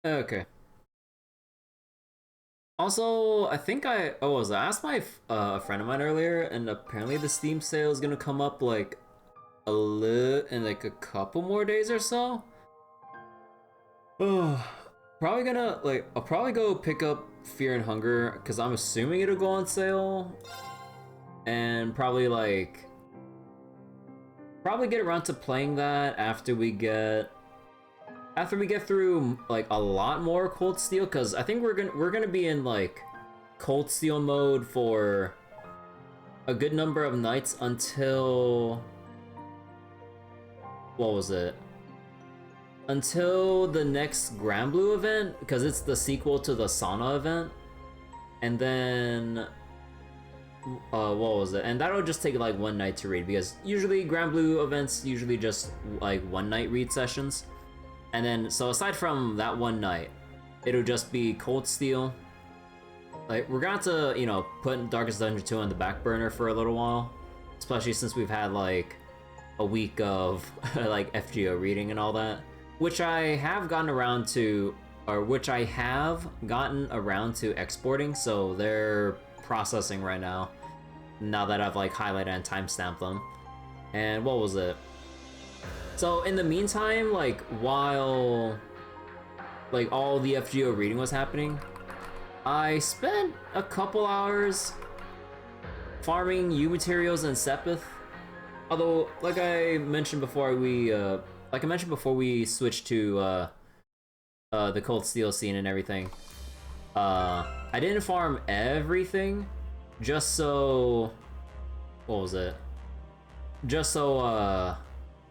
Okay. Also, I think I asked my a friend of mine earlier, and apparently the Steam sale is gonna come up like in like a couple more days or so. Oh, probably gonna like I'll probably go pick up Fear and Hunger because I'm assuming it'll go on sale, and probably get around to playing that after we get through like a lot more Cold Steel, because I think we're gonna be in like Cold Steel mode for a good number of nights until what was it? Until the next Grand Blue event, because it's the sequel to the Sauna event, and then what was it? And that'll just take like one night to read because usually Grand Blue events usually just like one night read sessions. And then, so aside from that one night, it'll just be Cold Steel. Like, we're going to, you know, put Darkest Dungeon 2 on the back burner for a little while. Especially since we've had, like, a week of, like, FGO reading and all that. Which I have gotten around to, exporting, so they're processing right now. Now that I've, like, highlighted and timestamped them. And what was it? So in the meantime, like while like all the FGO reading was happening, I spent a couple hours farming U materials and Sepith. Although, like I mentioned before we switched to the Cold Steel scene and everything, I didn't farm everything, just so what was it? Just so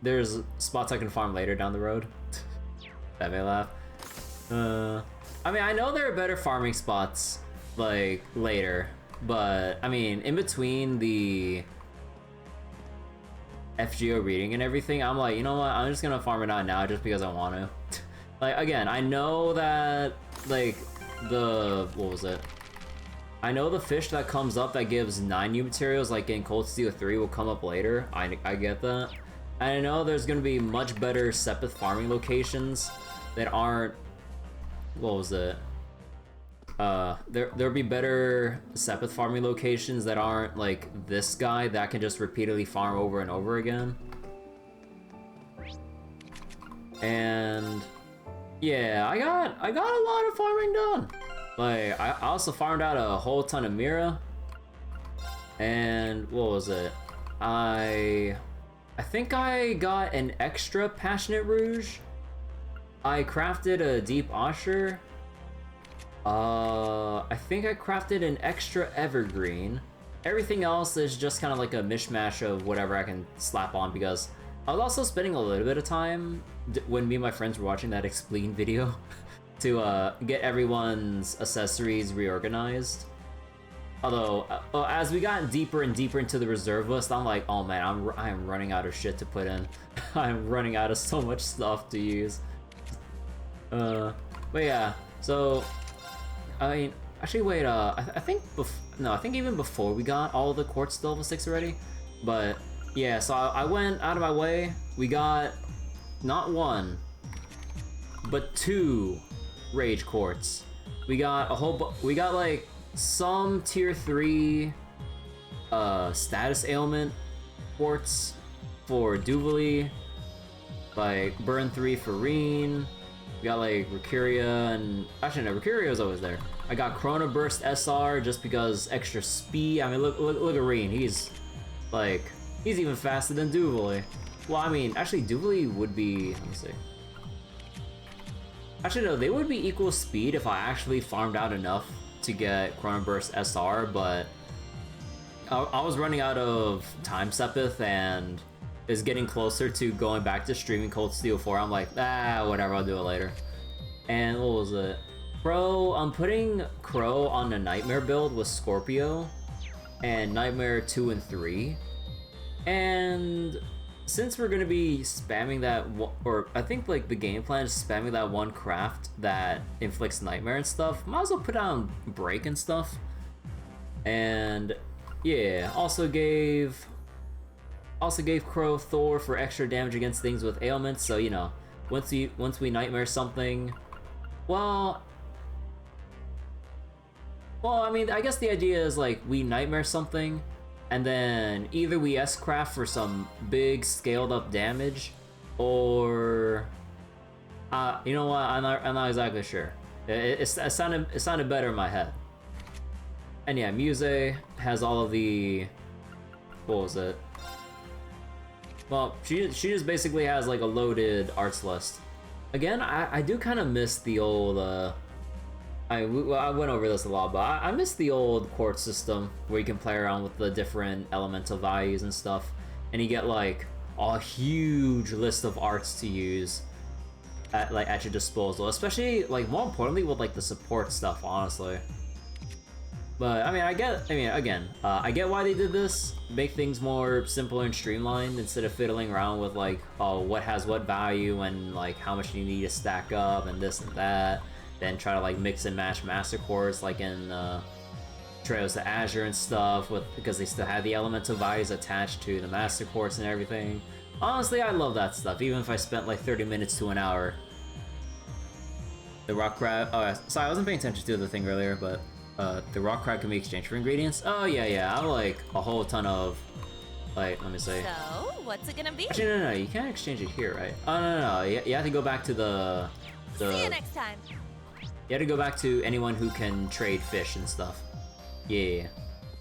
there's spots I can farm later down the road. That may laugh. I mean, I know there are better farming spots, like, later. But, I mean, in between the FGO reading and everything, I'm like, you know what? I'm just gonna farm it out now just because I want to. Like, again, I know that, like, what was it? I know the fish that comes up that gives 9 new materials, like in Cold Steel 3, will come up later. I get that. I know there's gonna be much better Sepith farming locations that aren't. What was it? There'll be better Sepith farming locations that aren't like this guy that can just repeatedly farm over and over again. And yeah, I got a lot of farming done. Like I also farmed out a whole ton of Mira. And what was it? I think I got an extra Passionate Rouge. I crafted a Deep Osher. I think I crafted an extra Evergreen. Everything else is just kind of like a mishmash of whatever I can slap on, because I was also spending a little bit of time when me and my friends were watching that Expleen video to get everyone's accessories reorganized. Although, as we got deeper and deeper into the reserve list, I'm like, oh man, I am running out of shit to put in. I'm running out of so much stuff to use. But yeah, so, I mean, actually wait, I think, I think even before we got all the quartz to level 6 already. But yeah, so I went out of my way. We got not one, but 2 rage quartz. We got we got like some tier 3 status ailment quartz for Duvali, like burn 3 for Rean. We got like Ricuria, and actually no, Ricuria was always there. I got Chrono Burst SR just because extra speed. I mean, look at Rean. He's even faster than Duvali. Well, I mean, actually Duvali would be, let me see. Actually no, they would be equal speed if I actually farmed out enough to get Chrono Burst SR, but I was running out of time Sepith and is getting closer to going back to streaming Cold Steel 4. I'm like, whatever, I'll do it later. And what was it? I'm putting Crow on a Nightmare build with Scorpio and Nightmare 2 and 3. And since we're gonna be spamming that, or I think like the game plan is spamming that one craft that inflicts Nightmare and stuff, might as well put on Break and stuff. And yeah, also gave Crow Thor for extra damage against things with ailments, so you know, once we Nightmare something, Well, I mean, I guess the idea is like we nightmare something, and then either we S-craft for some big scaled up damage, or you know what? I'm not exactly sure. It sounded better in my head. And yeah, Muse has all of the, what was it? Well, she just basically has like a loaded arts list. Again, I do kind of miss the old. I went over this a lot, but I miss the old quartz system where you can play around with the different elemental values and stuff, and you get like a huge list of arts to use at your disposal. Especially like more importantly with like the support stuff, honestly. But I mean, I get why they did this. Make things more simple and streamlined instead of fiddling around with like, oh, what has what value and like how much you need to stack up and this and that. Then try to like mix and match master cores like in Trails to Azure and stuff because they still have the elemental values attached to the master cores and everything. Honestly, I love that stuff, even if I spent like 30 minutes to an hour. The rock crab. Oh, sorry, I wasn't paying attention to the thing earlier, but. The rock crab can be exchanged for ingredients. Oh yeah, I have like a whole ton of, like, let me see. So, what's it gonna be? Actually, no, you can't exchange it here, right? Oh no, you have to go back to the. See you next time. You have to go back to anyone who can trade fish and stuff. Yeah.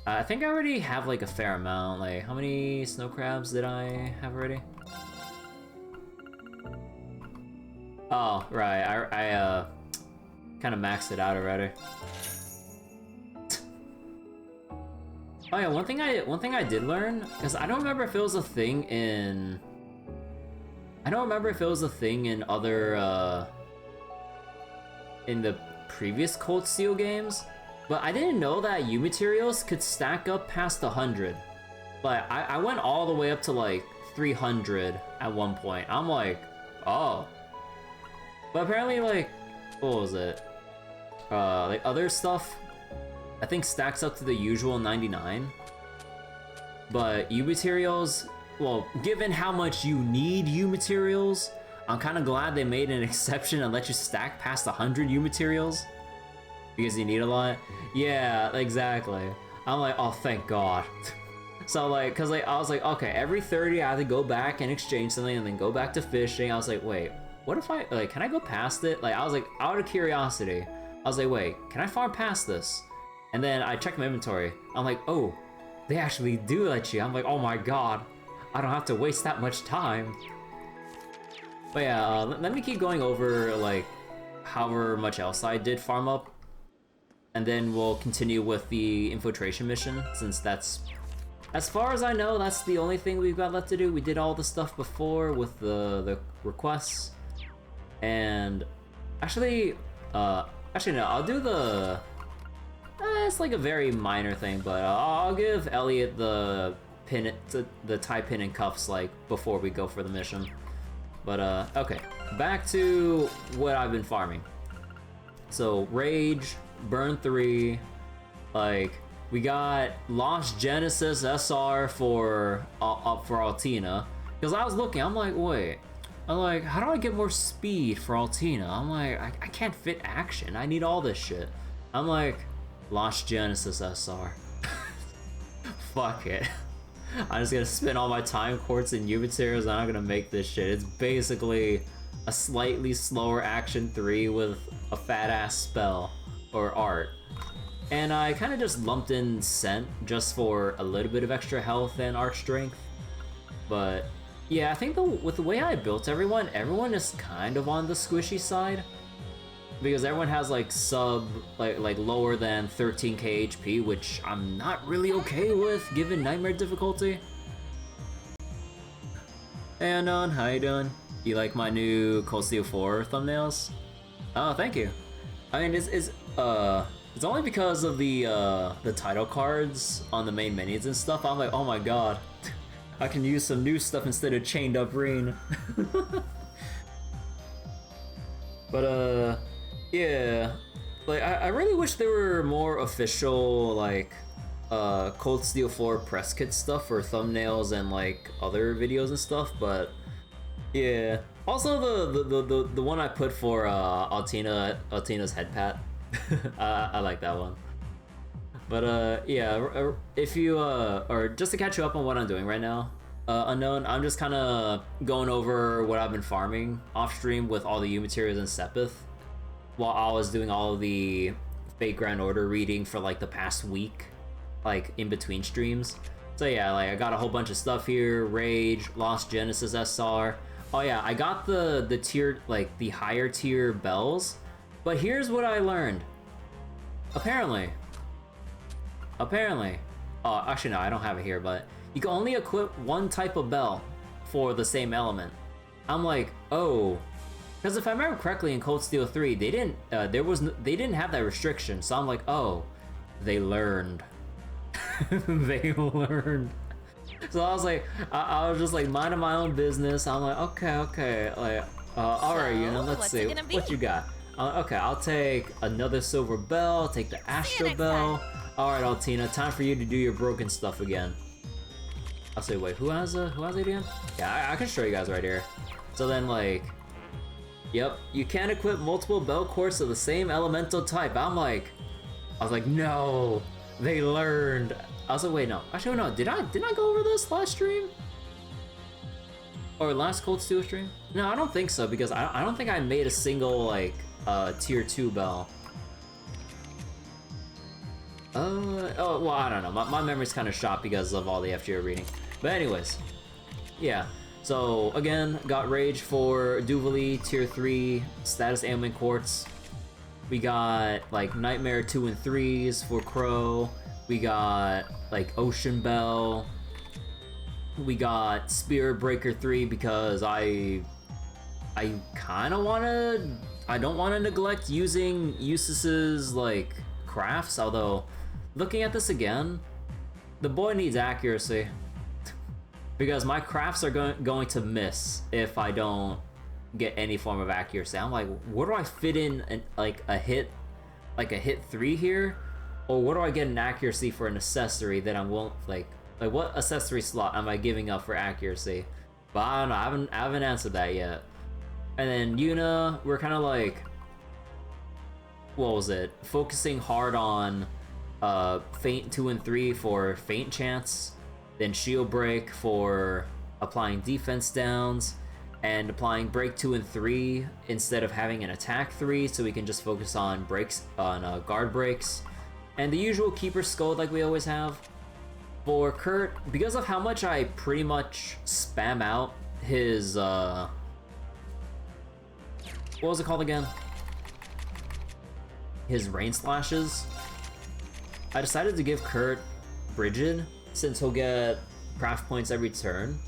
I think I already have like a fair amount. Like, how many snow crabs did I have already? Oh, right. I kind of maxed it out already. Oh yeah, one thing I did learn, because I don't remember if it was a thing in. I don't remember if it was a thing in other in the previous Cold Steel games, but I didn't know that U materials could stack up past 100. But I went all the way up to like 300 at one point. I'm like, oh. But apparently, like, what was it? Like other stuff. I think stacks up to the usual 99, but U materials, well, given how much you need U materials, I'm kind of glad they made an exception and let you stack past 100 U materials, because you need a lot. Yeah, exactly. I'm like, oh, thank God. So like, cause like I was like, okay, every 30 I have to go back and exchange something and then go back to fishing. I was like, wait, what if I, like, can I go past it? Like, I was like, out of curiosity, I was like, wait, can I farm past this? And then I checked my inventory. I'm like, oh, they actually do let you. I'm like, oh my God, I don't have to waste that much time. But yeah, let me keep going over like however much else I did farm up, and then we'll continue with the infiltration mission, since that's, as far as I know, that's the only thing we've got left to do. We did all the stuff before with the requests, and actually no, I'll do the. It's like a very minor thing, but I'll give Elliot the pin, the tie pin and cuffs, like before we go for the mission. But okay, back to what I've been farming. So Rage, Burn 3, like we got Lost Genesis SR for Altina. Because I was looking, I'm like, wait, how do I get more speed for Altina? I'm like, I can't fit action. I need all this shit. I'm like. Lost Genesis SR. Fuck it. I'm just gonna spend all my time quartz and U materials and I'm gonna make this shit. It's basically a slightly slower action 3 with a fat ass spell or art. And I kind of just lumped in Scent just for a little bit of extra health and art strength. But yeah, I think with the way I built everyone is kind of on the squishy side. Because everyone has like like lower than 13k HP, which I'm not really okay with given nightmare difficulty. Hey Unknown, how you doing? You like my new Cold Steel 4 thumbnails? Oh, thank you. I mean, it's only because of the title cards on the main menus and stuff. I'm like, oh my God, I can use some new stuff instead of chained up Rean. But yeah, like I really wish there were more official like Cold Steel 4 press kit stuff for thumbnails and like other videos and stuff, but Yeah. Also, the one I put for Altina's head pat. I like that one. But yeah, if you or just to catch you up on what I'm doing right now, Unknown, I'm just kind of going over what I've been farming off stream with all the U materials in Sepith, while I was doing all of the Fate Grand Order reading for like the past week, like in between streams. So yeah, like I got a whole bunch of stuff here: Rage, Lost Genesis SR. Oh yeah, I got the tier, like the higher tier bells. But here's what I learned. Apparently, oh, actually no, I don't have it here, but you can only equip one type of bell for the same element. I'm like, oh, because if I remember correctly in Cold Steel 3, they didn't, they didn't have that restriction. So I'm like, oh, they learned. They learned. So I was like, I was just like minding my own business. I'm like, okay, like, all right, you know, let's see what you got. Okay, I'll take another silver bell. Take the Astro Bell. All right, Altina, time for you to do your broken stuff again. I'll say, wait, who has it again? Yeah, I can show you guys right here. So then, like, yep, you can't equip multiple bell cores of the same elemental type. I was like, no, they learned. I was like, wait, no, actually, no, didn't I go over this last stream? Or last Cold Steel stream? No, I don't think so, because I don't think I made a single, like, tier 2 bell. Oh, well, I don't know. My memory's kind of shot because of all the FGO reading. But anyways, yeah. So, again, got Rage for Duvali, tier 3, status ailment quartz. We got, like, Nightmare 2 and 3s for Crow. We got, like, Ocean Bell. We got Spirit Breaker 3 because I kind of want to... I don't want to neglect using Jusis's, like, crafts, although... Looking at this again, the boy needs accuracy. Because my crafts are going to miss if I don't get any form of accuracy. I'm like, where do I fit in like a hit 3 here? Or where do I get an accuracy for an accessory that I won't, like what accessory slot am I giving up for accuracy? But I don't know, I haven't answered that yet. And then Yuna, we're kind of like, what was it? Focusing hard on Feint 2 and 3 for Feint Chance, then Shield Break for applying defense downs, and applying Break 2 and 3 instead of having an Attack 3, so we can just focus on breaks, on guard breaks, and the usual Keeper Scold like we always have. For Kurt, because of how much I pretty much spam out his, what was it called again? His Rain Slashes. I decided to give Kurt Brigid, since he'll get craft points every turn,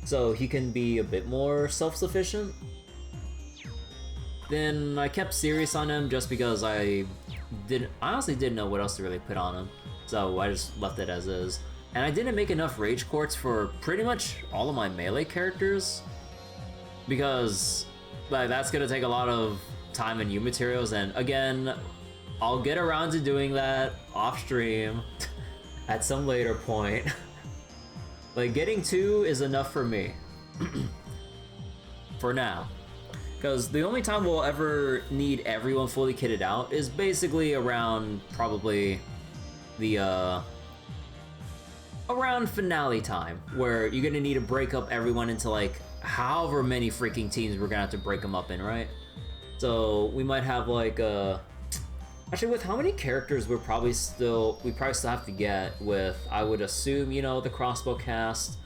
so he can be a bit more self-sufficient. Then I kept Sirius on him just because I honestly didn't know what else to really put on him, so I just left it as is. And I didn't make enough Rage Quartz for pretty much all of my melee characters, because like, that's gonna take a lot of time and U materials, and again, I'll get around to doing that off stream at some later point. Like, getting 2 is enough for me. For now. Because the only time we'll ever need everyone fully kitted out is basically around probably the around finale time, where you're gonna need to break up everyone into like however many freaking teams we're gonna have to break them up in, right? So we might have like actually, with how many characters we probably still have to get with, I would assume, you know, the crossbow cast,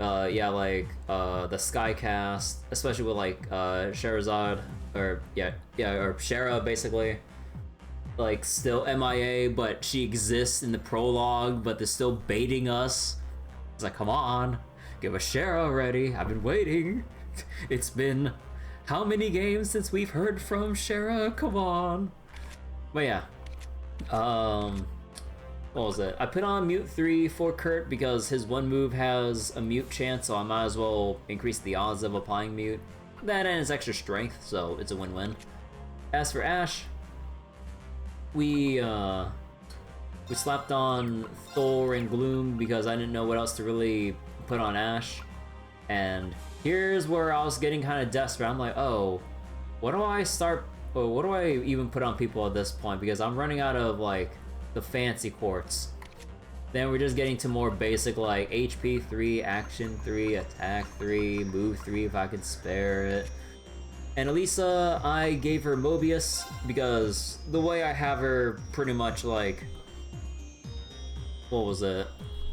yeah, like the sky cast, especially with like Sherazade, or or Shara basically, like still MIA, but she exists in the prologue, but they're still baiting us. It's like, come on, give us Shara already. I've been waiting. It's been how many games since we've heard from Shara? Come on. But yeah, what was it? I put on Mute 3 for Kurt because his one move has a mute chance, so I might as well increase the odds of applying mute. That and his extra strength, so it's a win-win. As for Ashe, we slapped on Thor and Gloom because I didn't know what else to really put on Ashe, and here's where I was getting kind of desperate. I'm like, oh, what do I start? Oh, what do I even put on people at this point? Because I'm running out of like the fancy quartz. Then we're just getting to more basic like HP 3, action 3, attack 3, move 3 if I could spare it. And Elisa, I gave her Mobius because the way I have her pretty much like, what was it?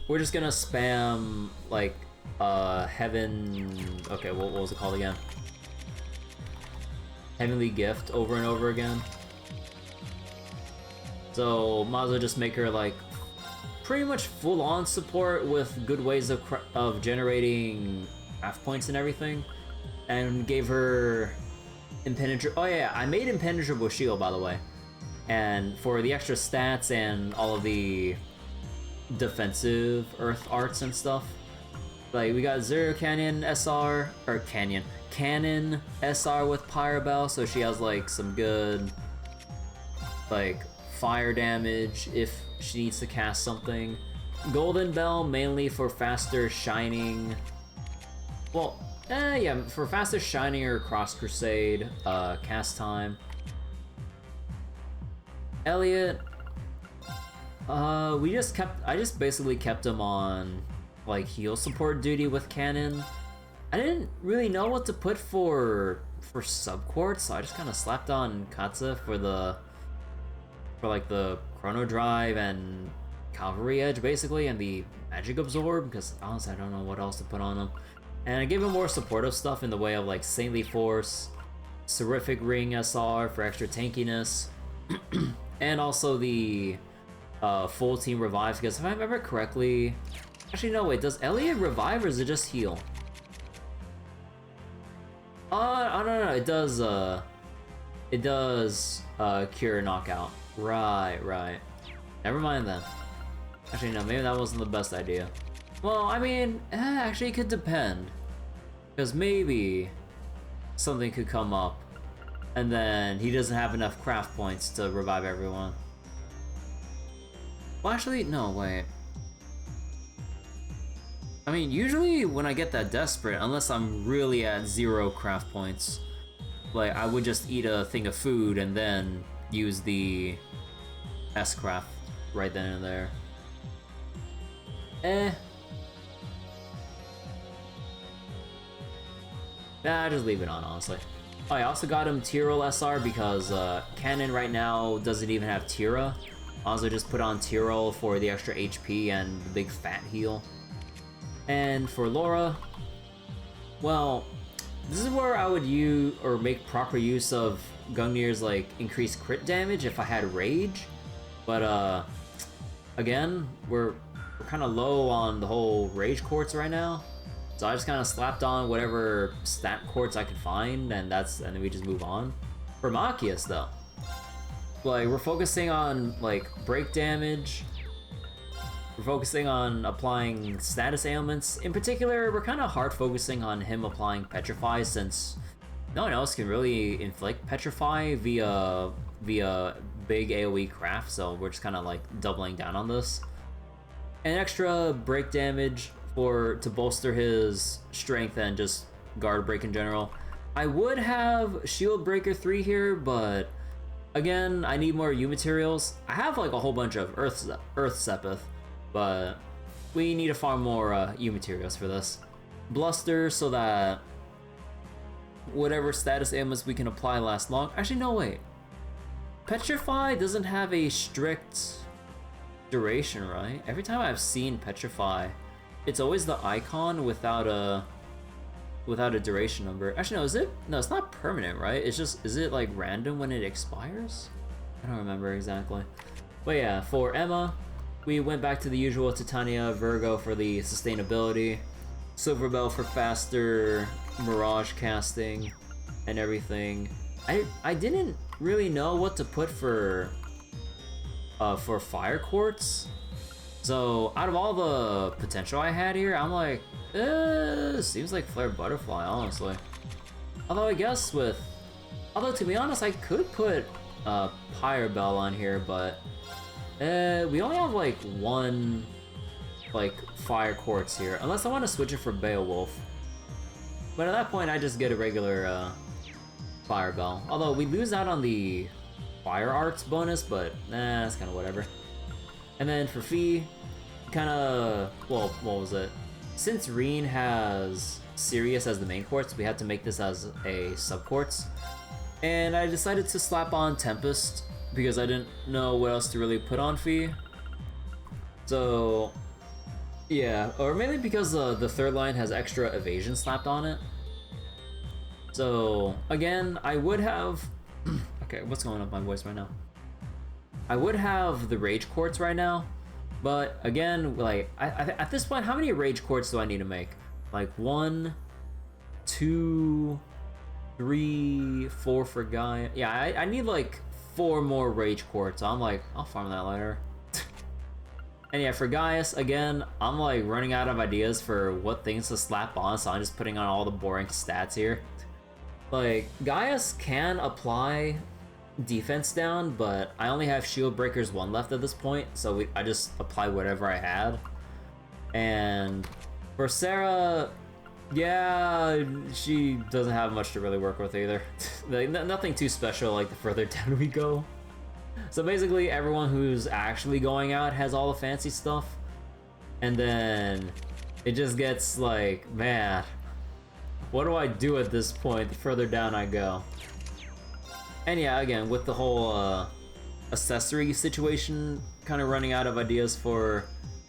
We're just gonna spam like heaven, okay, what was it called again? Heavenly Gift over and over again. So might as well just make her like pretty much full-on support with good ways of generating craft points and everything, and gave her impenetrable. Oh yeah, I made impenetrable shield by the way, and for the extra stats and all of the defensive earth arts and stuff. Like we got Zero Canyon SR or Canyon SR with Pyre Bell, so she has like some good like fire damage if she needs to cast something. Golden Bell mainly for faster shining. Well, yeah, for faster shining or cross crusade cast time. Elliot, I just basically kept him on like heal support duty with cannon. I didn't really know what to put for sub quartz, so I just kind of slapped on Katsa for like the Chrono Drive and Cavalry Edge basically, and the Magic Absorb, because honestly I don't know what else to put on him. And I gave him more supportive stuff in the way of like Saintly Force, Seraphic Ring SR for extra tankiness, and also the full team revive, because if I remember correctly, actually no wait, does Elliot revive or is it just heal? No, it does cure knockout. Right. Never mind then. Actually, no, maybe that wasn't the best idea. Well, I mean, actually it could depend. Because maybe something could come up and then he doesn't have enough craft points to revive everyone. Well, actually, no, wait. I mean, usually when I get that desperate, unless I'm really at 0 craft points, like I would just eat a thing of food and then use the S-craft right then and there. Nah, just leave it on, honestly. Oh, I also got him Tyrell SR because Cannon right now doesn't even have Tira. I also just put on Tyrell for the extra HP and the big fat heal. And for Laura, well, this is where I would use or make proper use of Gungnir's like increased crit damage if I had Rage. But again, we're kind of low on the whole Rage quartz right now. So I just kind of slapped on whatever stat quartz I could find, and then we just move on. For Machias though, like we're focusing on like break damage. We're focusing on applying status ailments. In particular, we're kind of hard focusing on him applying Petrify since no one else can really inflict Petrify via big AoE craft, so we're just kind of like doubling down on this. And extra break damage to bolster his strength and just guard break in general. I would have Shield Breaker 3 here, but again, I need more U materials. I have like a whole bunch of Earth Sepith, but we need to farm more U materials for this. Bluster so that whatever status ailments we can apply last long. Actually, no, wait. Petrify doesn't have a strict duration, right? Every time I've seen Petrify, it's always the icon without a duration number. Actually, no, is it? No, it's not permanent, right? It's just, is it like random when it expires? I don't remember exactly. But yeah, for Emma, we went back to the usual Titania, Virgo for the sustainability, Silverbell for faster Mirage casting and everything. I didn't really know what to put for Fire Quartz. So out of all the potential I had here, I'm like, seems like Flare Butterfly, honestly. Although I guess although to be honest, I could put Pyre Bell on here, but we only have like one like Fire Quartz here, unless I want to switch it for Beowulf. But at that point, I just get a regular fire bell. Although we lose out on the fire arts bonus, but that's kind of whatever. And then for Fee, kind of, well, what was it? Since Rean has Sirius as the main quartz, we had to make this as a sub quartz. And I decided to slap on Tempest because I didn't know what else to really put on Fee. So, yeah, or mainly because the third line has extra evasion slapped on it. So, again, I would have... okay, what's going on with my voice right now? I would have the Rage Quartz right now, but again, like, at this point, how many Rage Quartz do I need to make? Like 1, 2, 3, 4 for Gaia. Yeah, I need like 4 more Rage Quartz. So I'm like, I'll farm that later. And yeah, for Gaius, again, I'm like running out of ideas for what things to slap on, so I'm just putting on all the boring stats here. Like, Gaius can apply defense down, but I only have Shield Breakers 1 left at this point, so I just apply whatever I had. And for Sarah, yeah, she doesn't have much to really work with either. Like, nothing too special like the further down we go. So basically everyone who's actually going out has all the fancy stuff, and then it just gets like, man, what do I do at this point the further down I go? And yeah, again, with the whole accessory situation, kind of running out of ideas for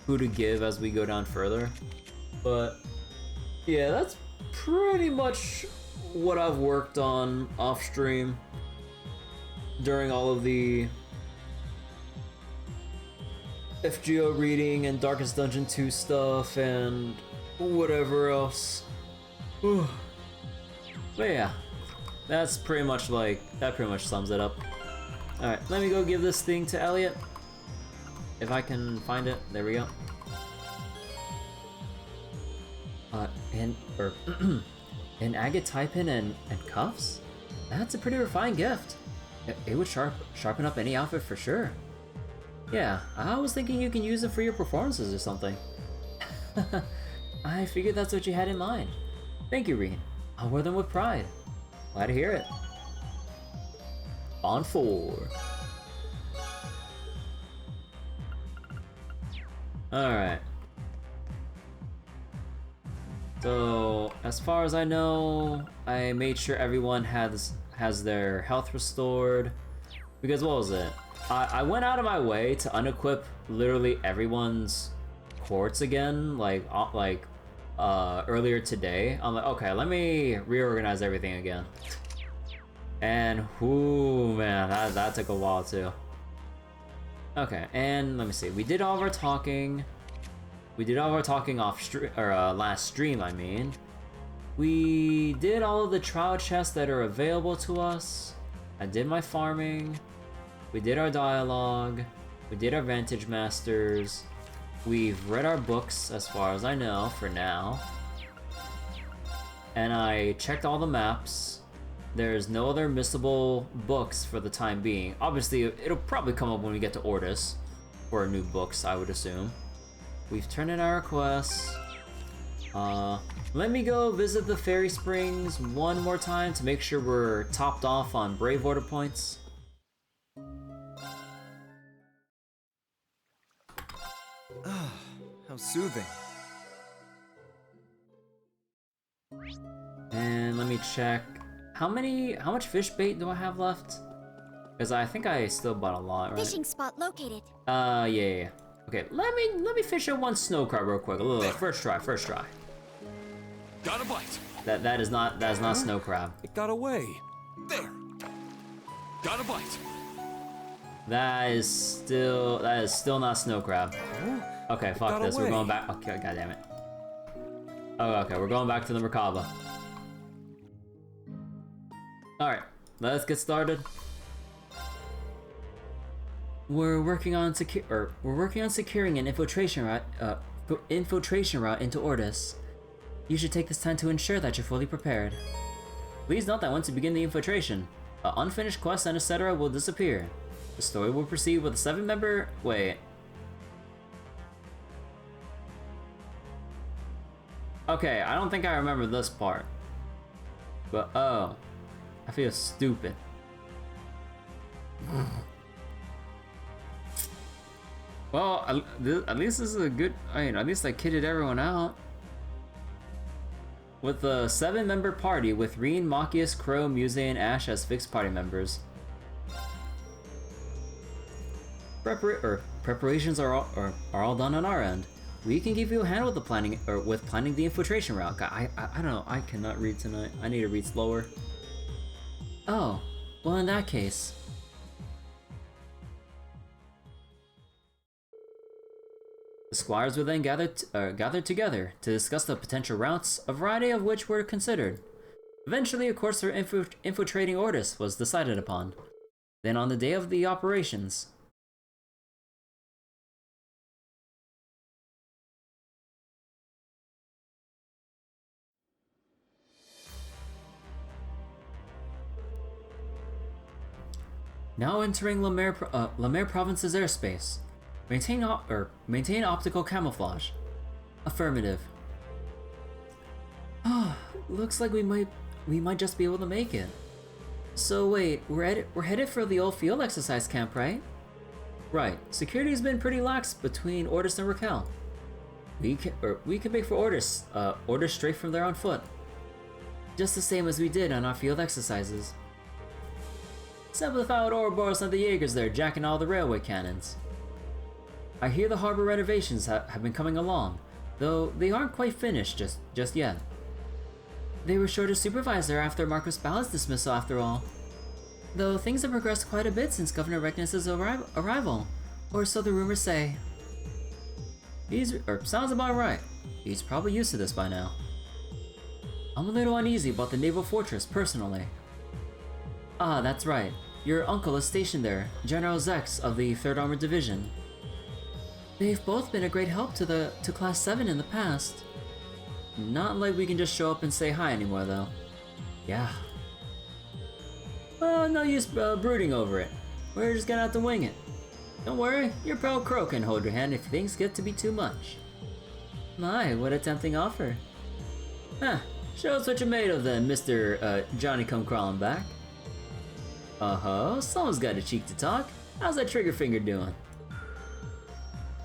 who to give as we go down further. But yeah, that's pretty much what I've worked on off stream during all of the FGO reading and Darkest Dungeon 2 stuff and whatever else. But yeah, that's pretty much like, that pretty much sums it up. Alright, let me go give this thing to Elliot. If I can find it, there we go. An agate tie pin and cuffs? That's a pretty refined gift. It would sharpen up any outfit for sure. Yeah, I was thinking you can use it for your performances or something. I figured that's what you had in mind. Thank you, Rean. I'll wear them with pride. Glad to hear it. On 4. Alright. So, as far as I know, I made sure everyone has their health restored. Because what was it? I went out of my way to unequip literally everyone's quartz again, earlier today. I'm like, okay, let me reorganize everything again. And whoo, man, that took a while too. Okay, and let me see. We did all of our talking. We did all of our talking off stream, or last stream, I mean. We did all of the trial chests that are available to us. I did my farming. We did our dialogue. We did our Vantage Masters. We've read our books, as far as I know, for now. And I checked all the maps. There's no other missable books for the time being. Obviously, it'll probably come up when we get to Ordis for new books, I would assume. We've turned in our requests. Let me go visit the Fairy Springs one more time to make sure we're topped off on Brave Order points. How soothing. And let me check. How much fish bait do I have left? Because I think I still bought a lot, right? Fishing spot located. Yeah. Okay, let me fish at one snow crab real quick. First try. Got a bite. That is not snow crab. It got away. There. Got a bite. That is still not snow crab. Okay, fuck this. We're going back. Okay, goddammit. Oh, okay, we're going back to the Merkaba. Alright, let's get started. We're working on securing an infiltration route into Ordis. You should take this time to ensure that you're fully prepared. Please note that once you begin the infiltration, unfinished quests and etc. will disappear. The story will proceed with a 7-member... Wait. Okay, I don't think I remember this part. But oh, I feel stupid. Well, at least this is a good. I mean, at least I kitted everyone out. With the 7-member party with Rean, Machias, Crow, Muse, and Ash as fixed party members. Preparations are all done on our end. We can give you a hand with the planning the infiltration route. I don't know. I cannot read tonight. I need to read slower. Oh, well in that case. The squires were then gathered together to discuss the potential routes, a variety of which were considered. Eventually, a course for infiltrating Ordis was decided upon. Then on the day of the operations, now entering Lemaire Province's airspace. Maintain optical camouflage. Affirmative. Ah, looks like we might just be able to make it. So wait, we're headed for the old field exercise camp, right? Right. Security has been pretty lax between Ordis and Raquel. We can make for Ordis straight from there on foot. Just the same as we did on our field exercises. Except without Ouroboros and the Jaegers there jacking all the railway cannons. I hear the harbor renovations have been coming along, though they aren't quite finished just yet. They were sure to supervise there after Marcus Ballard's dismissal after all. Though things have progressed quite a bit since Governor Regnus's arrival, or so the rumors say. Sounds about right. He's probably used to this by now. I'm a little uneasy about the naval fortress, personally. Ah, that's right. Your uncle is stationed there, General Zex of the 3rd Armored Division. They've both been a great help to Class 7 in the past. Not like we can just show up and say hi anymore, though. Yeah. Oh, no use brooding over it. We're just gonna have to wing it. Don't worry, your pal Crow can hold your hand if things get to be too much. My, what a tempting offer. Huh, show us what you're made of then, Mr. Johnny Come Crawling Back. Uh-huh, someone's got a cheek to talk. How's that trigger finger doing?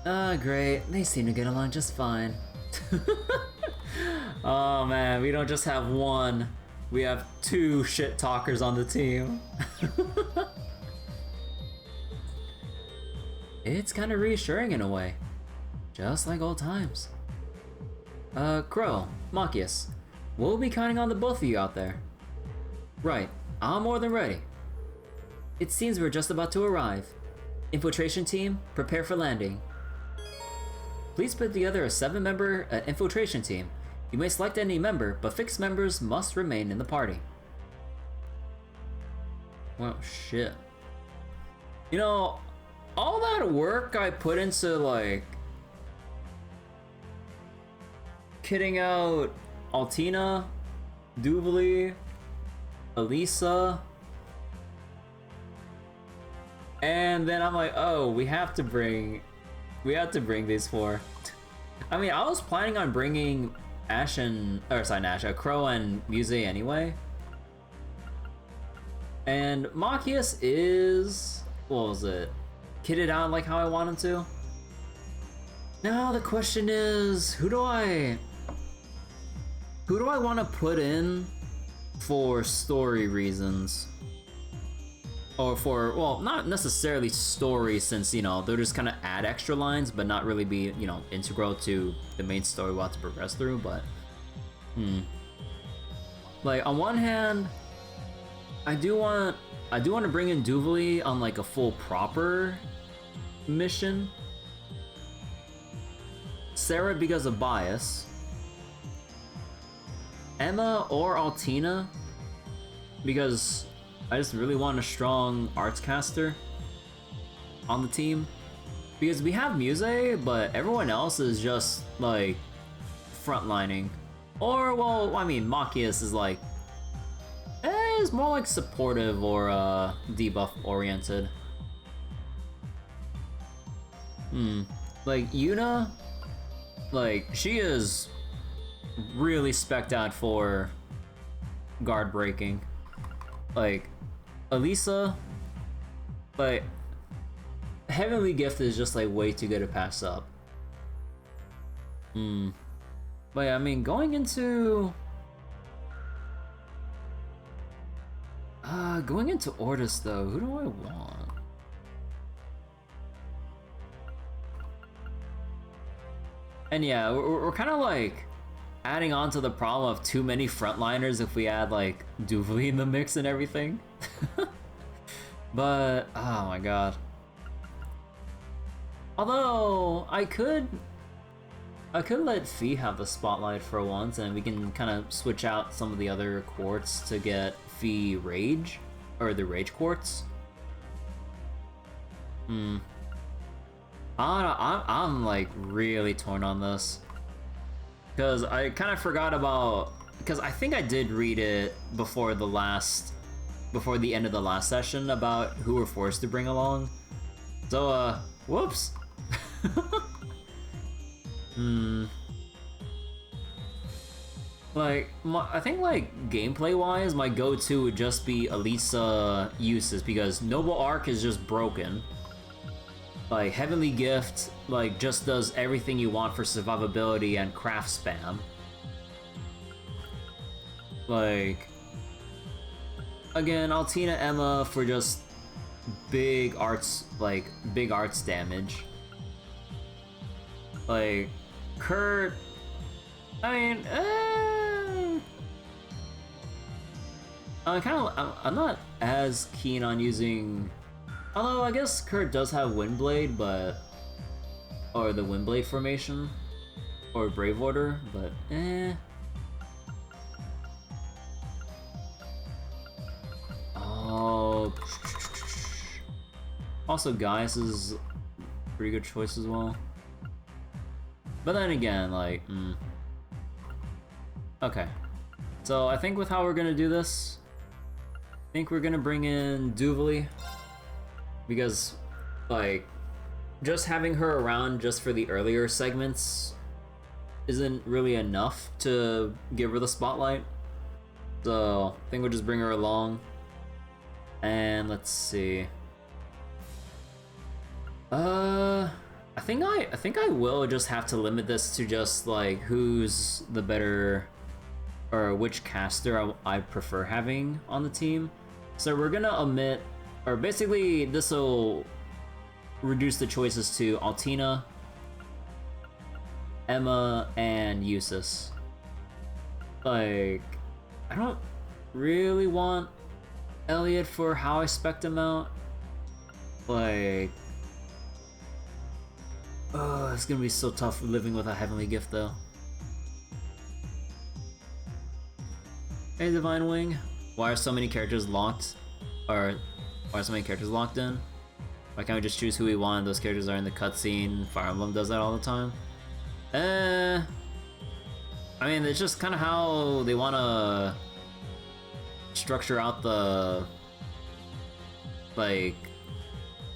Great. They seem to get along just fine. Oh man, we don't just have one. We have 2 shit talkers on the team. It's kind of reassuring in a way. Just like old times. Crow, Machias, we'll be counting on the both of you out there. Right, I'm more than ready. It seems we're just about to arrive. Infiltration team, prepare for landing. Please put together a 7-member infiltration team. You may select any member, but fixed members must remain in the party. Well, shit. You know, all that work I put into, like, kitting out Altina, Duvali, Elisa, and then I'm like, oh, we have to bring these 4. I mean, I was planning on bringing Crow and Muse anyway. And Machias is, what was it? Kitted out like how I want him to. Now the question is, who do I want to put in for story reasons? Or for, well, not necessarily story, since, you know, they'll just kind of add extra lines, but not really be, you know, integral to the main story we'll have to progress through, but... Like, on one hand, I do want to bring in Duvali on, like, a full proper mission. Sarah because of bias. Emma or Altina because I just really want a strong arts caster on the team. Because we have Muse, but everyone else is just, like, frontlining. Or, well, I mean, Machias is, like, is more like supportive or, debuff oriented. Like, Yuna, like, she is really spec'd out for guard breaking. Like, Elisa, like, Heavenly Gift is just like way too good to pass up. But yeah, I mean, going into Ordis though, who do I want? And yeah, we're kind of like adding on to the problem of too many frontliners if we add like Duvali in the mix and everything. But oh my god. Although I could let Fee have the spotlight for once, and we can kind of switch out some of the other quartz to get Fee Rage, or the Rage quartz. I'm like really torn on this, because I kind of forgot about, because I think I did read it before the end of the last session about who we're forced to bring along. So whoops. Like, I think like gameplay wise, my go-to would just be Elisa Jusis, because Noble Arc is just broken. Like, Heavenly Gift, like, just does everything you want for survivability and craft spam. Like, again, Altina Emma for just big arts damage. Like, Kurt, I mean, I'm not as keen on using, although I guess Kurt does have Windblade, or the Windblade formation, or Brave Order, but Oh, also Gaius is a pretty good choice as well. But then again, like, okay. So I think with how we're gonna do this, I think we're gonna bring in Duvali, because, like, just having her around just for the earlier segments isn't really enough to give her the spotlight. So I think we'll just bring her along. And let's see. I think I will just have to limit this to just like who's the better, or which caster I prefer having on the team. So we're gonna omit, or basically this will reduce the choices to Altina, Emma, and Jusis. Like, I don't really want Elliot for how I spec'd him out. Like, oh, it's gonna be so tough living with a Heavenly Gift though. Hey, Divine Wing. Why are so many characters locked? Or why are so many characters locked in? Why can't we just choose who we want? Those characters are in the cutscene. Fire Emblem does that all the time. I mean, it's just kind of how they want to structure out the, like,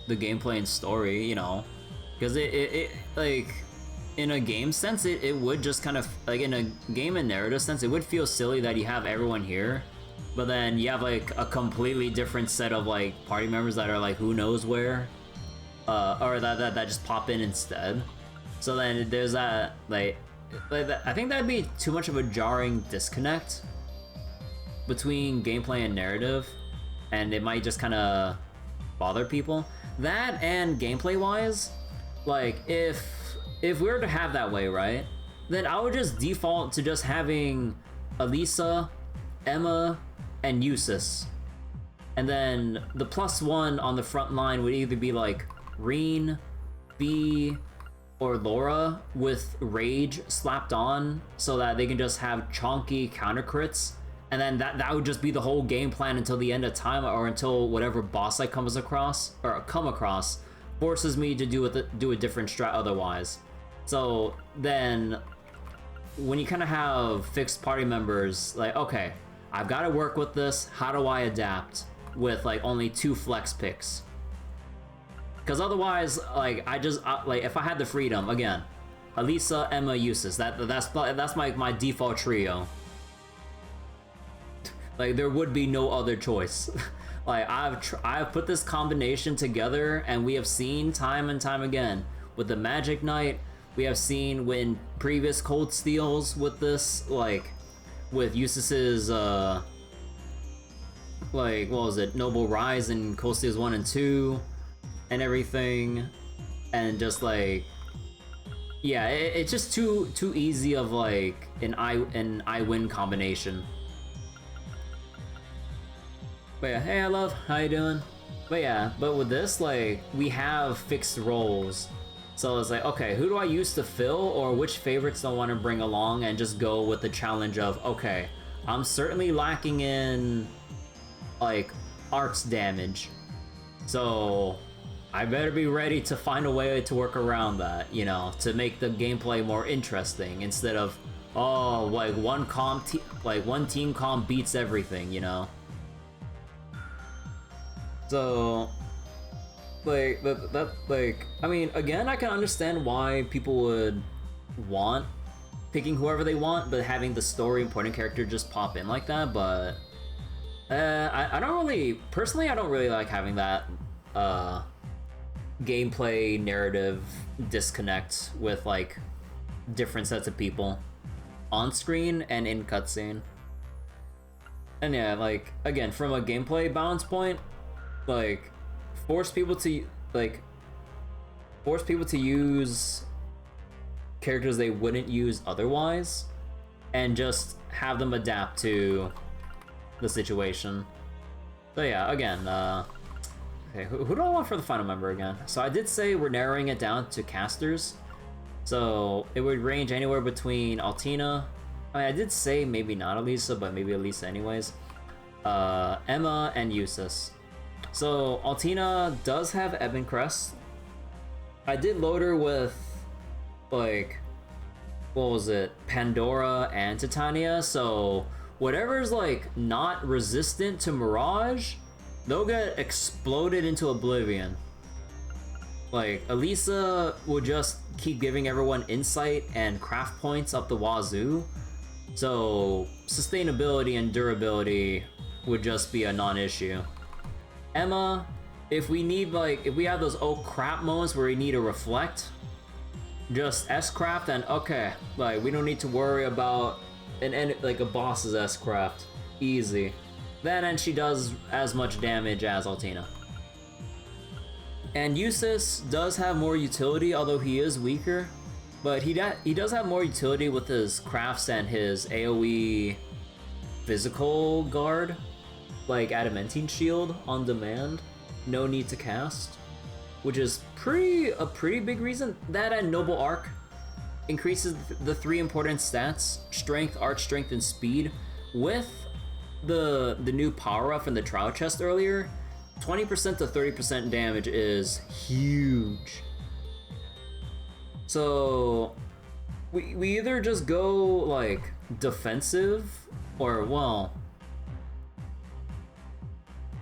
the gameplay and story, you know, because it like, in a game sense, it would just kind of, like, in a game and narrative sense, it would feel silly that you have everyone here, but then you have like a completely different set of like party members that are like who knows where, or that just pop in instead. So then there's that, like I think that'd be too much of a jarring disconnect between gameplay and narrative, and it might just kind of bother people. That, and gameplay wise, like, if we were to have that way, right, then I would just default to just having Elisa, Emma, and Jusis, and then the +1 on the front line would either be like Rean, Bee, or Laura with Rage slapped on, so that they can just have chonky counter crits, and then that would just be the whole game plan until the end of time, or until whatever boss I come across forces me to do a different strat otherwise. So then when you kind of have fixed party members, like, okay, I've got to work with this, how do I adapt with like only 2 flex picks? Because otherwise, like, like, if I had the freedom, again, Elisa, Emma, Jusis, that's my default trio. Like, there would be no other choice. Like, I've put this combination together, and we have seen time and time again with the Magic Knight. We have seen when previous Cold Steals with this, like with Jusis's like, what was it, Noble Rise and Cold Steals 1 and 2 and everything, and just like, yeah, it's just too easy of like an I win combination. But yeah, hey, I love, how you doing? But yeah, but with this, like, we have fixed roles. So it's like, okay, who do I use to fill, or which favorites do I want to bring along, and just go with the challenge of, okay, I'm certainly lacking in, like, arts damage. So I better be ready to find a way to work around that, you know, to make the gameplay more interesting, instead of, oh, like, one team comp beats everything, you know? So, like, like, I mean, again, I can understand why people would want picking whoever they want, but having the story important character just pop in like that, but I don't really, personally, I don't really like having that gameplay narrative disconnect with, like, different sets of people on screen and in cutscene. And yeah, like, again, from a gameplay balance point, like, force people to use characters they wouldn't use otherwise, and just have them adapt to the situation. So yeah, again, okay, who do I want for the final member again? So I did say we're narrowing it down to casters, so it would range anywhere between Altina, I mean, I did say maybe not Elisa, but maybe Elisa anyways, Emma, and Jusis. So Altina does have Ebon Crest. I did load her with, like, what was it, Pandora and Titania, so whatever's, like, not resistant to Mirage, they'll get exploded into oblivion. Like, Elisa will just keep giving everyone insight and craft points up the wazoo, so sustainability and durability would just be a non-issue. Emma, if we need, like, if we have those oh crap moments where we need to reflect, just S-craft and okay, like, we don't need to worry about like a boss's S-craft. Easy. Then, and she does as much damage as Altina. And Jusis does have more utility, although he is weaker, but he does have more utility with his crafts and his AoE physical guard, like Adamantine Shield on demand, no need to cast, which is a pretty big reason. That and Noble Arc increases the three important stats: strength, arch strength, and speed. With the new power up in the trial chest earlier, 20% to 30% damage is huge. So we either just go like defensive, or, well,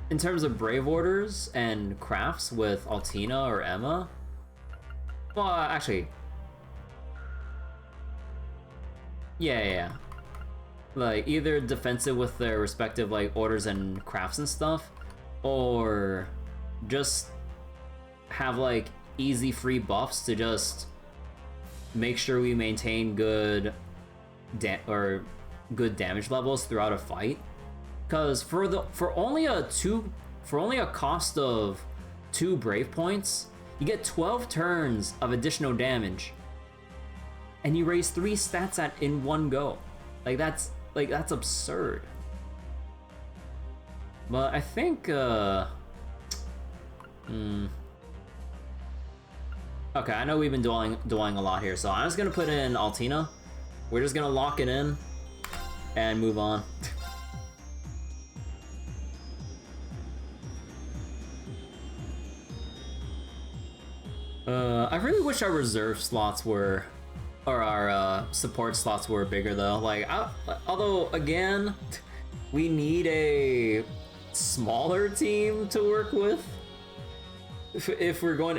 in terms of Brave Orders and crafts with Altina or Emma, well, actually, yeah. Like, either defensive with their respective, like, orders and crafts and stuff, or just have, like, easy free buffs to just make sure we maintain good damage levels throughout a fight. Because for only a cost of 2 Brave points, you get 12 turns of additional damage, and you raise 3 stats in one go. That's absurd. But I think okay, I know we've been dwelling a lot here, so I'm just gonna put in Altina. We're just gonna lock it in and move on. I really wish our reserve slots were, or our support slots were bigger though. Like, although again, we need a smaller team to work with if we're going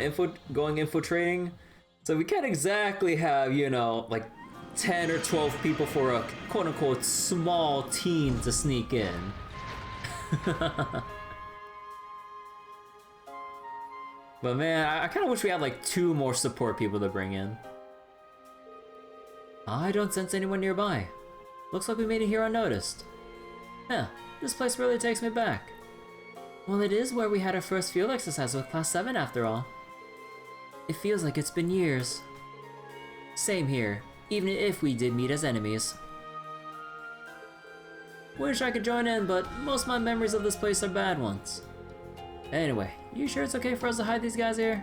infiltrating. So we can't exactly have, you know, like 10 or 12 people for a quote-unquote small team to sneak in. But man, I kind of wish we had like 2 more support people to bring in. I don't sense anyone nearby. Looks like we made it here unnoticed. Huh, this place really takes me back. Well, it is where we had our first field exercise with Class 7 after all. It feels like it's been years. Same here, even if we did meet as enemies. Wish I could join in, but most of my memories of this place are bad ones. Anyway, you sure it's okay for us to hide these guys here?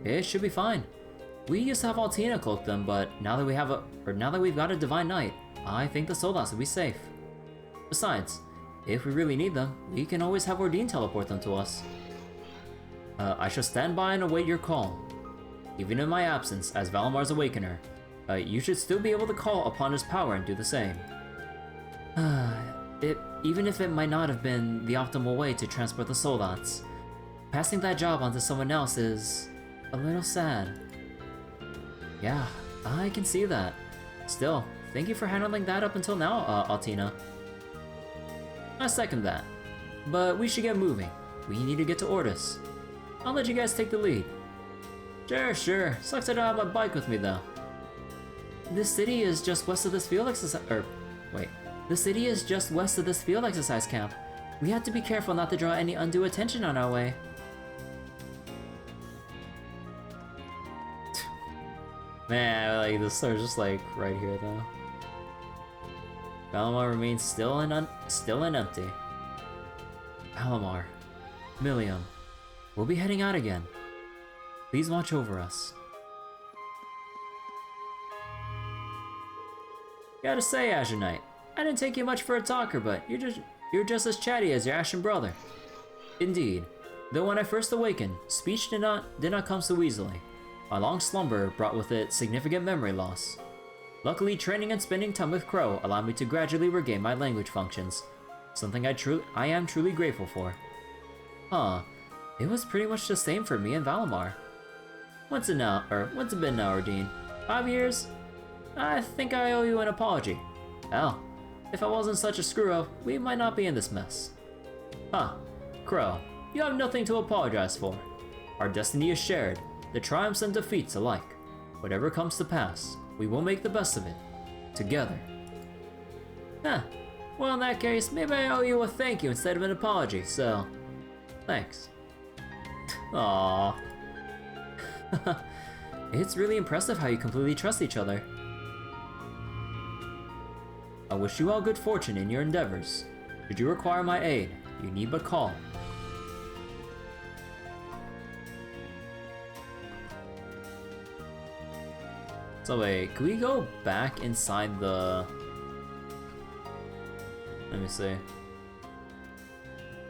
It should be fine. We used to have Altina cloak them, but now that we've got a Divine Knight, I think the Soldats will be safe. Besides, if we really need them, we can always have Ordine teleport them to us. I shall stand by and await your call. Even in my absence as Valamar's Awakener, you should still be able to call upon his power and do the same. Even if it might not have been the optimal way to transport the Soldats, passing that job onto someone else is a little sad. Yeah, I can see that. Still, thank you for handling that up until now, Altina. I second that. But we should get moving. We need to get to Ordis. I'll let you guys take the lead. Sure. Sucks I don't have my bike with me though. This city is just west of this field exercise. The city is just west of this field exercise camp. We have to be careful not to draw any undue attention on our way. Man, like this store's just like right here though. Valamar remains still and empty. Valamar, Millium, we'll be heading out again. Please watch over us. Gotta say, Azure Knight, I didn't take you much for a talker, but you're just as chatty as your Ashen brother. Indeed, though when I first awakened, speech did not come so easily. My long slumber brought with it significant memory loss. Luckily, training and spending time with Crow allowed me to gradually regain my language functions, something I am truly grateful for. Huh, it was pretty much the same for me and Valamar. What's it been now, Ordine? 5 years? I think I owe you an apology. Hell, if I wasn't such a screw-up, we might not be in this mess. Huh, Crow, you have nothing to apologize for. Our destiny is shared, the triumphs and defeats alike. Whatever comes to pass, we will make the best of it. Together. Huh, well in that case, maybe I owe you a thank you instead of an apology, so... thanks. Aww. It's really impressive how you completely trust each other. I wish you all good fortune in your endeavors. Should you require my aid, you need but call. So wait, can we go back inside the... Let me see.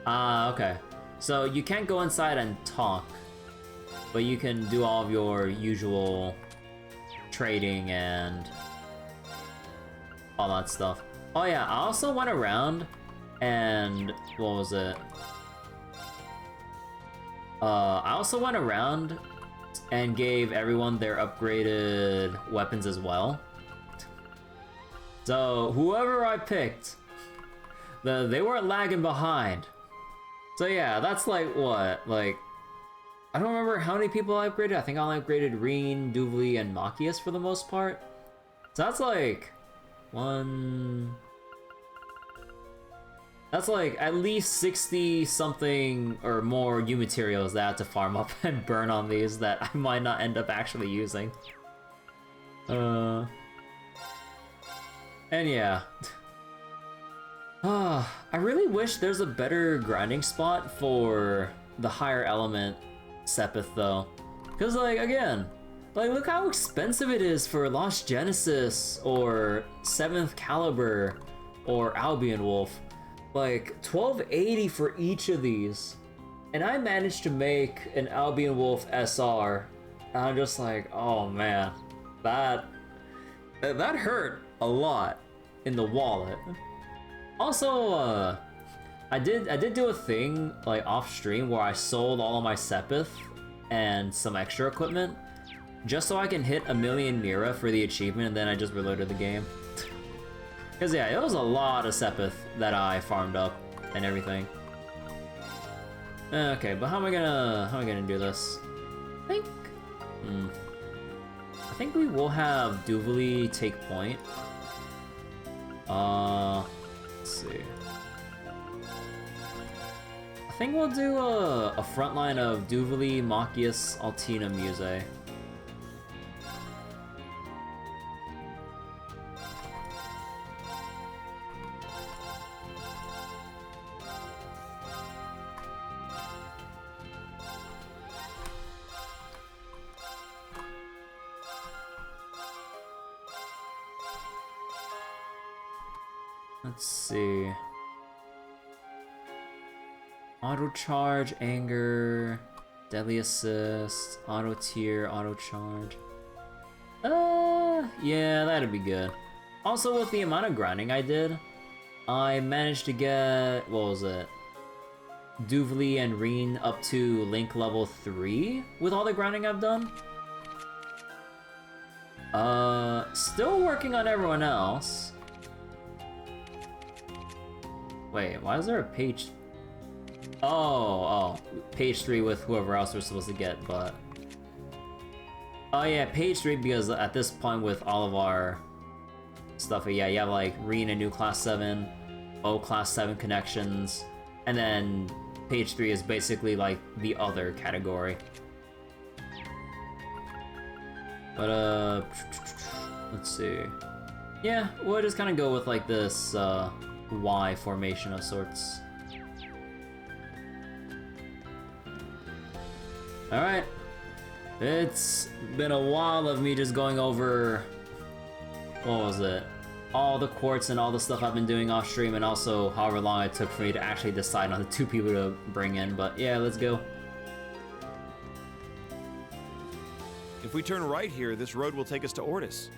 Okay. So you can't go inside and talk, but you can do all of your usual trading and all that stuff. Oh yeah, I also went around and... what was it? I also went around and gave everyone their upgraded weapons as well. So whoever I picked, they weren't lagging behind. So yeah, that's like what? Like, I don't remember how many people I upgraded. I think I only upgraded Rean, Duvley, and Machias for the most part. So that's like that's like at least 60 something or more U materials that I have to farm up and burn on these that I might not end up actually using. And yeah. I really wish there's a better grinding spot for the higher element Sepith though. Cause like, again, like look how expensive it is for Lost Genesis or 7th Caliber or Albion Wolf. Like 1280 for each of these. And I managed to make an Albion Wolf SR. And I'm just like, oh man, that hurt a lot in the wallet. Also, I did do a thing like off stream where I sold all of my Sepith and some extra equipment just so I can hit 1,000,000 Mira for the achievement, and then I just reloaded the game. Cause yeah, it was a lot of Sepith that I farmed up. and everything. Okay, but how am I gonna do this? I think we will have Duvali take point. Let's see. I think we'll do a front line of Duvali, Machias, Altina, Muse. Let's see. Auto charge, anger, deadly assist, auto tier, auto charge. Yeah, that'd be good. Also, with the amount of grinding I did, I managed to get, what was it? Duvali and Rean up to Link level 3 with all the grinding I've done. Still working on everyone else. Wait, why is there a page? Oh, page 3 with whoever else we're supposed to get, but... Oh yeah, page 3 because at this point with all of our stuff, yeah, you have like Rean and new class 7, O class 7 connections, and then page 3 is basically like the other category. But let's see. Yeah, we'll just kind of go with like this Y formation of sorts. Alright. It's been a while of me just going over, what was it? All the quartz and all the stuff I've been doing off stream, and also however long it took for me to actually decide on the 2 people to bring in, but yeah, let's go. If we turn right here, this road will take us to Ordis.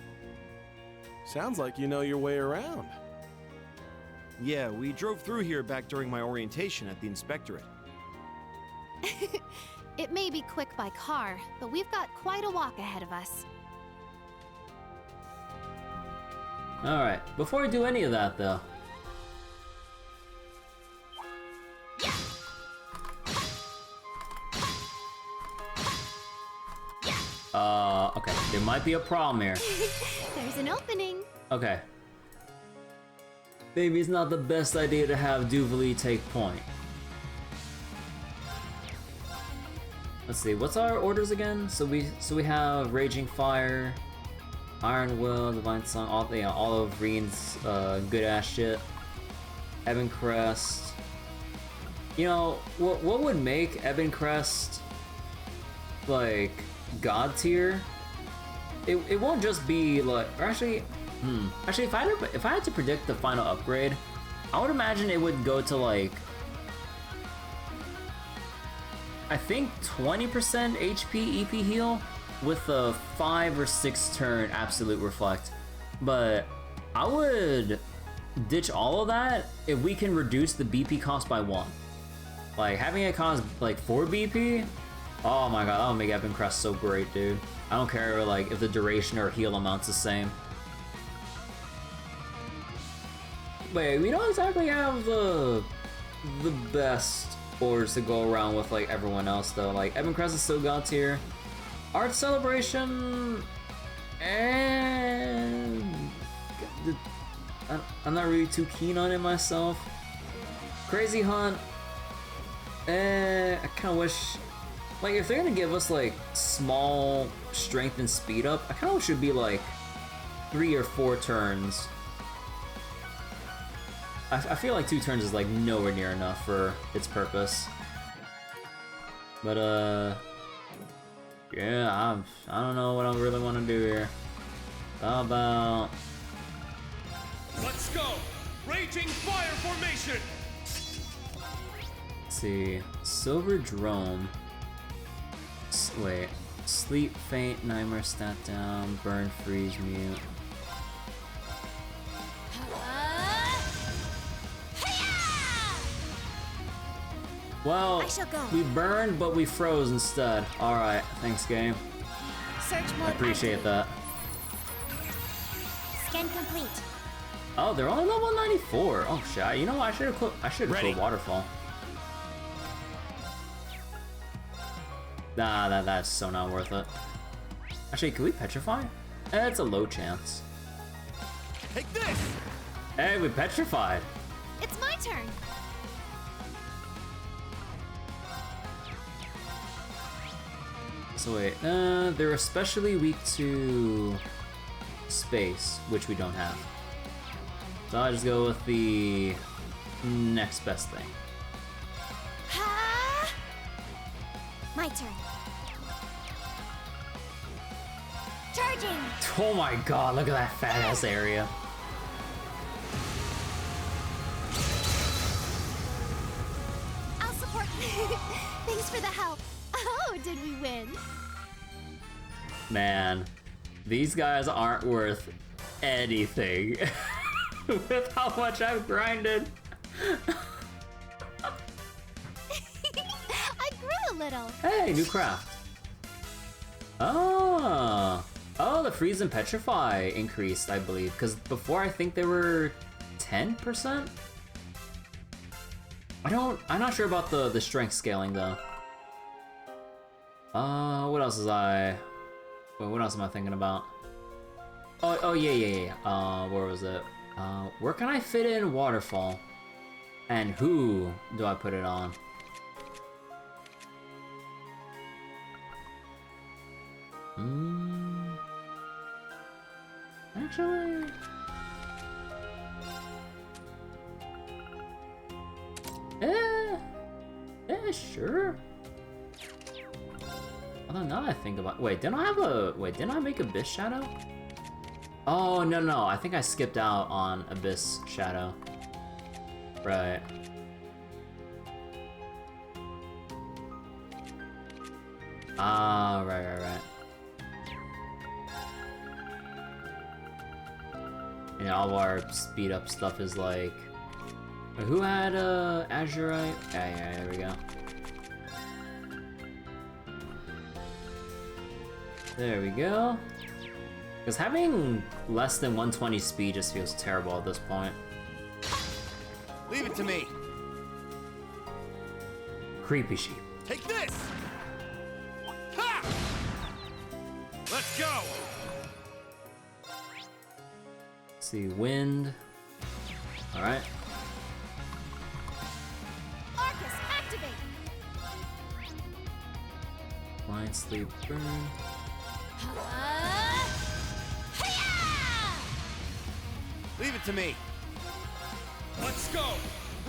Sounds like you know your way around. Yeah, we drove through here back during my orientation at the inspectorate. It may be quick by car, but we've got quite a walk ahead of us. Alright, before we do any of that though. Okay, there might be a problem here. There's an opening. Okay. Maybe it's not the best idea to have Duvali take point. Let's see, what's our orders again? So we have Raging Fire, Iron Will, Divine Song, all of Rean's good ass shit. Ebon Crest. You know, what would make Ebon Crest like God tier? It won't just be like, or actually, if I had to predict the final upgrade, I would imagine it would go to like, I think 20% HP EP heal with a 5 or 6 turn absolute reflect. But I would ditch all of that if we can reduce the BP cost by 1. Like having it cost like 4 BP, oh my god, that would make Ebon Crest so great, dude. I don't care like if the duration or heal amount's the same. Wait, we don't exactly have the best orders to go around with like everyone else though. Like Ebon Crest is still God tier. Art Celebration, and I'm not really too keen on it myself. Crazy Hunt, I kind of wish, like if they're gonna give us like small strength and speed up, I kind of wish it should be like 3 or 4 turns. I feel like 2 turns is like nowhere near enough for its purpose. But yeah, I don't know what I really want to do here. How about... Let's go! Raging Fire Formation! Let's see, Silver Drome. Wait, Sleep, Faint, Nightmare, Stat Down, Burn, Freeze, Mute. Well, we burned, but we froze instead. Alright, thanks game. Search mode I appreciate that. Scan complete. Oh, they're only level 94. Oh shit! You know what? I should have Ready. put waterfall. Nah, that's so not worth it. Actually, can we petrify? It's a low chance. Take this! Hey, we petrified. It's my turn. So wait, they're especially weak to space, which we don't have. So I'll just go with the next best thing. Ha! My turn. Charging. Oh my god, look at that fat ass area. I'll support you. Thanks for the help. Oh, did we win? Man, these guys aren't worth anything with how much I've grinded. I grew a little. Hey, new craft. Oh, the freeze and petrify increased, I believe, because before I think they were 10%. I'm not sure about the strength scaling though. What else is what else am I thinking about? Oh yeah. Where was it? Where can I fit in waterfall? And who do I put it on? Actually... sure. Although now that I think about, didn't I make Abyss Shadow? Oh no, I think I skipped out on Abyss Shadow. Right. Ah, right. And all of our speed up stuff is like, who had Azurite? Yeah, there we go. There we go. Because having less than 120 speed just feels terrible at this point. Leave it to me. Creepy sheep. Take this! Ha! Let's go! Let's see, wind. Alright. Arcus, activate. Blind sleep burn. Hiya! Leave it to me. Let's go!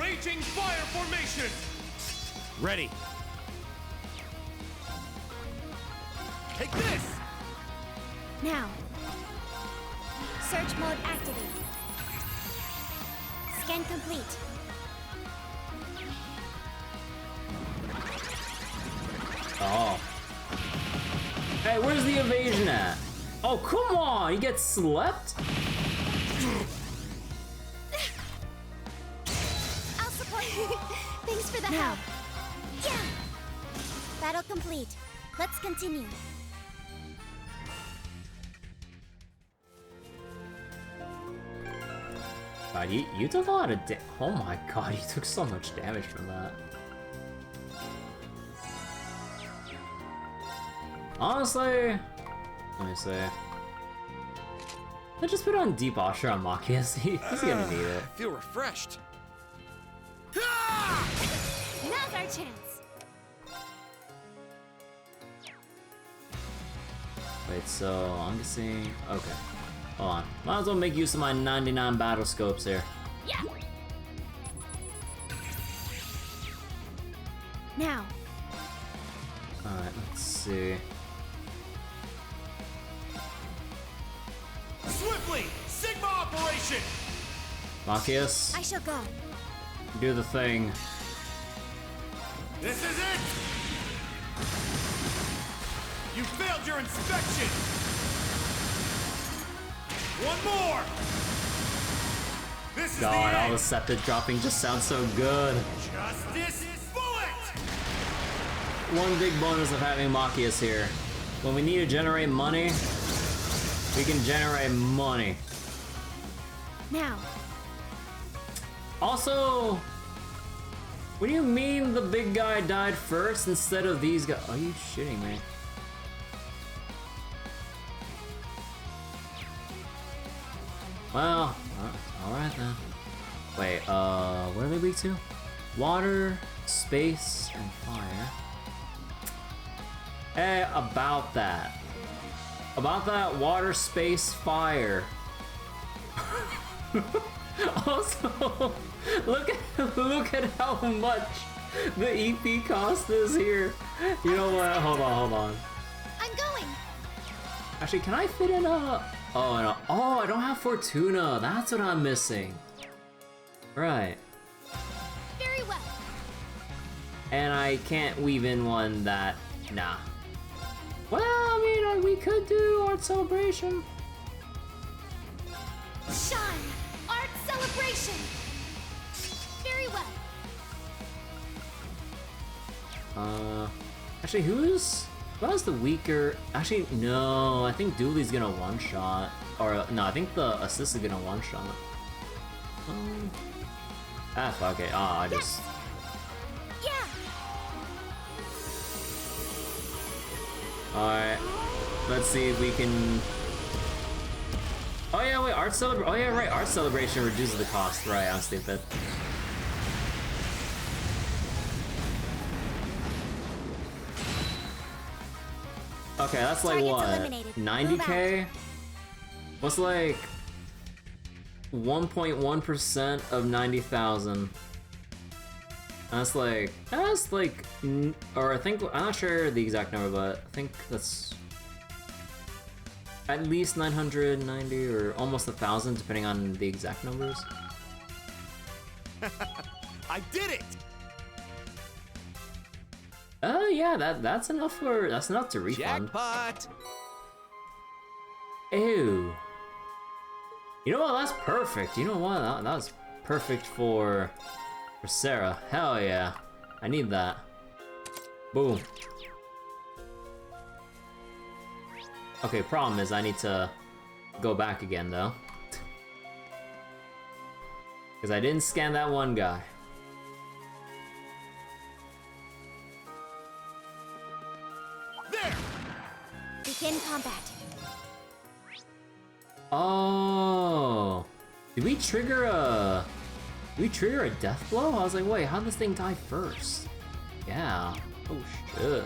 Raging fire formation! Ready. Take this! Now. Search mode activate. Scan complete. Oh. Hey, where's the evasion at? Oh, come on! You get slept? I'll support you. Thanks for the help. Yeah. Battle complete. Let's continue. God, you took a lot of oh my god, you took so much damage from that. Honestly, let me see. Let's just put on Deep Osher on Machias. He's gonna need it. I feel refreshed. Now's our chance. Wait, so I'm guessing. Okay, hold on. Might as well make use of my 99 battle scopes here. Yeah. Now. Alright, let's see. Swiftly! Sigma operation! Machias, I shall go. do the thing. This is it! You failed your inspection! One more! This is God, the all end! the scepter dropping just sounds so good. Justice bullet! One big bonus of having Machias here. When we need to generate money, we can generate money. Now. Also, what do you mean the big guy died first instead of these guys? Are you shitting me? Well, alright then. Wait, what are they weak to? Water, space, and fire. Hey, about that. About that water, space, fire. Also, look at how much the EP cost is here. You know what? Hold on. I'm going. Actually, can I fit in a? Oh no! Oh, I don't have Fortuna. That's what I'm missing. Right. Very well. And I can't weave in one that. Nah. Well, I mean, we could do art celebration. Shine! Art celebration! Very well. Actually, who has the weaker? Actually, no, I think Dooley's gonna one-shot. Or, no, I think the assist is gonna one-shot. Okay, I just... Yeah! Alright, let's see if we can... Oh yeah, wait, art celebration. Oh yeah, right, art celebration reduces the cost. Right, I'm stupid. Okay, that's like what? 90k? What's like 1.1% of 90,000? That's like, or I think, I'm not sure the exact number, but I think that's at least 990 or almost 1,000, depending on the exact numbers. I did it! Yeah, that's enough to refund. Jackpot! Ew. You know what? That's perfect. You know what? That was perfect for Sarah. Hell yeah. I need that. Boom. Okay, problem is I need to go back again though. Because I didn't scan that one guy. There! Begin combat. Oh. Did we trigger a death blow? I was like, wait, how'd this thing die first? Yeah. Oh shit.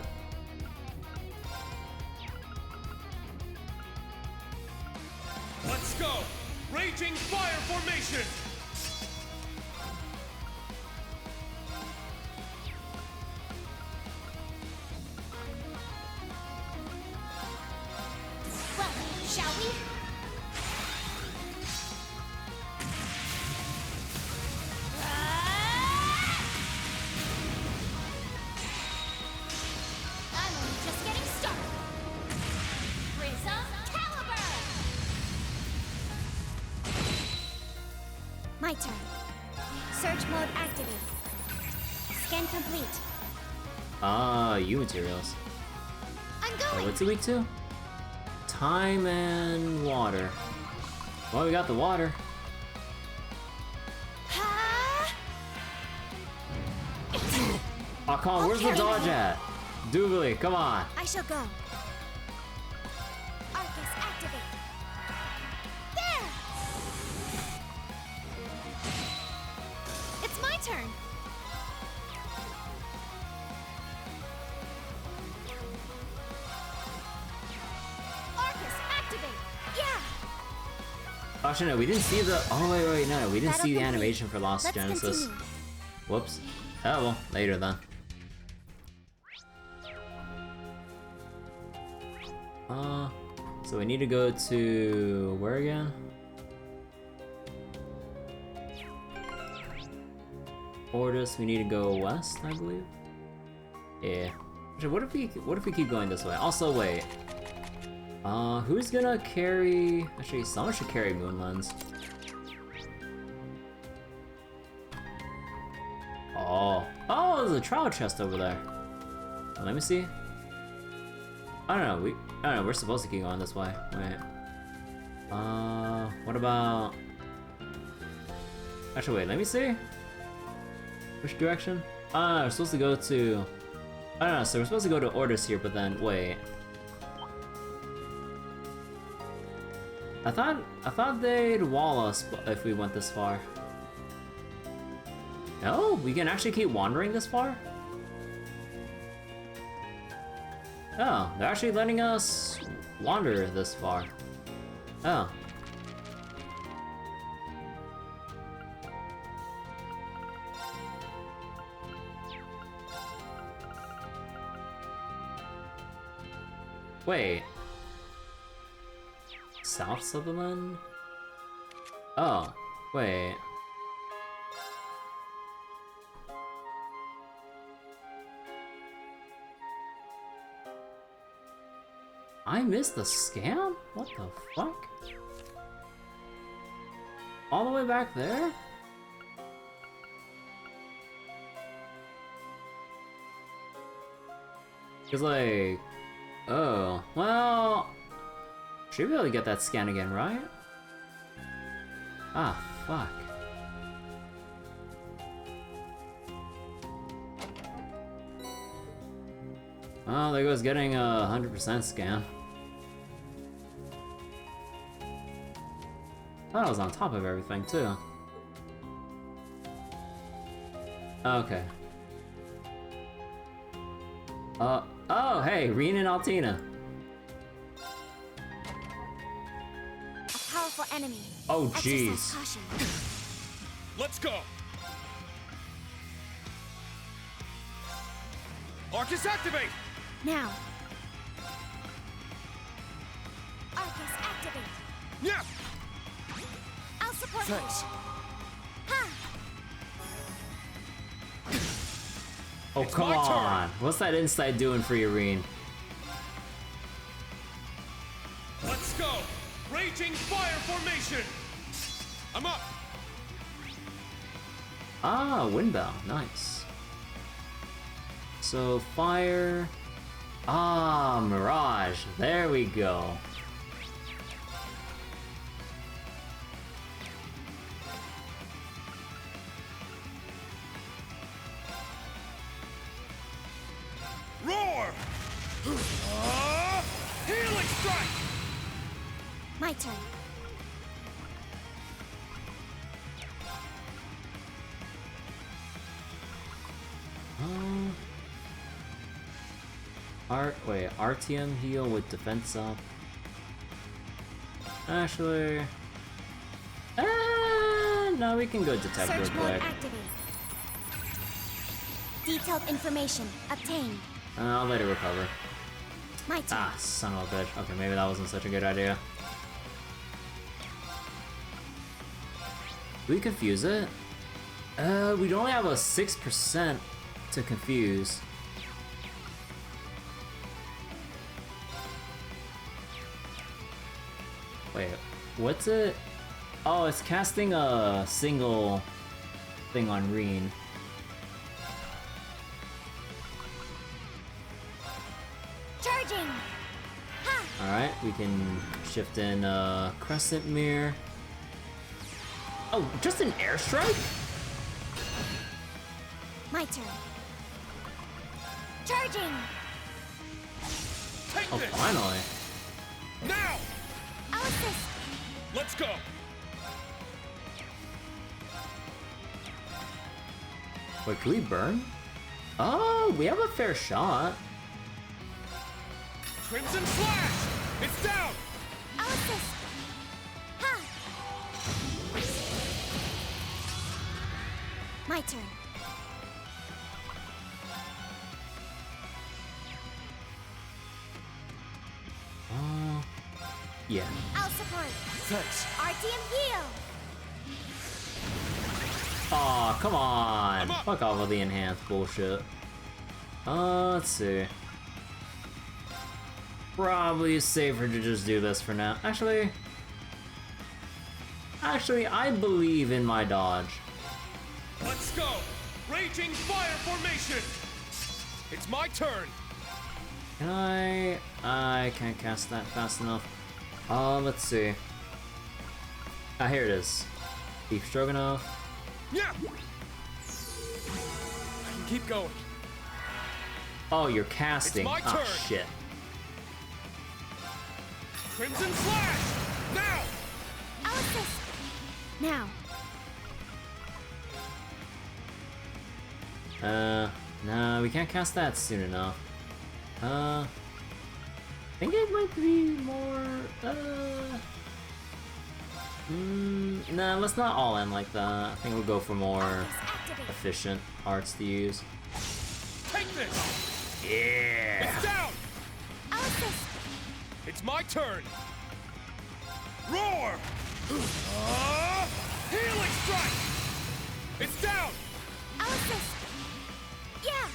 Let's go! Raging fire formation! Well, shall we? I'm only just getting started. Prism Caliber! My turn. Search mode activated. Scan complete. Ah, you materials. I'm Wait, going. what's it weak to? Time and water. Well, we got the water. Ha! Oh, come on, where's the Okay. dodge at? Doobly, come on. I shall go. Arcus activate. There! It's my turn. Arcus activate. Yeah. Actually, no, we didn't see the. Oh, wait, no, we didn't Battle see the complete. animation for Lost Let's Genesis. continue. Whoops. Oh, well, later then. So we need to go to where again? Ordis, we need to go west, I believe. Yeah. Actually, what if we keep going this way? Also, wait. Who's gonna carry? Actually, someone should carry Moonlens. Oh, there's a trial chest over there. Let me see. I don't know. We're supposed to keep going this way. Wait. What about? Actually, wait, let me see. Which direction? We're supposed to go to... I don't know, so we're supposed to go to Ordis here, but then, wait. I thought they'd wall us if we went this far. No? We can actually keep wandering this far? Oh, they're actually letting us wander this far. Oh. Wait. South Sutherland? Oh, wait. I missed the scam? What the fuck? All the way back there? It's like... Oh, well... Should be able to get that scan again, right? Ah, fuck. Oh, there goes getting a 100% scan. Thought I was on top of everything, too. Okay. Oh, hey, Rean and Altina. A powerful enemy. Oh, Exercise jeez. caution. Let's go! Arcus activate! Now. Arcus activate. Yeah! I'll support Thanks. you. Ha! Oh, It's come my on. What's that insight doing for you, Rean? Let's go! Raging fire formation! I'm up! Ah, windbow. Nice. So, fire... Ah, mirage. There we go. Roar! Healing strike! My turn. Wait, RTM heal with defense up. Actually... no, we can go detect real Search mode quick. activate. Detailed information obtained. I'll let it recover. My turn. Ah, son of a bitch. Okay, maybe that wasn't such a good idea. We confuse it? We'd only have a 6% to confuse. Wait, what's it? Oh, it's casting a single thing on Rean. Charging. Ha! Alright, we can shift in Crescent Mirror. Oh, just an airstrike? My turn. Charging. Take Oh, this! finally. Now! I'll assist. Let's go! Wait, can we burn? Oh, we have a fair shot. Crimson Flash! It's down! I'll assist. Ha! My turn. Yeah. I'll support. Thanks. RTM heal. Aw, come on. I'm up. Fuck off with the enhanced bullshit. Let's see. Probably safer to just do this for now. Actually, I believe in my dodge. Let's go! Raging fire formation! It's my turn! Can I can't cast that fast enough. Let's see. Ah, here it is. Beef stroganoff. Yeah. I can keep going. Oh, you're casting. It's my Oh, turn. shit. Crimson Slash! Now! I'll assist. Now. No, we can't cast that soon enough. I think it might be more, nah, let's not all in like that. I think we'll go for more Activate. efficient arts to use. Take this! Yeah! It's down! I'll assist. It's my turn! Roar! Healing strike! It's down! I'll assist. Yeah.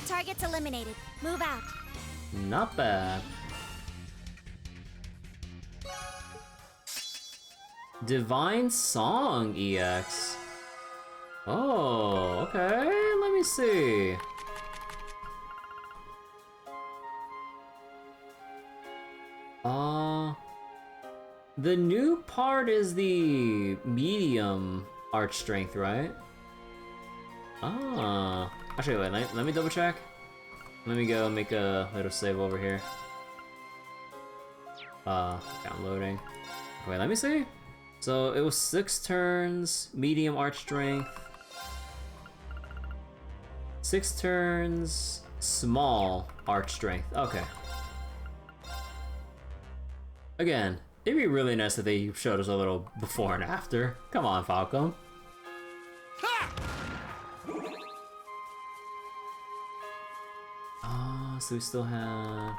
Target's eliminated. Move out. Not bad. Divine Song EX. Oh, okay. Let me see. The new part is the medium arch strength, right? Ah. Actually, wait, let me double check. Let me go make a little save over here. Downloading. Wait, let me see. So it was 6 turns, medium arch strength. 6 turns, small arch strength. Okay. Again, it'd be really nice if they showed us a little before and after. Come on, Falcom. So we still have...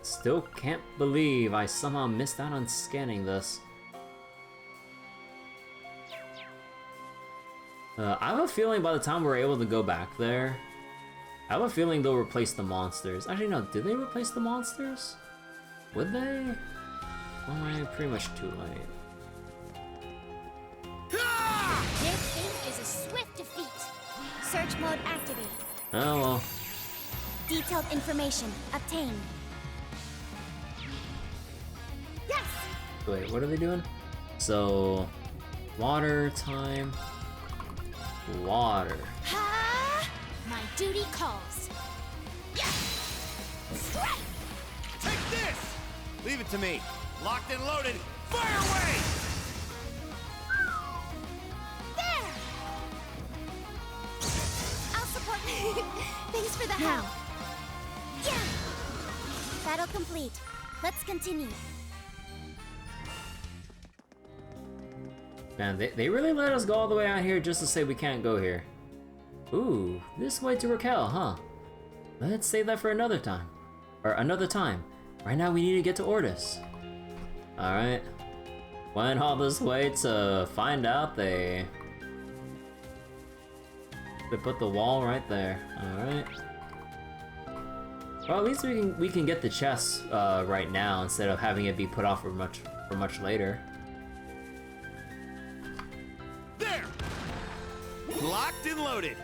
Still can't believe I somehow missed out on scanning this. I have a feeling by the time we're able to go back there, I have a feeling they'll replace the monsters. Actually, no, did they replace the monsters? Would they? Or am I pretty much too late? This thing is a swift defeat. Search mode activated. Oh well. Detailed information obtained. Yes! Wait, what are they doing? So, water time. Water. Ha! My duty calls. Yes! Strike! Take this! Leave it to me. Locked and loaded. Fire away! There! I'll support. Thanks for the help. Yeah! Battle complete. Let's continue. Man, they really let us go all the way out here just to say we can't go here. Ooh, this way to Raquel, huh? Let's save that for another time. Or another time. Right now we need to get to Ordis. Alright. Went all this way to find out they put the wall right there. Alright. Well, at least we can get the chest right now instead of having it be put off for much later. There! Locked and loaded.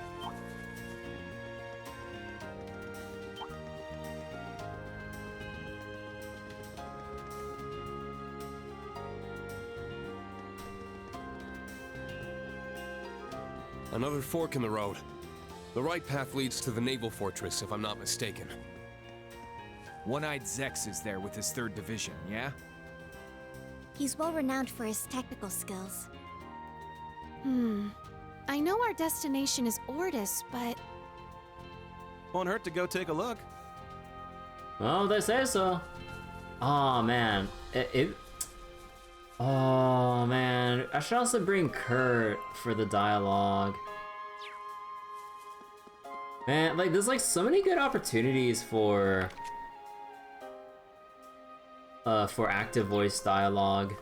Another fork in the road. The right path leads to the naval fortress, if I'm not mistaken. One-Eyed Zex is there with his 3rd Division, yeah? He's well renowned for his technical skills. I know our destination is Ordis, but Won't hurt to go take a look. Well, they say so. Oh man, oh man, I should also bring Kurt for the dialogue. Man, like there's like so many good opportunities for active voice dialogue.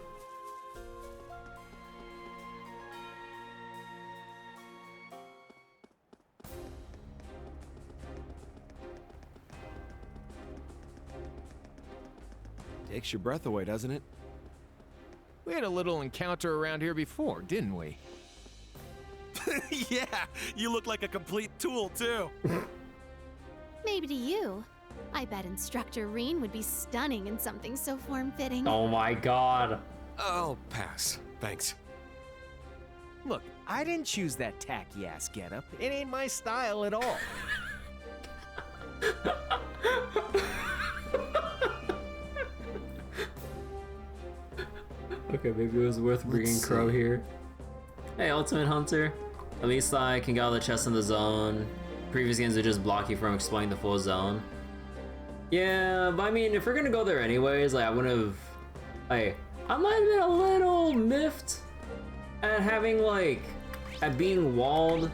Takes your breath away, doesn't it? We had a little encounter around here before, didn't we? Yeah, you look like a complete tool, too. Maybe to you. I bet Instructor Rean would be stunning in something so form-fitting. Oh my god. I'll pass. Thanks. Look, I didn't choose that tacky-ass getup. It ain't my style at all. Okay, maybe it was worth bringing Crow here. Hey, Ultimate Hunter. At least I can get all the chests in the zone. Previous games would just block you from exploring the full zone. Yeah, but I mean, if we're gonna go there anyways, like I wouldn't have... I might have been a little miffed at having like... at being walled.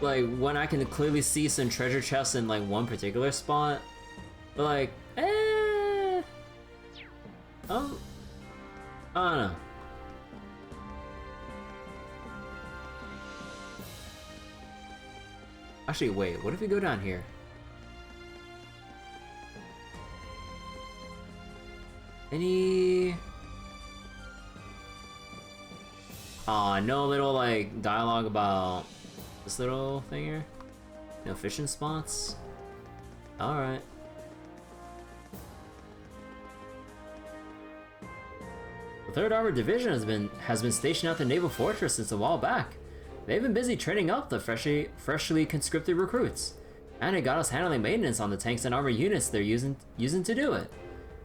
Like, when I can clearly see some treasure chests in like one particular spot. But like, I don't know. Actually, wait, what if we go down here? Any... no little, like, dialogue about this little thing here? No fishing spots? Alright. The 3rd Armored Division has been stationed at the Naval Fortress since a while back. They've been busy training up the freshly conscripted recruits, and it got us handling maintenance on the tanks and armor units they're using to do it.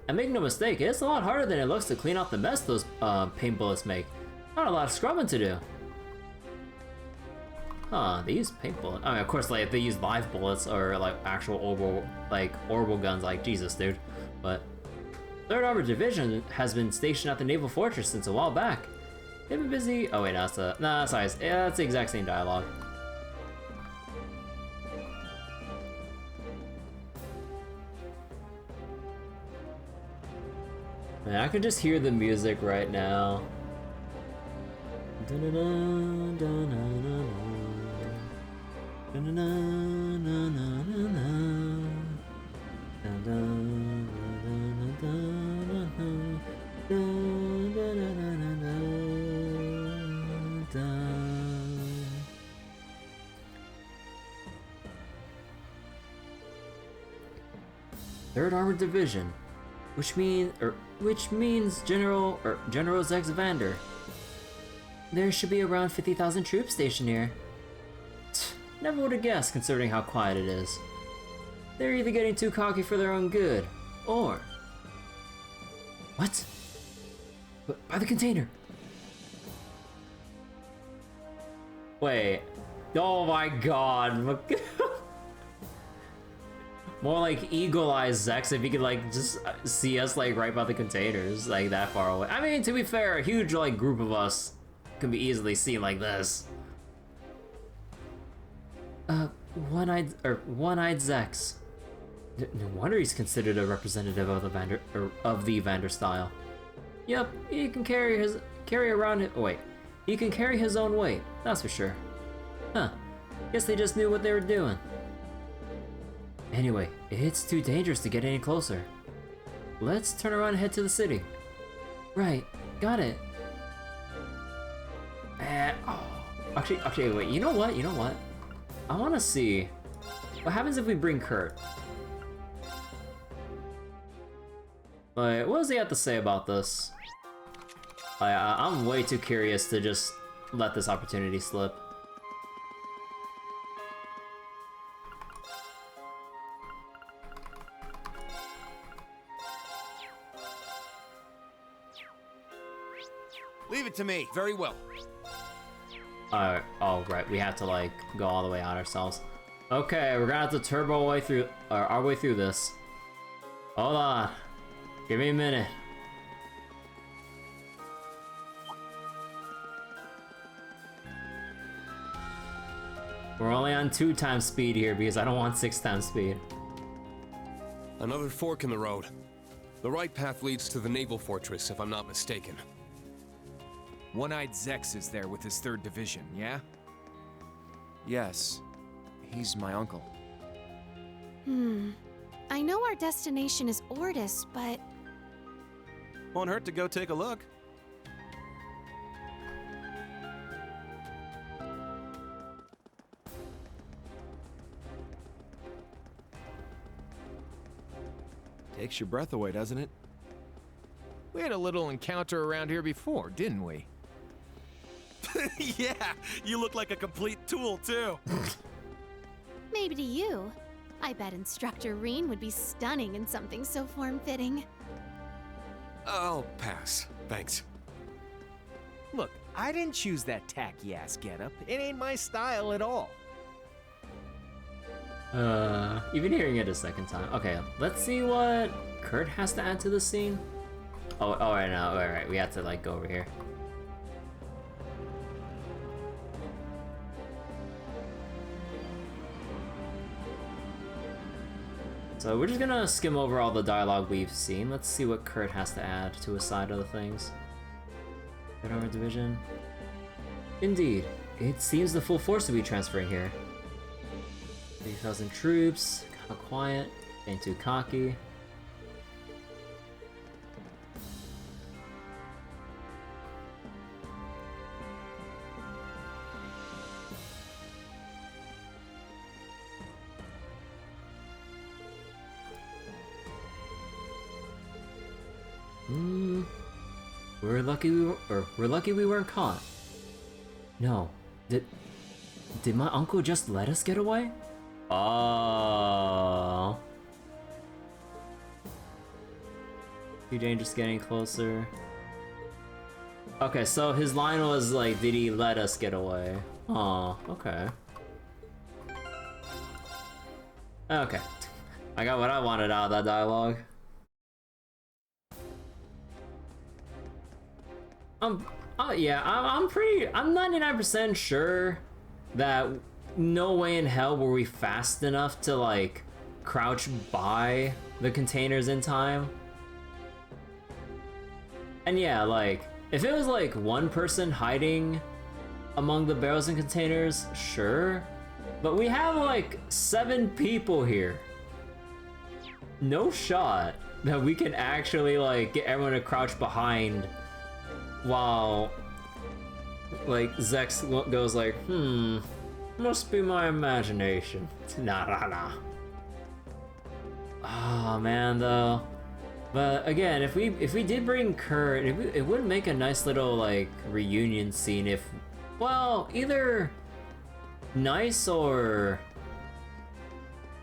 And make no mistake, it's a lot harder than it looks to clean up the mess those paint bullets make. Not a lot of scrubbing to do. Huh, they use paint bullets. I mean, of course, like, they use live bullets or, like, actual orbital guns, like, Jesus, dude. But 3rd Armored Division has been stationed at the Naval Fortress since a while back. They've been busy... Oh, wait, no, that's the... Nah, sorry. Yeah, that's the exact same dialogue. Man, I can just hear the music right now. Third Armored Division, which means General Zex Vander. There should be around 50,000 troops stationed here. Never would have guessed, considering how quiet it is. They're either getting too cocky for their own good, or... What? By the container! Wait. Oh my god. More like Eagle Eyes Zex if you could like just see us like right by the containers, like that far away. I mean, to be fair, a huge like group of us can be easily seen like this. One-eyed Zex. No wonder he's considered a representative of the Vander style. Yep, he can carry around. Oh wait, he can carry his own weight. That's for sure. Huh? Guess they just knew what they were doing. Anyway, it's too dangerous to get any closer. Let's turn around and head to the city. Right, got it. Actually, wait. You know what? I want to see what happens if we bring Kurt. Like, what does he have to say about this? I'm way too curious to just let this opportunity slip. Leave it to me. Very well. Oh right, we have to like go all the way out ourselves. Okay, we're gonna have to turbo our way through this. Hold on. Give me a minute. We're only on 2 times speed here because I don't want 6 times speed. Another fork in the road. The right path leads to the naval fortress, if I'm not mistaken. One-eyed Zex is there with his 3rd Division, yeah? Yes. He's my uncle. I know our destination is Ordis, but... Won't hurt to go take a look. Takes your breath away, doesn't it? We had a little encounter around here before, didn't we? Yeah, you look like a complete tool, too. Maybe to you. I bet Instructor Rean would be stunning in something so form-fitting. I'll pass. Thanks. Look, I didn't choose that tacky-ass getup. It ain't my style at all. Even hearing it a second time. Okay, let's see what Kurt has to add to the scene. Oh, right now, all right, we have to like go over here. So we're just gonna skim over all the dialogue we've seen. Let's see what Kurt has to add to his side of the things. Get our division. Indeed, it seems the full force to be transferring here. 3,000 troops, kinda quiet, ain't too cocky. We're lucky we weren't caught. No, did my uncle just let us get away? Oh. Too dangerous, getting closer. Okay, so his line was like, did he let us get away? Oh, okay. Okay. I got what I wanted out of that dialogue. Yeah, I'm 99% sure that no way in hell were we fast enough to like crouch by the containers in time. And yeah, like if it was like one person hiding among the barrels and containers, sure, but we have like 7 people here. No shot that we can actually like get everyone to crouch behind while like Zex goes like, must be my imagination. Nah. Oh man, though. But again, if we did bring Kurt, it would make a nice little like reunion scene if, well, either nice or,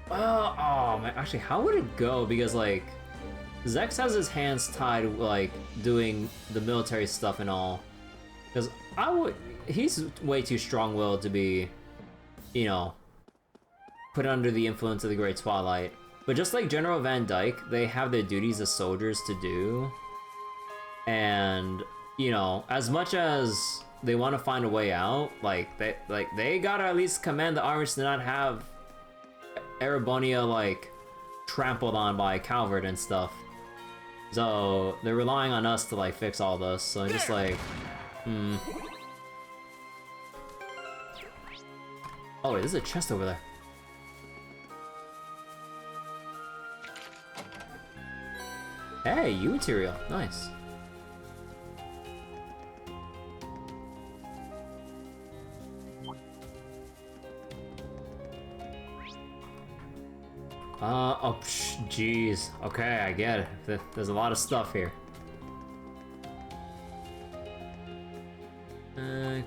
well, oh man, actually, how would it go? Because like Zex has his hands tied, like doing the military stuff and all. Because he's way too strong-willed to be, you know, put under the influence of the Great Twilight. But just like General Van Dyke, they have their duties as soldiers to do. And, you know, as much as they want to find a way out, they gotta at least command the armies to not have Erebonia, like, trampled on by Calvert and stuff. So they're relying on us to like fix all this. So just like, Oh wait, there's a chest over there. Hey, U material, nice. Oh, jeez. Okay, I get it. There's a lot of stuff here.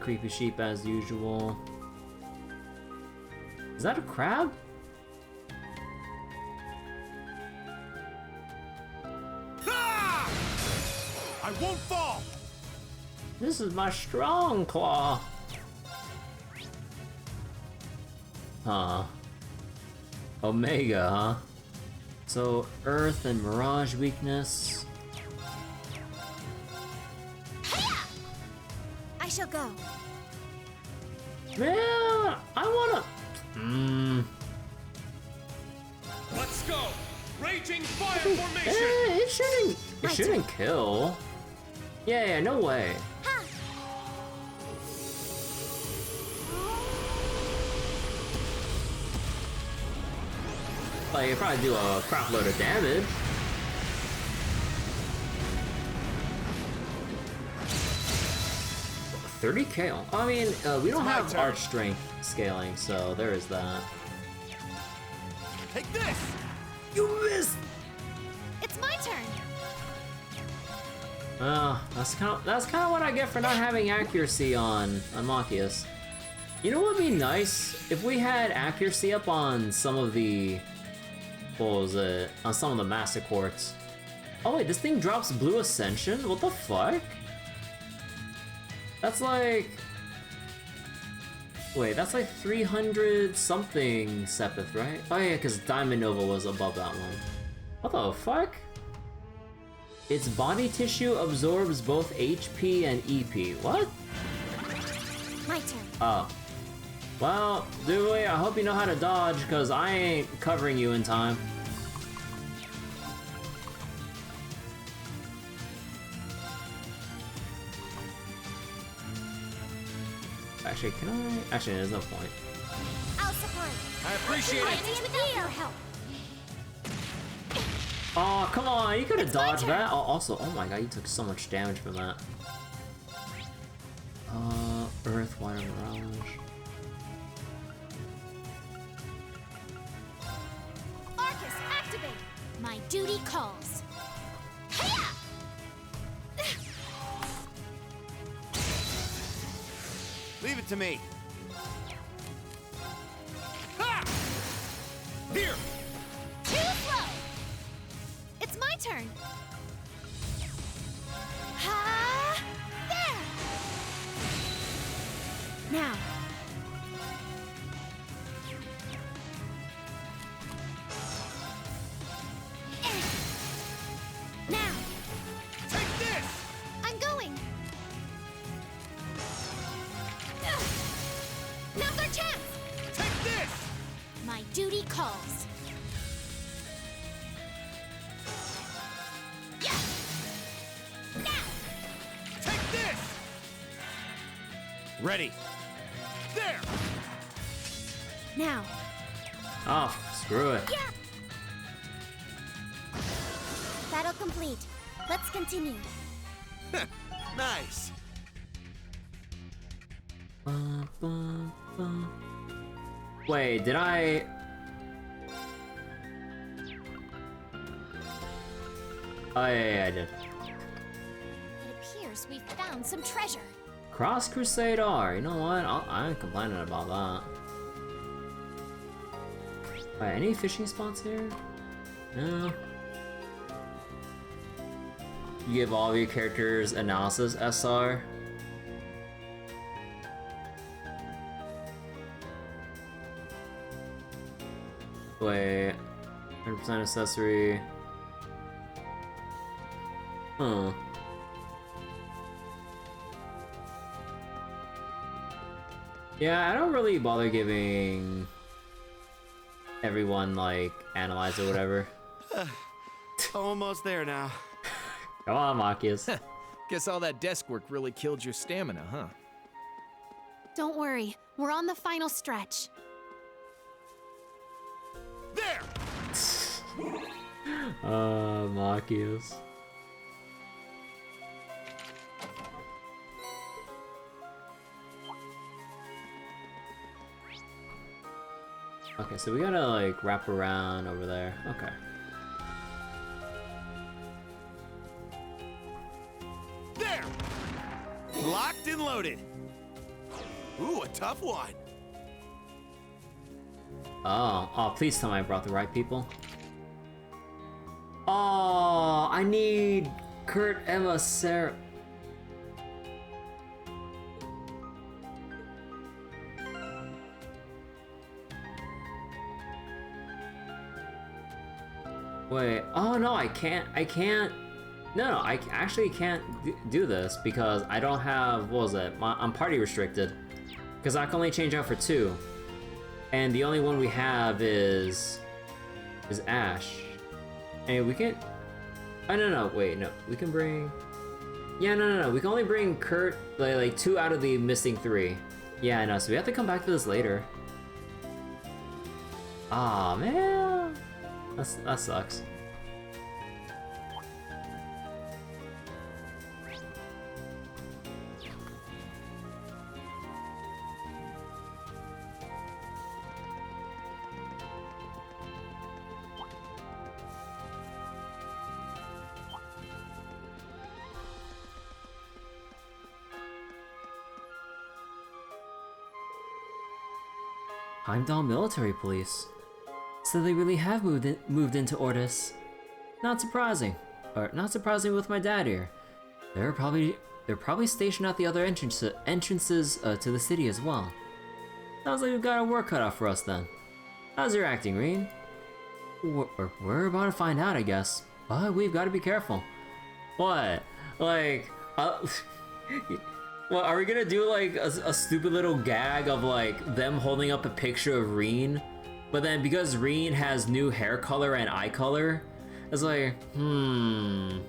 Creepy sheep as usual. Is that a crab? Ah! I won't fall! This is my strong claw. Huh. Omega, huh? So, Earth and Mirage weakness. I shall go. Man, I wanna... Let's go! Raging fire formation! It shouldn't kill. Yeah, no way. Ha! Like, it probably do a crap load of damage. $30k. I mean, we don't have arch strength scaling, so there is that. Take this! You missed! It's That's kind of what I get for not having accuracy on Machias. You know what would be nice if we had accuracy up on some of the, what was it? On some of the Master Quartz. Oh wait, this thing drops Blue Ascension? What the fuck? That's like, wait, that's like 300 something Sepith, right? Oh yeah, because Diamond Nova was above that one. What the fuck? Its body tissue absorbs both HP and EP. What? My turn. Oh. Well, Dewey, I hope you know how to dodge, because I ain't covering you in time. Actually, can I? Actually, there's no point. I'll support. I appreciate it. I need your help. Oh, come on, you could have dodged that. Oh, also, oh my god, you took so much damage from that. Earth, Water, Mirage. Arcus, activate. My duty calls. Hiya! Leave it to me. Ha! Here. Too slow. It's my turn. Ha! There. Now. Now. Take this. I'm going. Now's our chance. Take this. My duty calls. Yeah. Now. Take this. Ready. There. Now. Oh, screw it. Yeah. Battle complete. Let's continue. Nice. Wait, did I? Oh yeah, I did. It appears we've found some treasure. Cross Crusade R. You know what? I ain't complaining about that. Wait, any fishing spots here? No. You give all of your characters analysis SR. Wait, 100% accessory. Huh. Yeah, I don't really bother giving everyone, like, analyze or whatever. Almost there now. Come on, Machias. Guess all that desk work really killed your stamina, huh? Don't worry, we're on the final stretch. There. Machias. Okay, so we gotta, like, wrap around over there. Okay. There. Locked and loaded. Ooh, a tough one. Oh, please tell me I brought the right people. Oh, I need Kurt, Emma, Sarah. Wait, oh no, I can't, no, I actually can't do this because I don't have, what was it, I'm party restricted. Because I can only change out for 2. And the only one we have is Ash. And we can, oh no, wait, no, we can bring, yeah, no, we can only bring Kurt, like 2 out of the missing 3. Yeah, I know, so we have to come back to this later. Aw, man. That sucks. Heimdall military police. So they really have moved into Ordis. Not surprising. Or not surprising with my dad here. They're probably stationed at the other entrances to the city as well. Sounds like we've got our work cut off for us then. How's your acting, Rean? We're about to find out, I guess. But we've got to be careful. What? Like, what, are we gonna do like a stupid little gag of like them holding up a picture of Rean, but then because Rean has new hair color and eye color, it's like, nah,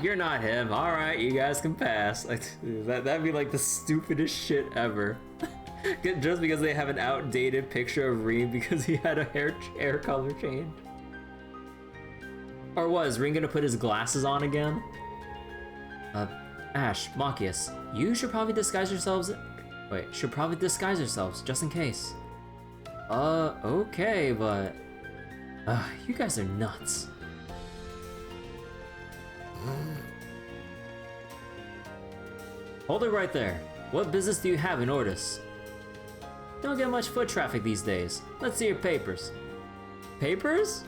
you're not him. All right, you guys can pass. Like, that'd be like the stupidest shit ever. Just because they have an outdated picture of Rean because he had a hair color change. Or was Rean gonna put his glasses on again? Ash, Machias, you should probably disguise yourselves. Wait, should probably disguise yourselves just in case. Okay, but you guys are nuts. Hold it right there. What business do you have in Ordis? Don't get much foot traffic these days. Let's see your papers. Papers?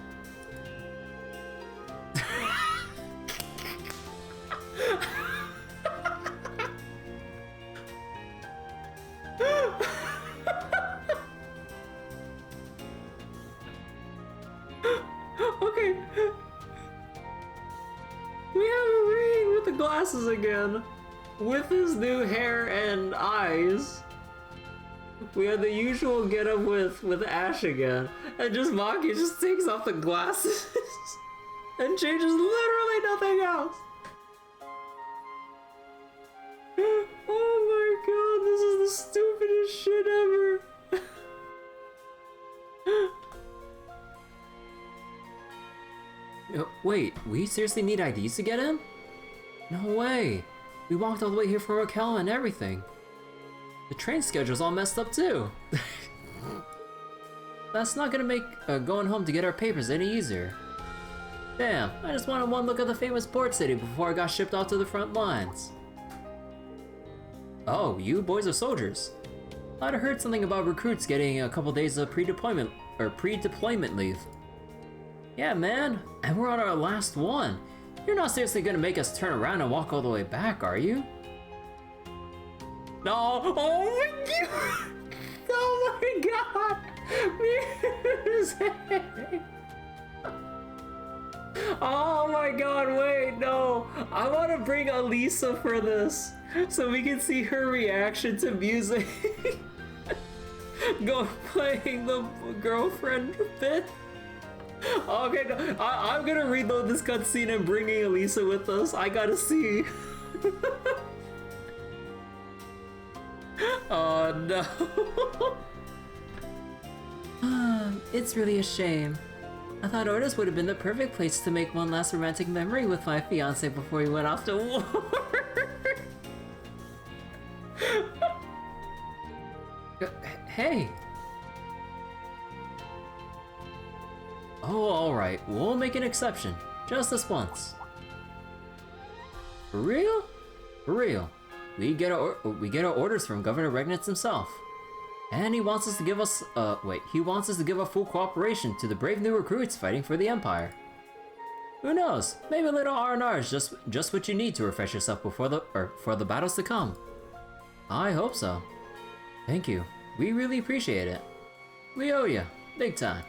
Okay. We have Rean with the glasses again. With his new hair and eyes. We had the usual getup with Ash again. And just Maki just takes off the glasses and changes literally nothing else. Oh my god, this is the stupidest shit ever. Wait, we seriously need IDs to get in? No way. We walked all the way here from Raquel and everything. The train schedule's all messed up too. That's not gonna make going home to get our papers any easier. Damn, I just wanted one look at the famous port city before I got shipped off to the front lines. Oh, you boys are soldiers. I'd have heard something about recruits getting a couple days of pre-deployment leave. Yeah, man, and we're on our last one. You're not seriously gonna make us turn around and walk all the way back, are you? No! Oh my god! Oh my god! Music! Oh my god, wait, no! I want to bring Elisa for this, so we can see her reaction to music. Go playing the girlfriend bit. Okay, no, I'm gonna reload this cutscene and bringing Elisa with us. I gotta see. Oh no. It's really a shame. I thought Ordis would have been the perfect place to make one last romantic memory with my fiance before he went off to war. Hey. Oh, alright. We'll make an exception. Just this once. For real? For real. We get our orders from Governor Regnitz himself. And he wants us to give us, he wants us to give our full cooperation to the brave new recruits fighting for the Empire. Who knows? Maybe a little R&R is just what you need to refresh yourself for the battles to come. I hope so. Thank you. We really appreciate it. We owe you. Big time.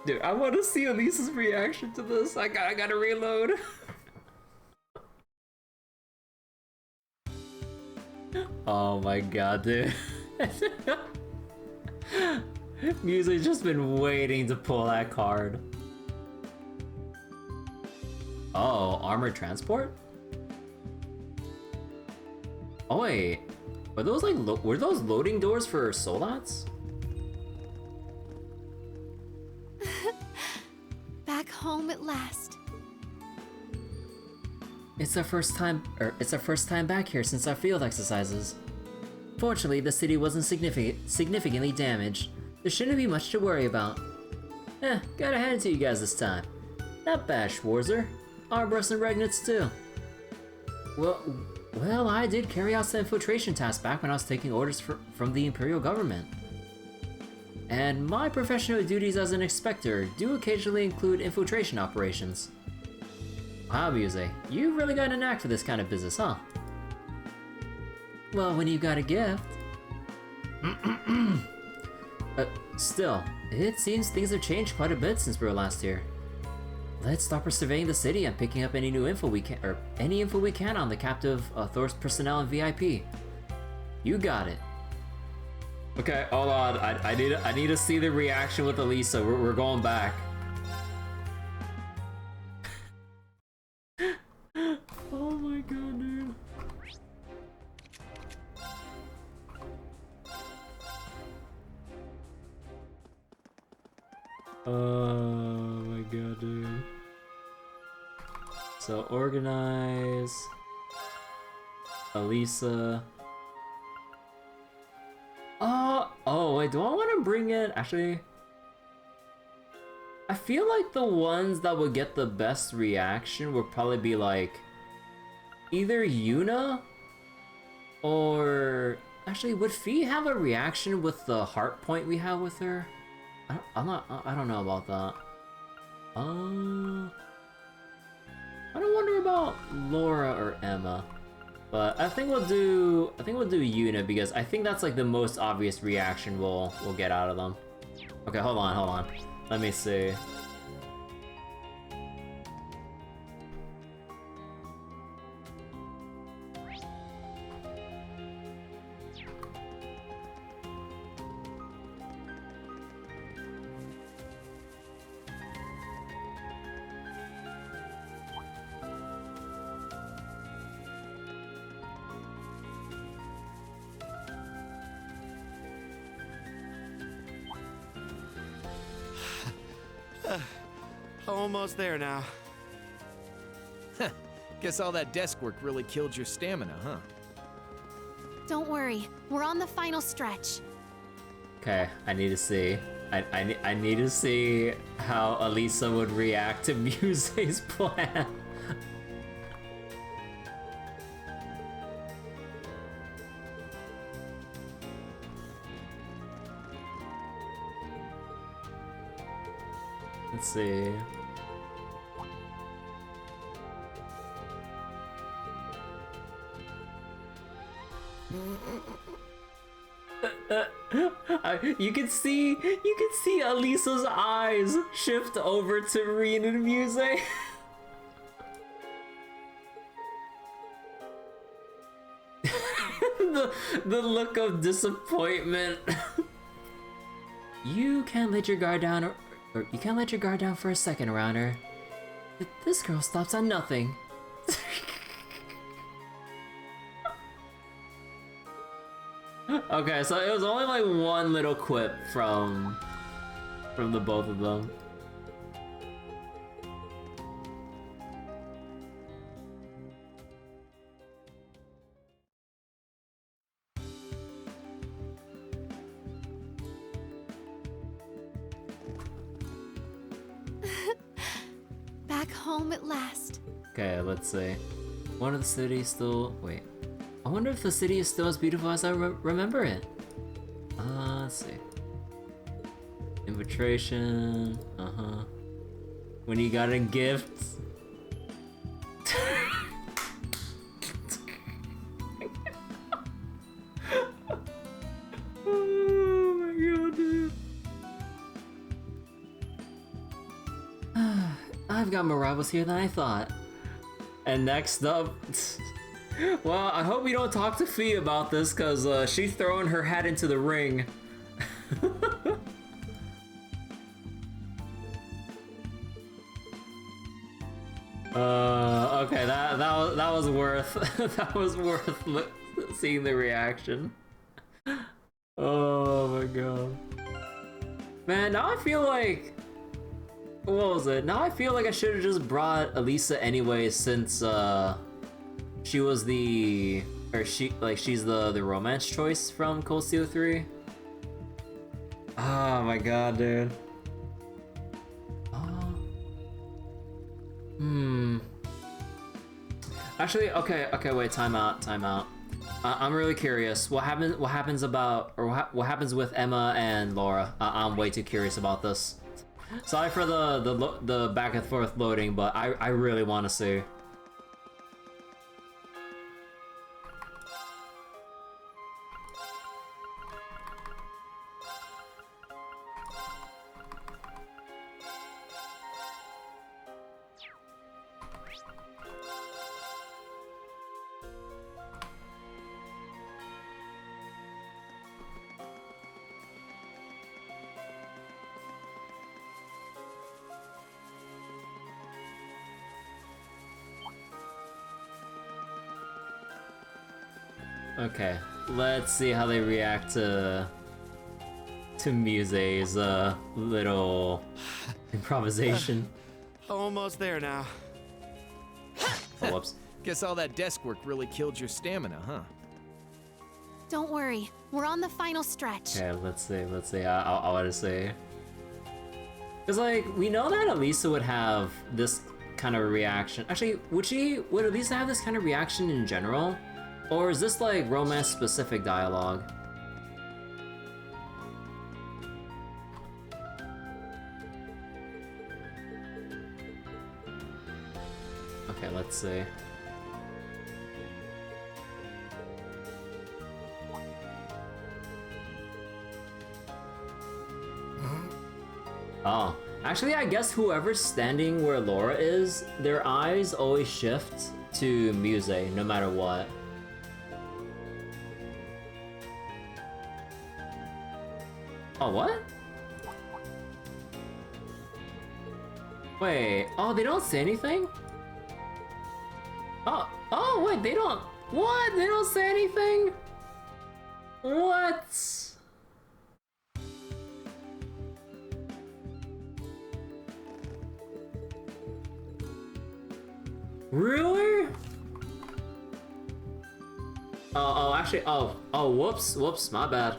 Dude, I want to see Elisa's reaction to this. I gotta reload. Oh my god, dude. Music's just been waiting to pull that card. Oh, armored transport? Oh wait, were those like were those loading doors for Solats? Back home at last. It's our first time back here since our field exercises. Fortunately, the city wasn't significantly damaged. There shouldn't be much to worry about. Gotta hand it to you guys this time. Not bad, Schwarzer. Armbrust and Regnitz too. Well, I did carry out some infiltration tasks back when I was taking orders from the Imperial government. And my professional duties as an inspector do occasionally include infiltration operations. Wow, Muse, you really got a knack for this kind of business, huh? Well, when you got a gift. Still, it seems things have changed quite a bit since we were last here. Let's start surveying the city and picking up any new info we can, or any info we can on the captive Thor's personnel and VIP. You got it. Okay, hold on. I need to see the reaction with Elisa. We're going back. Oh my god, dude. Oh my god, dude. So organize. Elisa. Oh wait, do I want to bring in, actually, I feel like the ones that would get the best reaction would probably be like either Yuna or, actually, would Fee have a reaction with the heart point we have with her? I don't know about that. I don't wonder about Laura or Emma. But I think we'll do Yuna, because I think that's like the most obvious reaction we'll get out of them. Okay, hold on. Let me see. Almost there now. Guess all that desk work really killed your stamina, huh? Don't worry, we're on the final stretch. Okay, I need to see. I need to see how Elisa would react to Muse's plan. Let's see. You can see Elisa's eyes shift over to Rian and Muse. the look of disappointment. You can't let your guard down, or you can't let your guard down for a second around her. This girl stops on nothing. Okay, so it was only like one little quip from the both of them. Back home at last. Okay, let's see. One of the cities still... Wait. I wonder if the city is still as beautiful as I remember it. Let's see. Infiltration. When you got a gift. Oh my god, dude. I've got more rivals here than I thought. And next up... Well, I hope we don't talk to Fee about this, cause she's throwing her hat into the ring. Okay, that was worth that was worth seeing the reaction. Oh my god, man! Now I feel like, what was it? Now I feel like I should have just brought Elisa anyway, since she was the, or she's the romance choice from Cold Steel 3. Oh my god, dude. Actually, okay, wait, time out. I'm really curious. What happens what happens with Emma and Laura? I'm way too curious about this. Sorry for the back and forth loading, but I really want to see. Okay, let's see how they react to Muse's little improvisation. Almost there now. Oh, whoops. Guess all that desk work really killed your stamina, huh? Don't worry, we're on the final stretch. Okay, let's see. I want to say, because like we know that Elisa would have this kind of reaction. Actually, would Elisa have this kind of reaction in general? Or is this like romance-specific dialogue? Okay, let's see. Oh, actually, I guess whoever's standing where Laura is, their eyes always shift to Muse, no matter what. Oh, what? Wait, oh, they don't say anything? Oh, wait, they don't... What? They don't say anything? What? Really? Oh, actually, oh, whoops, my bad.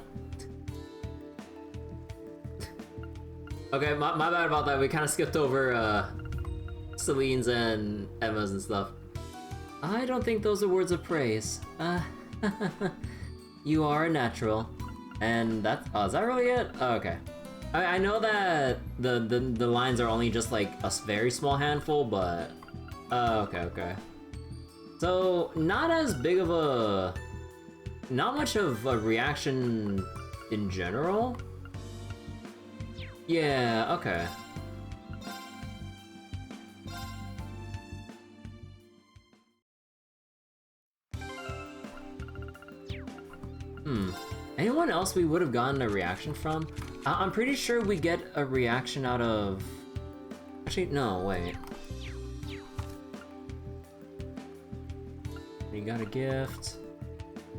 Okay, my bad about that. We kind of skipped over Celine's and Emma's and stuff. I don't think those are words of praise. You are a natural, and that's is that really it? Oh, okay. I know that the lines are only just like a very small handful, but okay. So not as big of a, not much of a reaction in general. Yeah, okay. Anyone else we would have gotten a reaction from? I'm pretty sure we get a reaction out of... Actually, no, wait. We got a gift.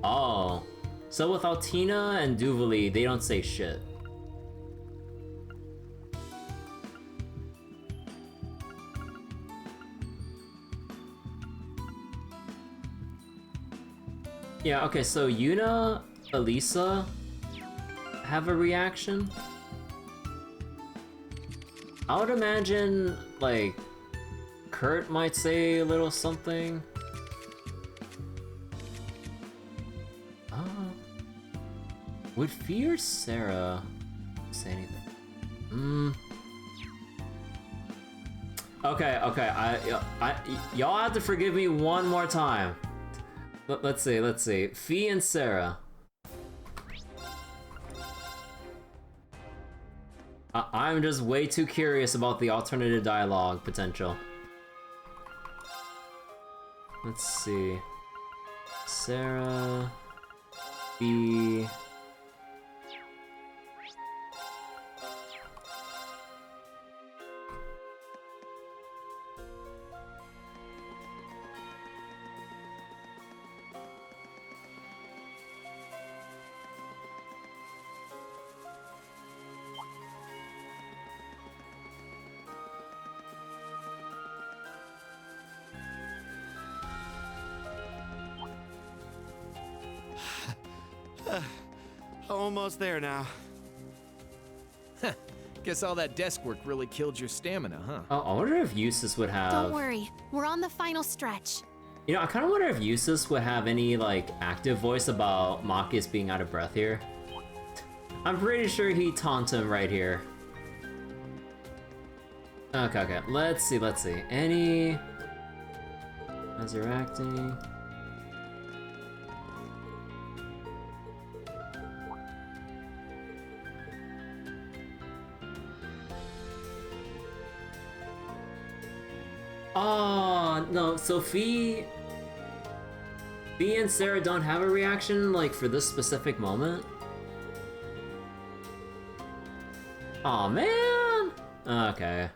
Oh. So with Altina and Duvali, they don't say shit. Yeah, okay, so Yuna, Elisa have a reaction. I would imagine, like, Kurt might say a little something. Would Fee or Sarah say anything? Okay, y'all have to forgive me one more time. Let's see. Fee and Sarah. I'm just way too curious about the alternative dialogue potential. Let's see. Sarah, Fee. Almost there now. Guess all that desk work really killed your stamina, huh? Oh, I wonder if Jusis would have... Don't worry, we're on the final stretch. You know, I kind of wonder if Jusis would have any, like, active voice about Machias being out of breath here. I'm pretty sure he taunts him right here. Okay. Let's see. Any... Resurrecting... Oh, no, so Fee and Sarah don't have a reaction, like, for this specific moment? Aw, man! Okay.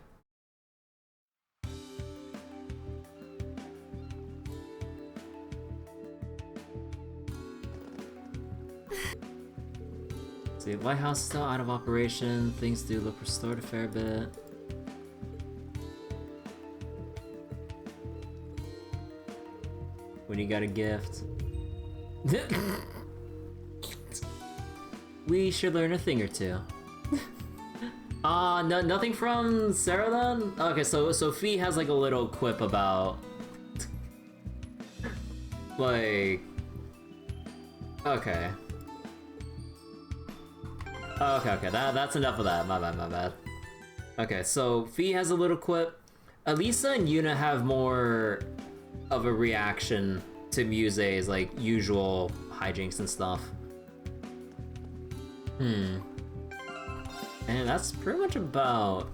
See, lighthouse is still out of operation. Things do look restored a fair bit. When you got a gift. We should learn a thing or two. No, nothing from Sarah then? Okay, so Fee has like a little quip about... like... Okay. Okay, that's enough of that. My bad. Okay, so Fee has a little quip. Elisa and Yuna have more of a reaction to Muse's like usual hijinks and stuff. And that's pretty much about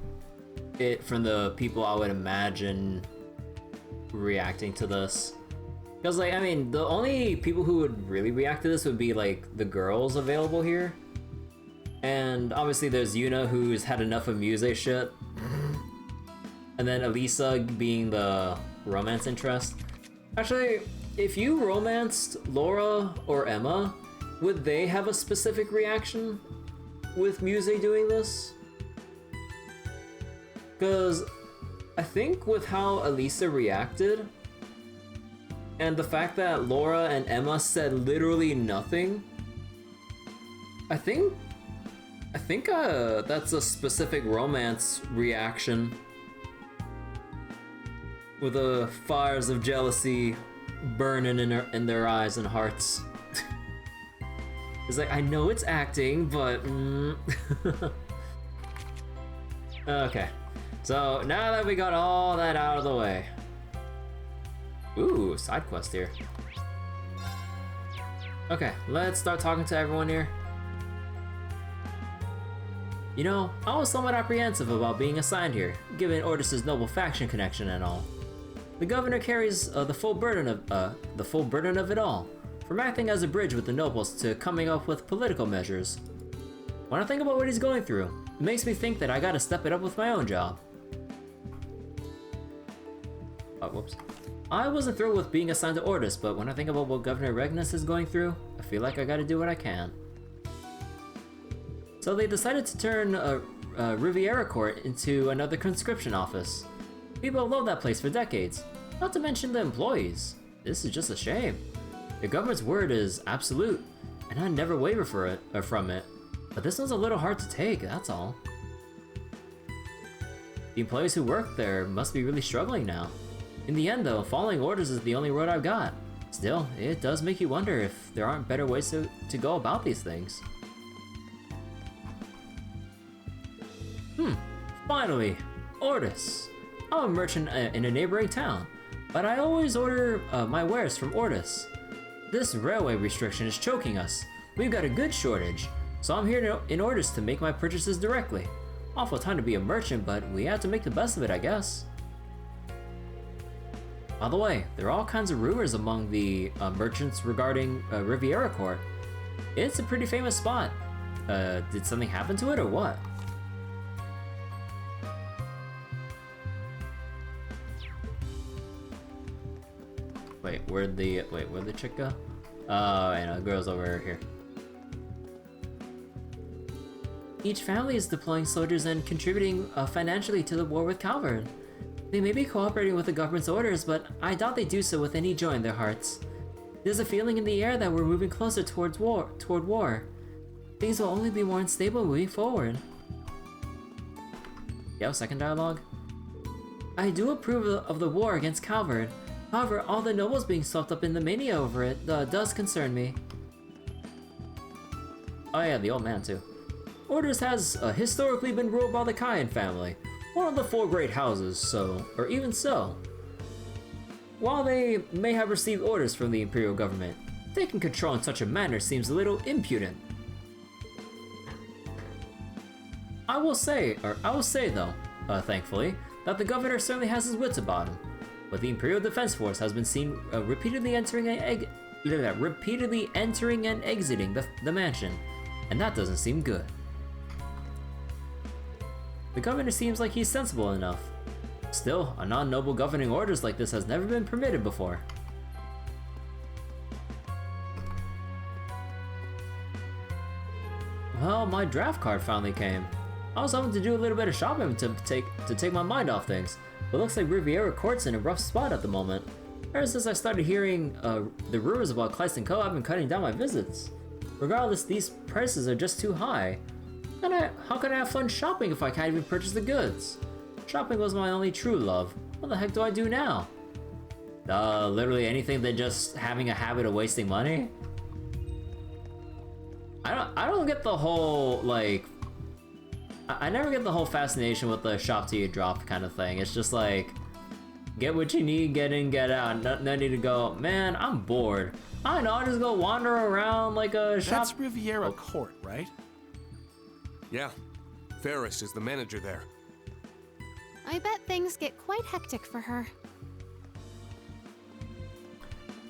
it from the people I would imagine reacting to this. Because like, I mean, the only people who would really react to this would be like the girls available here. And obviously there's Yuna, who's had enough of Muse shit. And then Elisa being the romance interest. Actually, if you romanced Laura or Emma, would they have a specific reaction with Muse doing this? Because I think with how Elisa reacted, and the fact that Laura and Emma said literally nothing, I think that's a specific romance reaction. With the fires of jealousy burning in their eyes and hearts. It's like, I know it's acting, but... Okay, so now that we got all that out of the way... Ooh, side quest here. Okay, let's start talking to everyone here. You know, I was somewhat apprehensive about being assigned here, given Ordis' noble faction connection and all. The governor carries the full burden of it all, from acting as a bridge with the nobles to coming up with political measures. When I think about what he's going through, it makes me think that I gotta step it up with my own job. Oh, whoops. I wasn't thrilled with being assigned to Ordis, but when I think about what Governor Regnus is going through, I feel like I gotta do what I can. So they decided to turn Riviera Court into another conscription office. People love that place for decades, not to mention the employees. This is just a shame. The government's word is absolute, and I never waver from it. But this one's a little hard to take, that's all. The employees who work there must be really struggling now. In the end though, following orders is the only road I've got. Still, it does make you wonder if there aren't better ways to go about these things. Finally! Ordis! I'm a merchant in a neighboring town, but I always order my wares from Ordis. This railway restriction is choking us. We've got a goods shortage, so I'm here in Ordis to make my purchases directly. Awful time to be a merchant, but we have to make the best of it, I guess. By the way, there are all kinds of rumors among the merchants regarding Riviera Court. It's a pretty famous spot. Did something happen to it or what? Where'd the chick go? Oh, I know, the girl's over here. Each family is deploying soldiers and contributing financially to the war with Calvard. They may be cooperating with the government's orders, but I doubt they do so with any joy in their hearts. There's a feeling in the air that we're moving closer toward war. Things will only be more unstable moving forward. Yo, second dialogue. I do approve of the war against Calvard. However, all the nobles being swept up in the mania over it does concern me. Oh yeah, the old man too. Ordis has historically been ruled by the Cayenne family, one of the 4 great houses, or even so. While they may have received orders from the Imperial government, taking control in such a manner seems a little impudent. I will say though, thankfully, that the governor certainly has his wits about him. But the Imperial Defense Force has been seen repeatedly entering and exiting the mansion, and that doesn't seem good. The governor seems like he's sensible enough. Still, a non-noble governing orders like this has never been permitted before. Well, my draft card finally came. I was hoping to do a little bit of shopping to take my mind off things, but looks like Riviera Court's in a rough spot at the moment. Ever since I started hearing the rumors about Kleist & Co, I've been cutting down my visits. Regardless, these prices are just too high. How can I have fun shopping if I can't even purchase the goods? Shopping was my only true love. What the heck do I do now? Literally anything than just having a habit of wasting money? I don't get the whole, like... I never get the whole fascination with the shop till you drop kind of thing. It's just like, get what you need, get in, get out. No need to go, man, I'm bored. I know, I'll just go wander around like a shop. That's Riviera Court, right? Yeah. Ferris is the manager there. I bet things get quite hectic for her.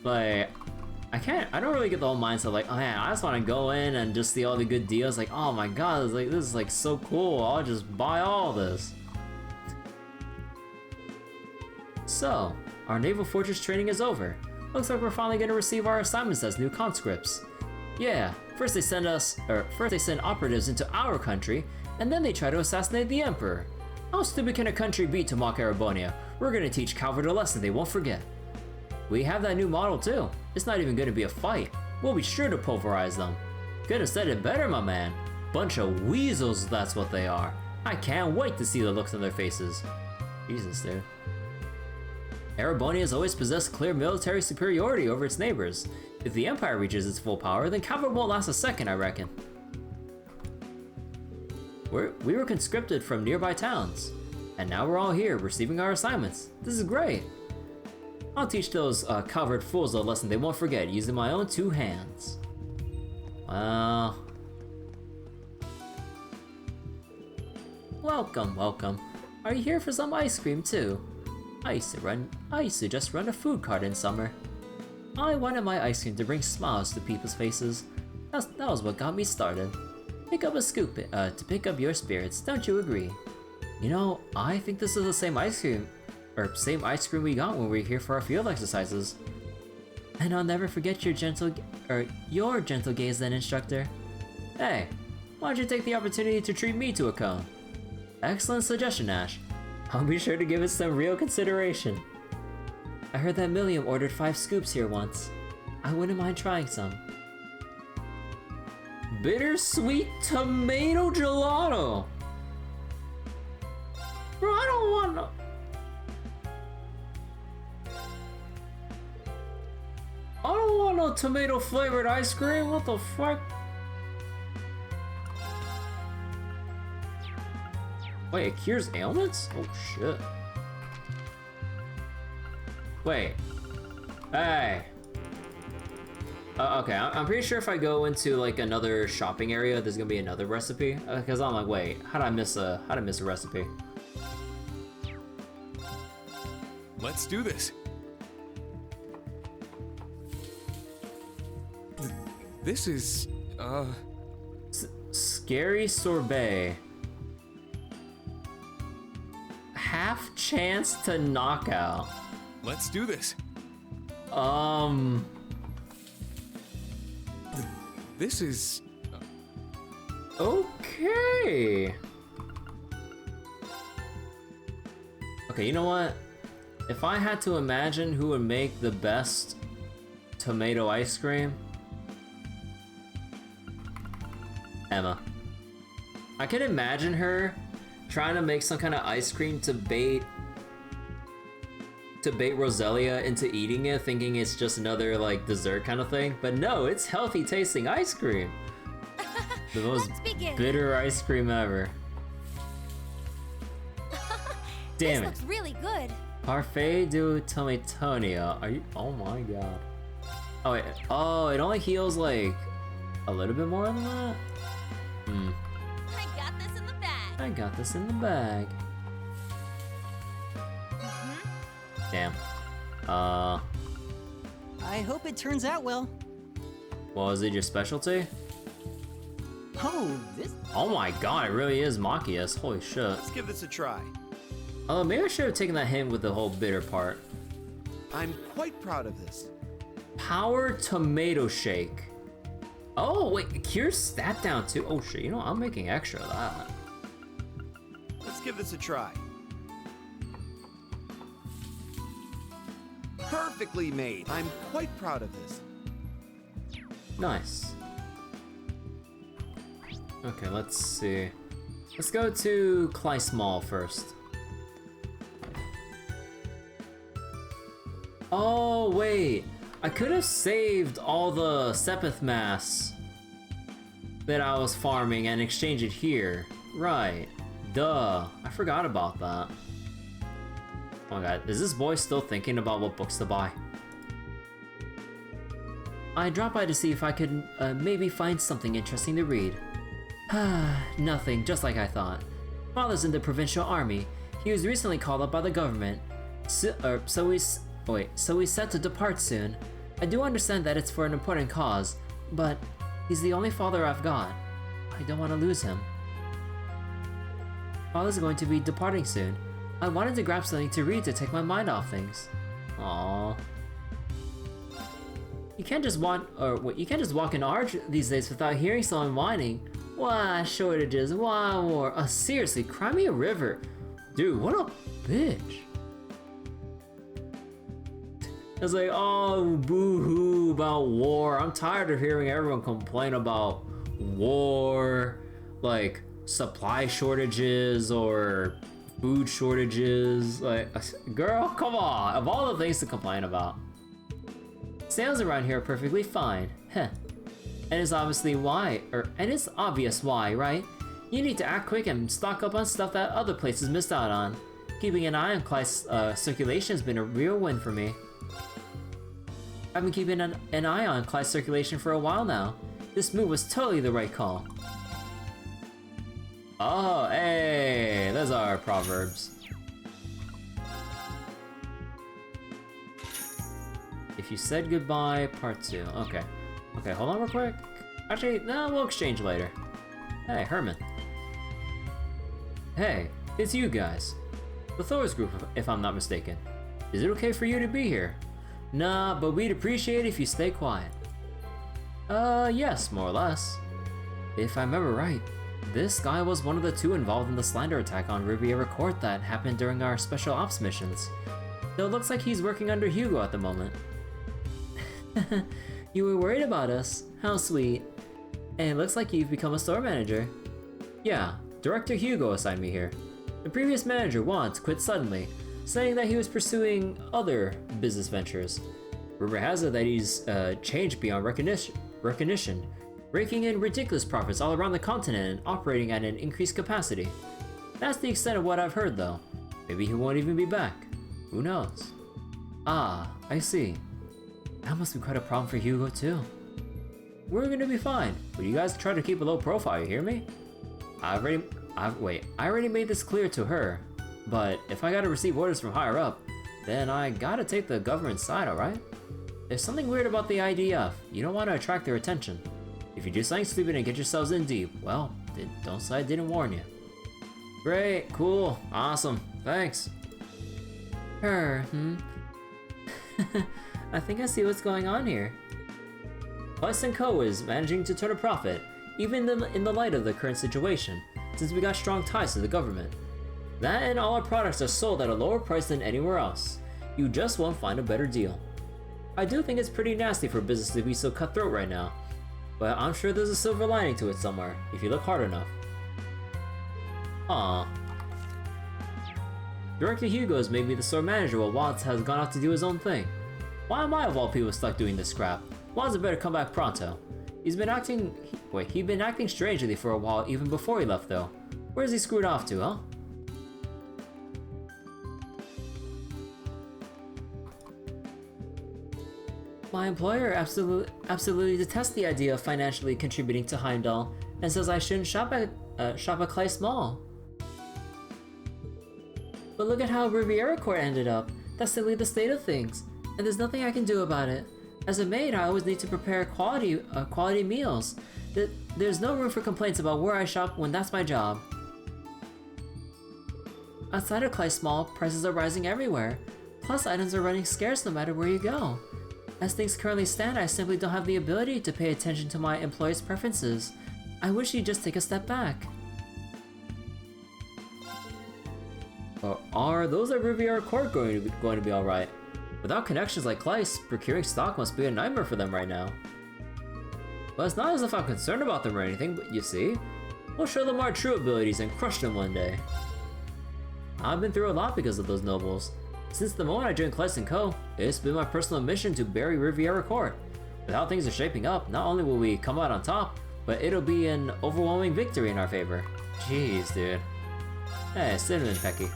Like, I don't really get the whole mindset like, oh man, I just want to go in and just see all the good deals. Like, oh my god, this is like so cool. I'll just buy all this. So, our naval fortress training is over. Looks like we're finally gonna receive our assignments as new conscripts. Yeah, first they send operatives into our country, and then they try to assassinate the Emperor. How stupid can a country be to mock Erebonia? We're gonna teach Calvert a lesson they won't forget. We have that new model too. It's not even gonna be a fight. We'll be sure to pulverize them. Could have said it better, my man. Bunch of weasels, that's what they are. I can't wait to see the looks on their faces. Jesus, dude. Erebonia has always possessed clear military superiority over its neighbors. If the Empire reaches its full power, then Calvert won't last a second, I reckon. We were conscripted from nearby towns, and now we're all here receiving our assignments. This is great. I'll teach those Calvert fools a lesson they won't forget using my own 2 hands. Well... Welcome. Are you here for some ice cream too? I used to just run a food cart in summer. I wanted my ice cream to bring smiles to people's faces. That was what got me started. Pick up a scoop to pick up your spirits, don't you agree? You know, I think this is the same ice cream we got when we were here for our field exercises. And I'll never forget your gentle gaze then, instructor. Hey, why don't you take the opportunity to treat me to a cone? Excellent suggestion, Ash. I'll be sure to give it some real consideration. I heard that Milliam ordered 5 scoops here once. I wouldn't mind trying some. Bittersweet tomato gelato! Bro, I don't want no... I don't want no tomato flavored ice cream, what the fuck? Wait, it cures ailments? Oh shit. Wait. Hey. Okay, I'm pretty sure if I go into like another shopping area, there's gonna be another recipe. Because I'm like, wait, how'd I miss a recipe? Let's do this. This is, Scary sorbet. Half chance to knockout. Let's do this. This is... Okay. Okay, you know what? If I had to imagine who would make the best tomato ice cream, Emma. I could imagine her trying to make some kind of ice cream to bait to bait Roselia into eating it, thinking it's just another like dessert kind of thing. But no, it's healthy tasting ice cream. The most bitter ice cream ever. Damn it. This looks really good. Parfait de Tomatonia. Are you? Oh my god. Oh wait. Oh, it only heals like a little bit more than that. Hmm. I got this in the bag. I got this in the bag. Damn. I hope it turns out well. Well, is it your specialty? Oh, this. Oh my god, it really is Machias. Holy shit. Let's give this a try. Oh, maybe I should have taken that hint with the whole bitter part. I'm quite proud of this. Power tomato shake. Oh wait, cures that down too. Oh shit, you know I'm making extra of that. Let's give this a try. Perfectly made. I'm quite proud of this. Nice. Okay, let's see. Let's go to Kleist Mall first. Oh wait, I could have saved all the Sepith mass that I was farming and exchange it here. Right. Duh. I forgot about that. Oh my god, is this boy still thinking about what books to buy? I dropped by to see if I could maybe find something interesting to read. Nothing, just like I thought. Father's in the provincial army. He was recently called up by the government. So he's set to depart soon. I do understand that it's for an important cause, but he's the only father I've got. I don't want to lose him. Father's going to be departing soon. I wanted to grab something to read to take my mind off things. Aww. You can't just walk in Arch these days without hearing someone whining. Why shortages? Why war? Seriously, cry me a river. Dude, what a bitch. It's like, oh, boo-hoo about war. I'm tired of hearing everyone complain about war, like supply shortages or food shortages. Like, girl, come on. Of all the things to complain about. Sales around here are perfectly fine. Heh. And it's obviously why, and it's obvious why, right? You need to act quick and stock up on stuff that other places missed out on. Keeping an eye on Kleist's circulation has been a real win for me. I've been keeping an eye on Kleist's circulation for a while now. This move was totally the right call. Oh, hey, those are proverbs. If you said goodbye, part 2. Okay. Okay, hold on real quick. Actually, no, we'll exchange later. Hey, Herman. Hey, it's you guys. The Thor's group, if I'm not mistaken. Is it okay for you to be here? Nah, but we'd appreciate it if you stay quiet. Yes, more or less. If I remember right, this guy was one of the 2 involved in the slander attack on Riviera Court that happened during our special ops missions. Though it looks like he's working under Hugo at the moment. You were worried about us? How sweet. And it looks like you've become a store manager. Yeah, Director Hugo assigned me here. The previous manager, Juan, quit suddenly, saying that he was pursuing other business ventures. Rumor has it that he's changed beyond recognition, raking in ridiculous profits all around the continent and operating at an increased capacity. That's the extent of what I've heard though. Maybe he won't even be back. Who knows? Ah, I see. That must be quite a problem for Hugo too. We're gonna be fine, but you guys try to keep a low profile, you hear me? I already made this clear to her, but if I gotta receive orders from higher up, then I gotta take the government side, alright? There's something weird about the IDF. You don't want to attract their attention. If you do something stupid and get yourselves in deep, well, don't say I didn't warn you. Great, cool, awesome, thanks. I think I see what's going on here. Kleist & Co. is managing to turn a profit, even in the light of the current situation, since we got strong ties to the government. That and all our products are sold at a lower price than anywhere else. You just won't find a better deal. I do think it's pretty nasty for business to be so cutthroat right now, but I'm sure there's a silver lining to it somewhere, if you look hard enough. Aww. Director Hugo's made me the store manager while Watts has gone off to do his own thing. Why am I of all people stuck doing this crap? Watts had better come back pronto. He'd been acting strangely for a while even before he left though. Where's he screwed off to, huh? My employer absolutely detests the idea of financially contributing to Heimdall and says I shouldn't shop at Kleist Mall. But look at how Riviera Court ended up. That's simply the state of things, and there's nothing I can do about it. As a maid, I always need to prepare quality meals. There's no room for complaints about where I shop when that's my job. Outside of Kleist Mall, prices are rising everywhere. Plus, items are running scarce no matter where you go. As things currently stand, I simply don't have the ability to pay attention to my employees' preferences. I wish you'd just take a step back. Are those at Riviera Court going to be alright? Without connections like Kleist, procuring stock must be a nightmare for them right now. But it's not as if I'm concerned about them or anything, but you see, we'll show them our true abilities and crush them one day. I've been through a lot because of those nobles. Since the moment I joined Kleist & Co., it's been my personal mission to bury Riviera Court. With how things are shaping up, not only will we come out on top, but it'll be an overwhelming victory in our favor. Jeez, dude. Hey, Cinnamon Pecky.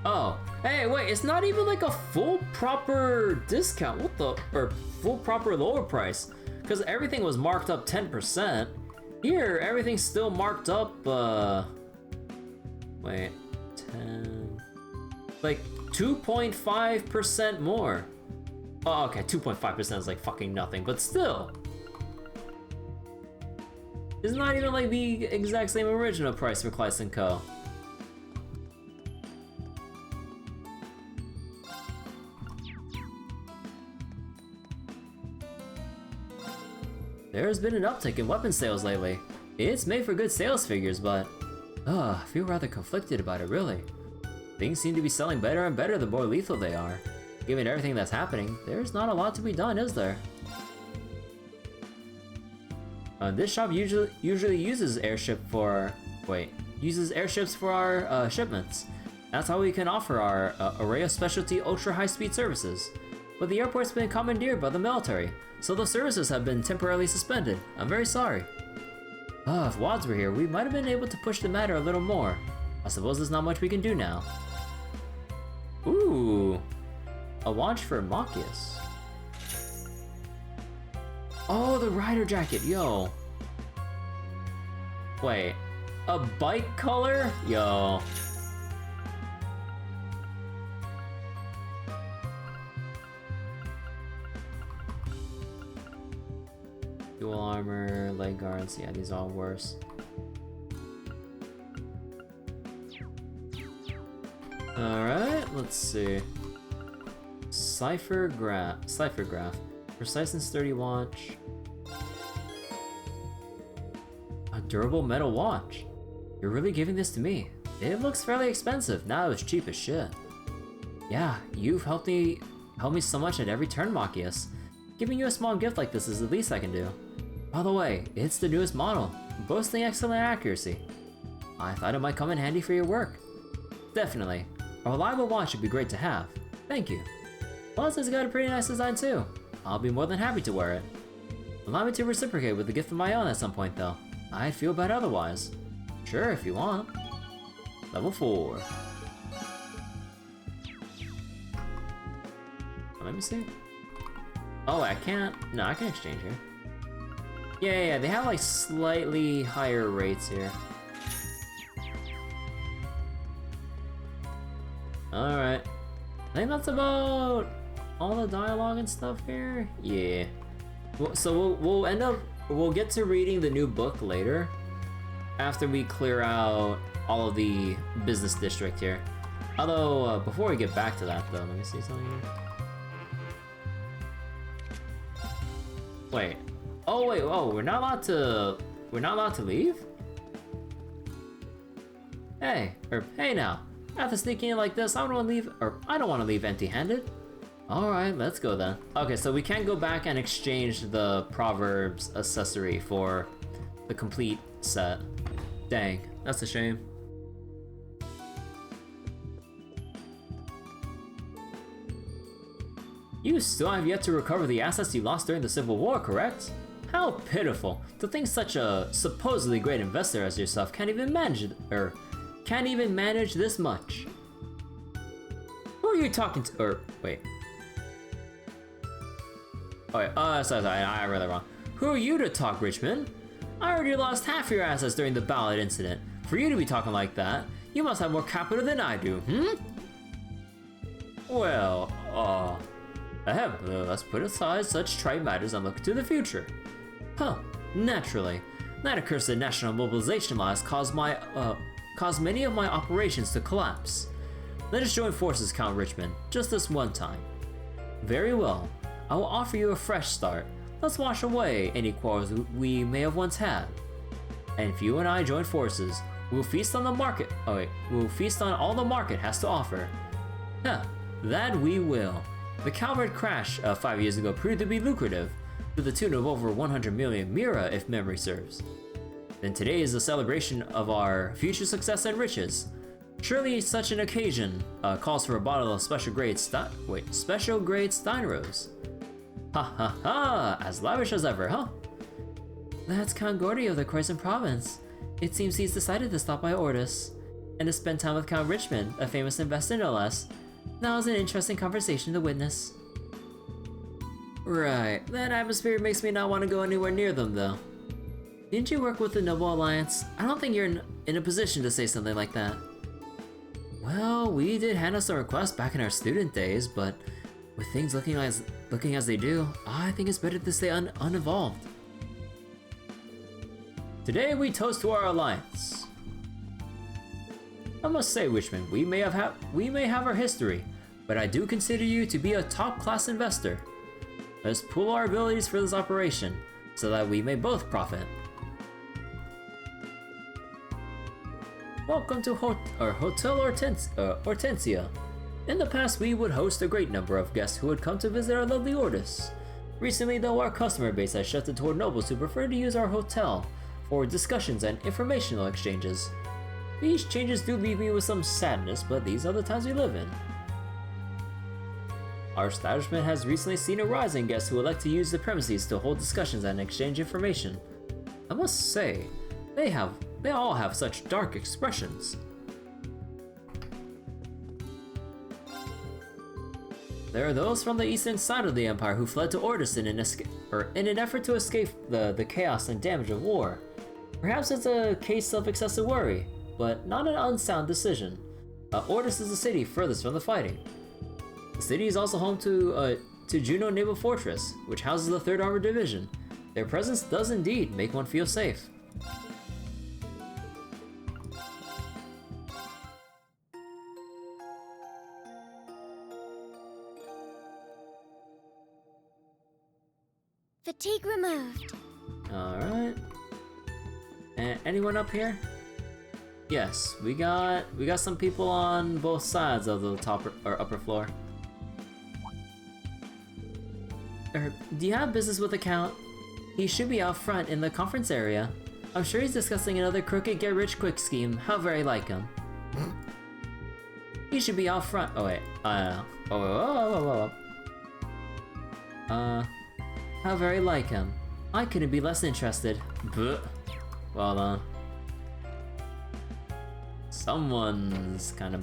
Oh, hey, wait, it's not even like a full proper discount. What the? Or full proper lower price. Because everything was marked up 10%. Here, everything's still marked up, wait, 10... like 2.5% more. Oh, okay, 2.5% is like fucking nothing, but still. It's not even like the exact same original price for Kleist & Co. There's been an uptick in weapon sales lately. It's made for good sales figures, but I feel rather conflicted about it, really. Things seem to be selling better and better the more lethal they are. Given everything that's happening, there's not a lot to be done, is there? This shop usually uses airships for our shipments. That's how we can offer our array of specialty ultra high-speed services. But the airport's been commandeered by the military, so those services have been temporarily suspended. I'm very sorry. If Wads were here, we might have been able to push the matter a little more. I suppose there's not much we can do now. Ooh, a watch for Machias. Oh, the rider jacket, yo. Wait, a bike color? Yo. Dual armor, leg guards, yeah, these are all worse. Alright, let's see. Cipher graph. Precise and sturdy watch. A durable metal watch. You're really giving this to me. It looks fairly expensive. Now it's cheap as shit. Yeah, you've helped me so much at every turn, Machias. Giving you a small gift like this is the least I can do. By the way, it's the newest model, boasting excellent accuracy. I thought it might come in handy for your work. Definitely. A reliable watch would be great to have. Thank you. Plus, it's got a pretty nice design too. I'll be more than happy to wear it. Allow me to reciprocate with a gift of my own at some point though. I'd feel bad otherwise. Sure, if you want. Level 4. Let me see. Oh, I can't. No, I can exchange here. Yeah, they have like slightly higher rates here. Alright. I think that's about all the dialogue and stuff here. Yeah. So we'll get to reading the new book later. After we clear out all of the business district here. Although, before we get back to that though, let me see something here. Wait. Oh wait, we're not allowed to leave? Hey now. After sneaking in like this, I don't want to leave empty-handed. Alright, let's go then. Okay, so we can't go back and exchange the Proverbs accessory for the complete set. Dang, that's a shame. You still have yet to recover the assets you lost during the Civil War, correct? How pitiful to think such a supposedly great investor as yourself can't even manage this much. Who are you talking to? Or wait. Oh wait, sorry, I read that wrong. Who are you to talk, Richmond? I already lost half your assets during the ballot incident. For you to be talking like that, you must have more capital than I do, Well, let's put aside such trite matters and look to the future. Huh, naturally. That accursed national mobilization laws caused many of my operations to collapse. Let us join forces, Count Richmond, just this one time. Very well. I will offer you a fresh start. Let's wash away any quarrels we may have once had. And if you and I join forces, we'll feast on the market. We'll feast on all the market has to offer. Huh, that we will. The Calvert crash 5 years ago proved to be lucrative, to the tune of over 100 million mira if memory serves. Then today is the celebration of our future success and riches. Surely such an occasion calls for a bottle of special grade Steinrose. Ha ha ha! As lavish as ever, huh? That's Count Gordy of the Croissant Province. It seems he's decided to stop by Ordis, and to spend time with Count Richmond, a famous investor no less. That was an interesting conversation to witness. Right, that atmosphere makes me not want to go anywhere near them though. Didn't you work with the Noble Alliance? I don't think you're in a position to say something like that. Well, we did handle some requests back in our student days, but with things looking as they do, I think it's better to stay uninvolved. Today we toast to our alliance. I must say, Richmond, we may have our history, but I do consider you to be a top-class investor. Let's pool our abilities for this operation, so that we may both profit. Welcome to Hotel Hortensia. In the past, we would host a great number of guests who would come to visit our lovely Ordis. Recently, though, our customer base has shifted toward nobles who prefer to use our hotel for discussions and informational exchanges. These changes do leave me with some sadness, but these are the times we live in. Our establishment has recently seen a rise in guests who elect to use the premises to hold discussions and exchange information. I must say, they all have such dark expressions. There are those from the eastern side of the Empire who fled to Ordis in an effort to escape the chaos and damage of war. Perhaps it's a case of excessive worry, but not an unsound decision. Ordis is the city furthest from the fighting. The city is also home to Juno Naval Fortress, which houses the 3rd Armored Division. Their presence does indeed make one feel safe. Fatigue removed. Alright. And anyone up here? Yes, we got some people on both sides of the top or upper floor. Do you have business with the Count? He should be out front in the conference area. I'm sure he's discussing another crooked get-rich-quick scheme. How very like him. He should be out front. Oh wait. How very like him. I couldn't be less interested. But well done. Someone's kind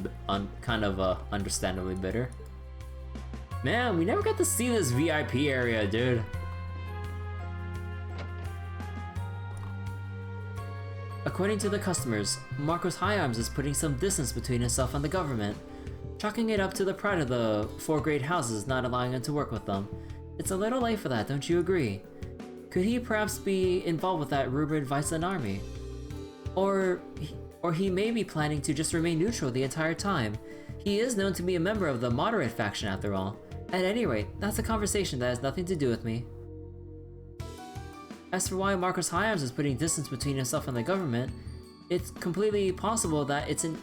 of understandably bitter. Man, we never got to see this VIP area, dude. According to the customers, Marcos High Arms is putting some distance between himself and the government, chalking it up to the pride of the 4 great houses not allowing him to work with them. It's a little late for that, don't you agree? Could he perhaps be involved with that rumored Viceland army? Or he may be planning to just remain neutral the entire time. He is known to be a member of the moderate faction after all. At any rate, that's a conversation that has nothing to do with me. As for why Marcos High Arms is putting distance between himself and the government, it's completely possible that it's an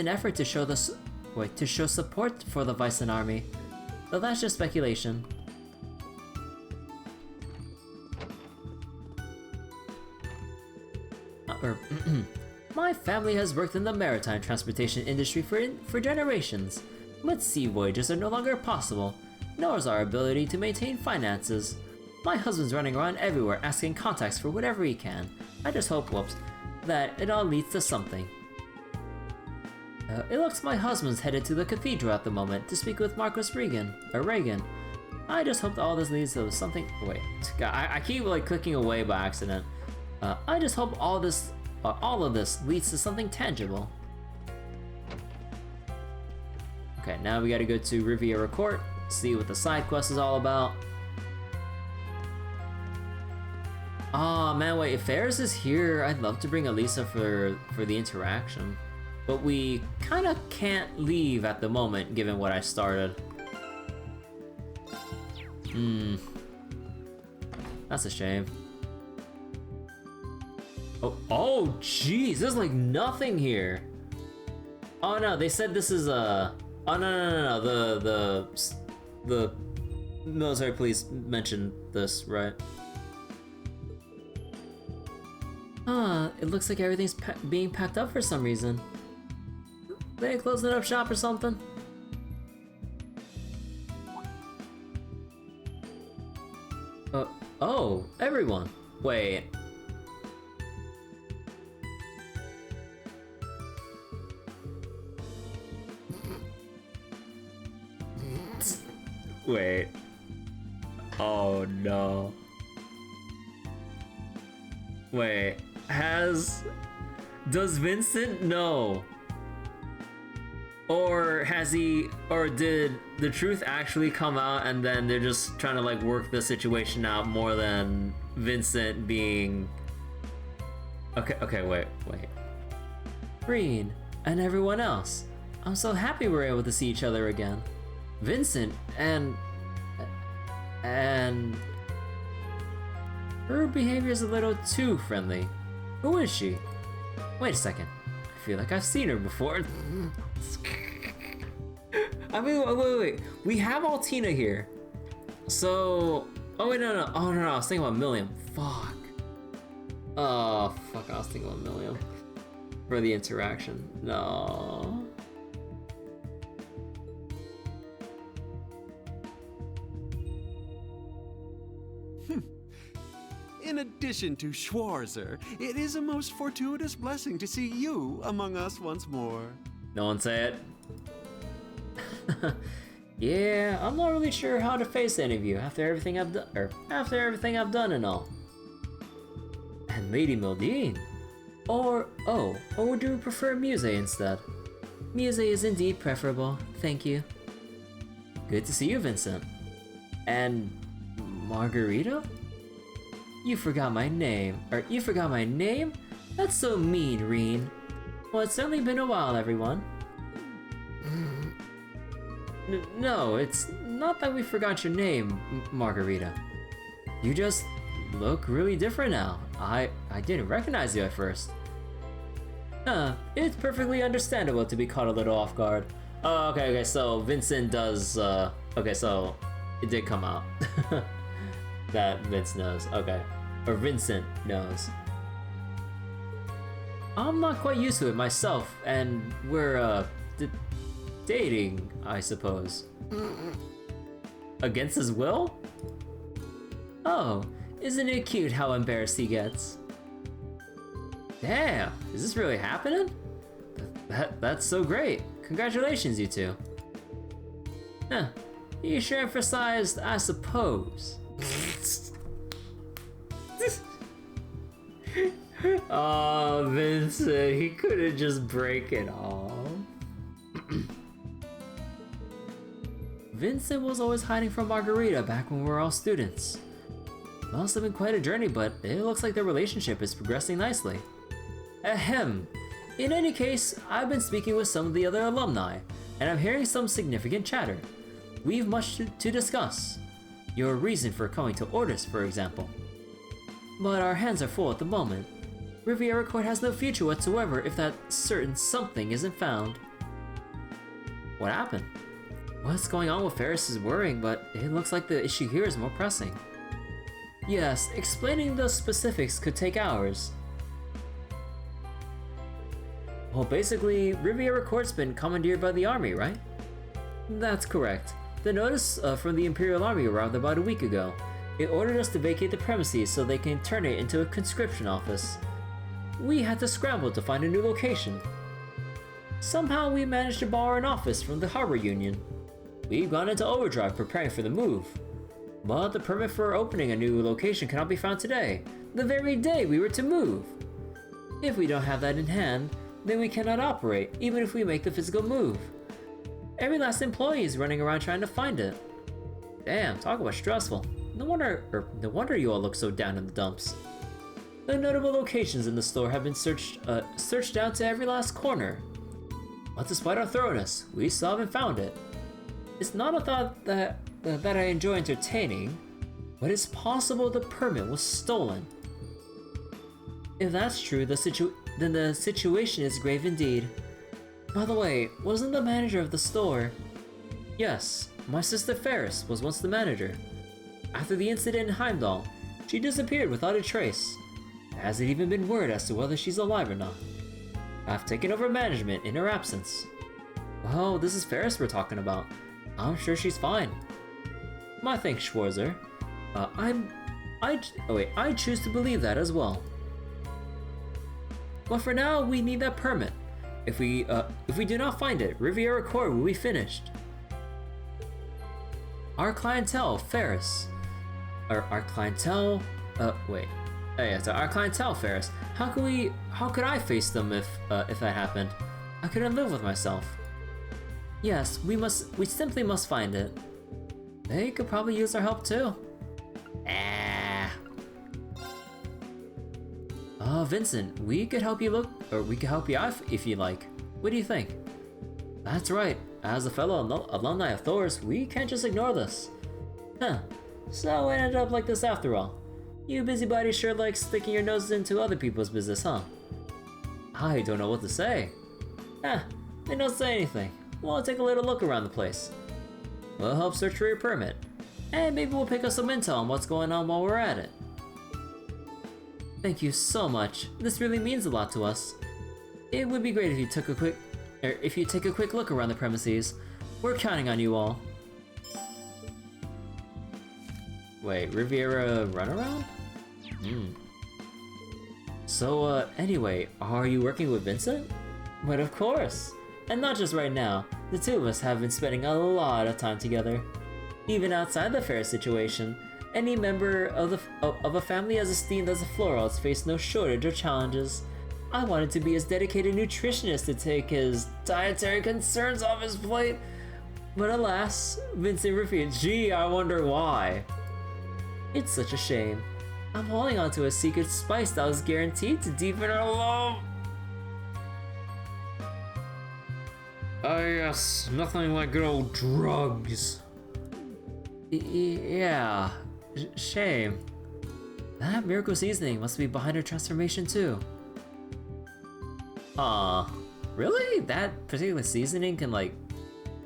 effort to show support for the Viceland army. Though that's just speculation. My family has worked in the maritime transportation industry for generations, but sea voyages are no longer possible. nor is our ability to maintain finances. My husband's running around everywhere asking contacts for whatever he can. I just hope, that it all leads to something. It looks my husband's headed to the cathedral at the moment to speak with Marcus Regan. I just hope that all this leads to something. Wait, I keep like clicking away by accident. I just hope all of this leads to something tangible. Okay, now we gotta go to Riviera Court, see what the side quest is all about. Aw, man, wait, if Ferris is here, I'd love to bring Elisa for the interaction. But we kinda can't leave at the moment, given what I started. That's a shame. Oh, jeez, there's like nothing here. Oh no, they said this is a. Oh no, the military police mentioned this, right? It looks like everything's being packed up for some reason. They closing up shop or something? Oh, everyone. Wait. Wait. Oh no. Wait. Does Vincent know? Or did the truth actually come out and then they're just trying to like work the situation out more than Vincent being... Okay, wait. Rean, and everyone else. I'm so happy we're able to see each other again. Vincent and her behavior is a little too friendly. Who is she? Wait a second. I feel like I've seen her before. I mean, wait. We have Altina here. So, oh wait, no. Oh no, I was thinking about Milliam. Fuck. Oh fuck, I was thinking about Milliam for the interaction. No. In addition to Schwarzer, it is a most fortuitous blessing to see you among us once more. No one say it. Yeah, I'm not really sure how to face any of you after everything I've done and all. And Lady Mildine. Or would you prefer Muse instead? Muse is indeed preferable, thank you. Good to see you, Vincent. And Margarita? You forgot my name. That's so mean, Rean. Well, it's certainly been a while, everyone. No, it's not that we forgot your name, Margarita. You just look really different now. I didn't recognize you at first. It's perfectly understandable to be caught a little off guard. Oh, okay, so Vincent does, okay, so it did come out. That Vince knows, okay. Or Vincent knows. I'm not quite used to it myself, and we're, dating, I suppose. Against his will? Oh, isn't it cute how embarrassed he gets? Damn, is this really happening? That's so great. Congratulations, you two. You sure emphasized, I suppose. Oh, Vincent, he couldn't just break it off. Vincent was always hiding from Margarita back when we were all students. Must have been quite a journey, but it looks like their relationship is progressing nicely. Ahem. In any case, I've been speaking with some of the other alumni, and I'm hearing some significant chatter. We've much to discuss. Your reason for coming to Ordis, for example. But our hands are full at the moment. Riviera Court has no future whatsoever if that certain something isn't found. What happened? What's going on with Ferris is worrying, but it looks like the issue here is more pressing. Yes, explaining the specifics could take hours. Well, basically, Riviera Court's been commandeered by the army, right? That's correct. The notice from the Imperial Army arrived about a week ago. It ordered us to vacate the premises so they can turn it into a conscription office. We had to scramble to find a new location. Somehow we managed to borrow an office from the Harbor Union. We've gone into overdrive preparing for the move. But the permit for opening a new location cannot be found today, the very day we were to move. If we don't have that in hand, then we cannot operate, even if we make the physical move. Every last employee is running around trying to find it. Damn, talk about stressful. No wonder you all look so down in the dumps. The notable locations in the store have been searched down to every last corner. But despite our thoroughness, we still haven't found it. It's not a thought that I enjoy entertaining, but it's possible the permit was stolen. If that's true, then the situation is grave indeed. By the way, wasn't the manager of the store? Yes, my sister Ferris was once the manager. After the incident in Heimdall, she disappeared without a trace. There hasn't even been word as to whether she's alive or not. I've taken over management in her absence. Oh, this is Ferris we're talking about. I'm sure she's fine. My thanks, Schwarzer. I choose to believe that as well. But for now, we need that permit. If we do not find it, Riviera Court will be finished. Our clientele, Ferris. Our clientele, our clientele, Ferris. How could I face them if that happened? I couldn't live with myself. Yes, we simply must find it. They could probably use our help too. Vincent, we could help you out if you like. What do you think? That's right. As a fellow alumni of Thor's, we can't just ignore this. Huh. So it ended up like this after all. You busybodies sure like sticking your noses into other people's business, huh? I don't know what to say. Then don't say anything. We'll take a little look around the place. We'll help search for your permit. And maybe we'll pick up some intel on what's going on while we're at it. Thank you so much. This really means a lot to us. It would be great if you take a quick look around the premises. We're counting on you all. Wait, Riviera Runaround? So, anyway, are you working with Vincent? But of course! And not just right now. The two of us have been spending a lot of time together. Even outside the fair situation, any member of a family as esteemed as the Florals face no shortage of challenges. I wanted to be his dedicated nutritionist to take his dietary concerns off his plate. But alas, Vincent refused. Gee, I wonder why. It's such a shame. I'm holding on to a secret spice that was guaranteed to deepen our love. Yes, nothing like good old drugs. Yeah, shame. That miracle seasoning must be behind her transformation too. Really? That particular seasoning can like,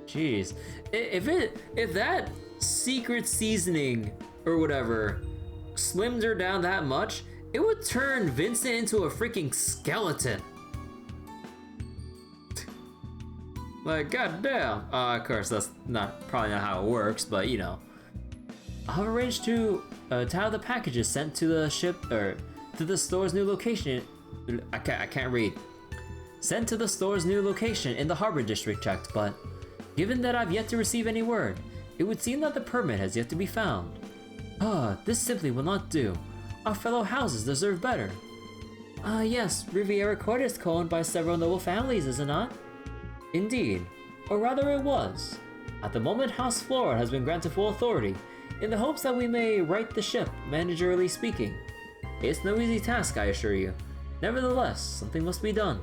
jeez. If that secret seasoning or whatever slimmed her down that much, it would turn Vincent into a freaking skeleton. Like, goddamn. Of course, that's probably not how it works, but you know. I've arranged to have the packages sent to the ship, or to the store's new location. I can't read. Sent to the store's new location in the Harbor District checked, but given that I've yet to receive any word, it would seem that the permit has yet to be found. This simply will not do. Our fellow houses deserve better. Yes, Riviera Court is owned by several noble families, is it not? Indeed, or rather it was. At the moment, House Flora has been granted full authority, in the hopes that we may right the ship, managerially speaking. It's no easy task, I assure you. Nevertheless, something must be done.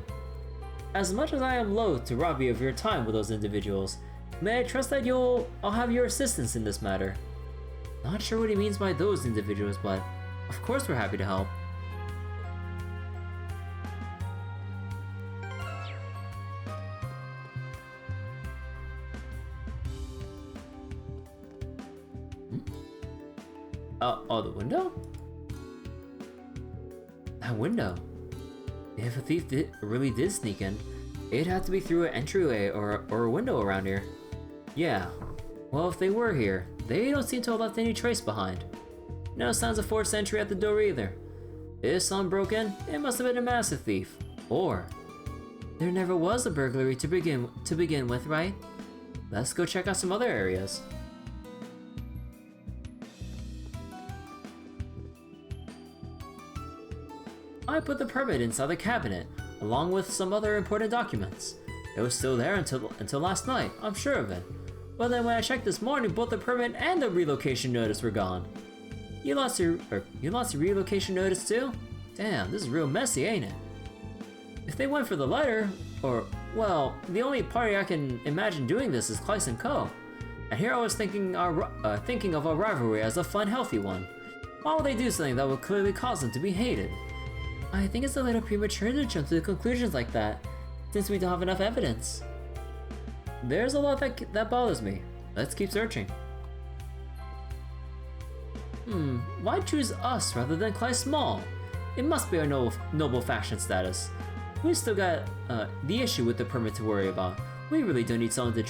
As much as I am loath to rob you of your time with those individuals, may I trust that I'll have your assistance in this matter. Not sure what he means by those individuals, but of course we're happy to help. Oh, the window? That window. If a thief really did sneak in, it'd have to be through an entryway or a window around here. Yeah, Well, if they were here, they don't seem to have left any trace behind. No signs of forced entry at the door either. If someone broke in, it must have been a massive thief. Or there never was a burglary to begin with, right? Let's go check out some other areas. I put the permit inside the cabinet, along with some other important documents. It was still there until last night, I'm sure of it. But then when I checked this morning, both the permit and the relocation notice were gone. You lost your relocation notice too? Damn, this is real messy, ain't it? If they went for the letter, or, well, the only party I can imagine doing this is Clyce and Co. And here I was thinking of our rivalry as a fun, healthy one. Why would they do something that would clearly cause them to be hated? I think it's a little premature to jump to conclusions like that, since we don't have enough evidence. There's a lot that bothers me. Let's keep searching. Why choose us rather than Clyde Small? It must be our noble faction status. We still got the issue with the permit to worry about. We really don't need someone to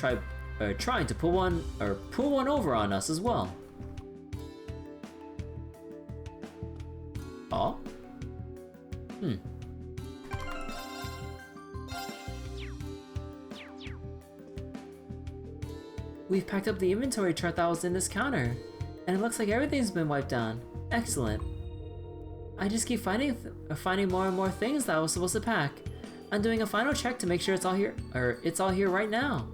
trying to pull one over on us as well. Oh? We've packed up the inventory chart that was in this counter, and it looks like everything's been wiped down. Excellent. I just keep finding more and more things that I was supposed to pack. I'm doing a final check to make sure it's all here right now.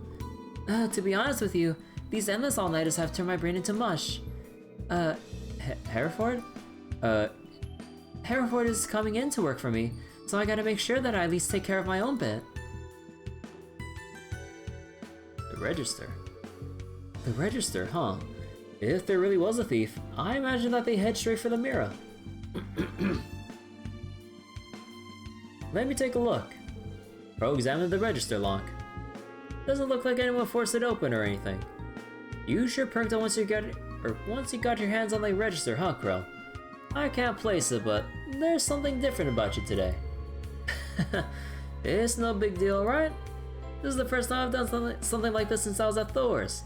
To be honest with you, these endless all-nighters have turned my brain into mush. Hereford? Hereford is coming in to work for me, so I gotta make sure that I at least take care of my own bit. The register. The register, huh? If there really was a thief, I imagine that they head straight for the mirror. Let me take a look. Pro examined the register lock. Doesn't look like anyone forced it open or anything. You sure perked up once you got your hands on the register, huh, Crow? I can't place it, but there's something different about you today. It's no big deal, right? This is the first time I've done something like this since I was at Thor's.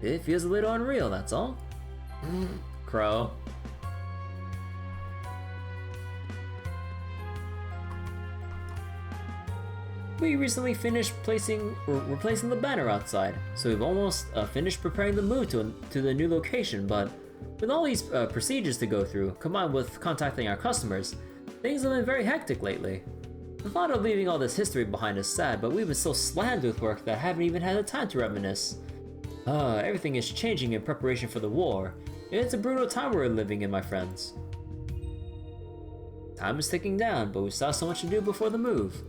It feels a little unreal, that's all. Crow. We recently finished replacing the banner outside, so we've almost finished preparing the move to the new location, but with all these procedures to go through, combined with contacting our customers, things have been very hectic lately. The thought of leaving all this history behind is sad, but we've been so slammed with work that I haven't even had the time to reminisce. Everything is changing in preparation for the war. It's a brutal time we're living in, my friends. Time is ticking down, but we still have so much to do before the move.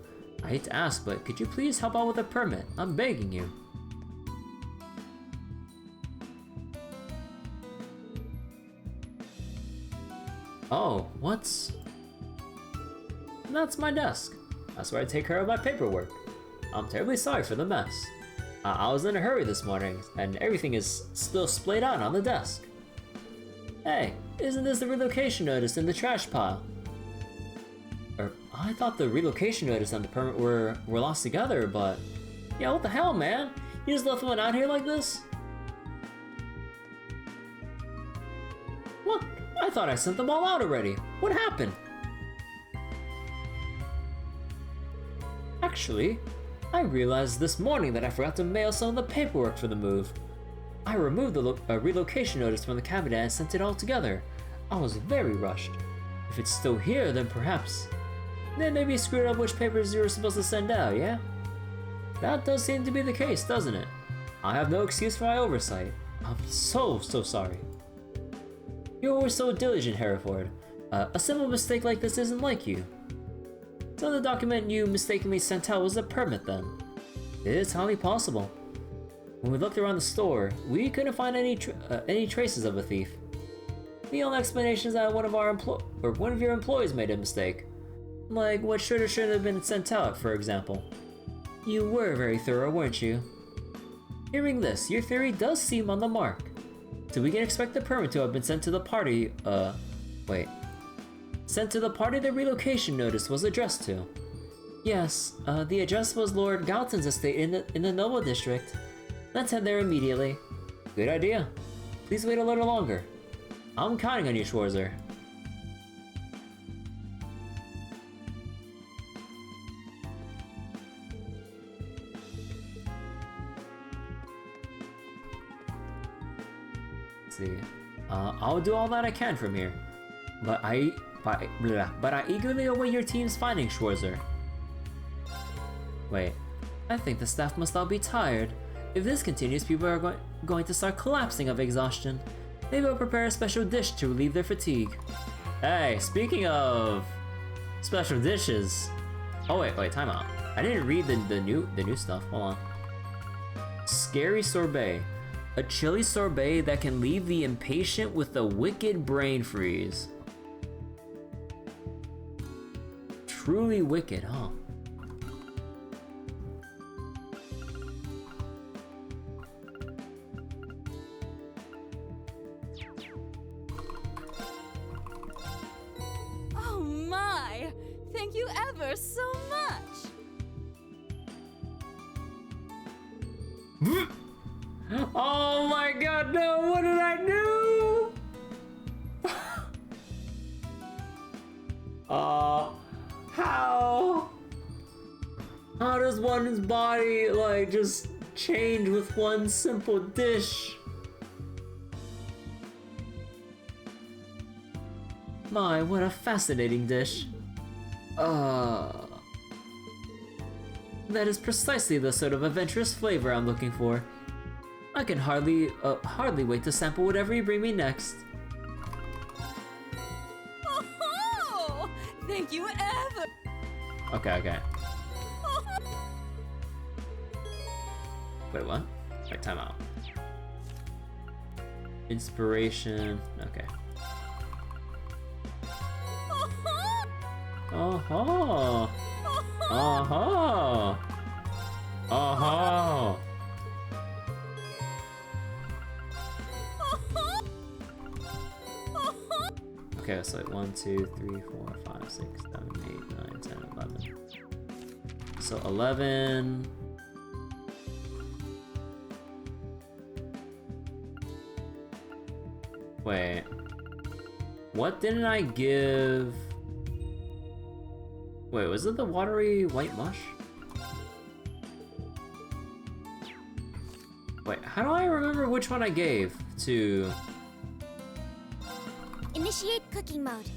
I hate to ask, but could you please help out with a permit? I'm begging you. Oh, that's my desk. That's where I take care of my paperwork. I'm terribly sorry for the mess. I was in a hurry this morning, and everything is still splayed out on the desk. Hey, isn't this the relocation notice in the trash pile? I thought the relocation notice and the permit were lost together, but... Yeah, what the hell, man? You just left one out here like this? What? I thought I sent them all out already. What happened? Actually, I realized this morning that I forgot to mail some of the paperwork for the move. I removed the relocation notice from the cabinet and sent it all together. I was very rushed. If it's still here, then perhaps... They maybe screwed up which papers you were supposed to send out, yeah? That does seem to be the case, doesn't it? I have no excuse for my oversight. I'm so sorry. You're always so diligent, Hereford. A simple mistake like this isn't like you. So the document you mistakenly sent out was a permit then? It's highly possible. When we looked around the store, we couldn't find any traces of a thief. The only explanation is that one of your employees made a mistake. Like what should or shouldn't have been sent out, for example. You were very thorough, weren't you? Hearing this, your theory does seem on the mark. So we can expect the permit to have been sent to the party, sent to the party the relocation notice was addressed to. Yes, the address was Lord Galton's estate in the Noble District. Let's head there immediately. Good idea. Please wait a little longer. I'm counting on you, Schwarzer. Let's see. I'll do all that I can from here. But I eagerly await your team's findings, Schwarzer. Wait, I think the staff must all be tired. If this continues, people are going to start collapsing of exhaustion. Maybe I'll prepare a special dish to relieve their fatigue. Hey, speaking of special dishes. Oh wait, time out. I didn't read the new stuff. Hold on. Scary sorbet. A chili sorbet that can leave the impatient with a wicked brain freeze. Truly wicked, huh? Oh my! Thank you ever so much! Oh my god, no! What did I do? How? How does one's body, like, just change with one simple dish? My, what a fascinating dish. That is precisely the sort of adventurous flavor I'm looking for. I can hardly wait to sample whatever you bring me next. Oh, thank you ever. Okay. Wait, what? Wait, time out. Inspiration. Okay. Oh-ho! Oh-ho! Oh-ho! Okay, so 1, 2, 3, 4, 5, 6, 7, 8, 9, 10, 11. So 11. Wait. What didn't I give? Wait, was it the watery white mush? Wait, how do I remember which one I gave to... Initiate cooking mode.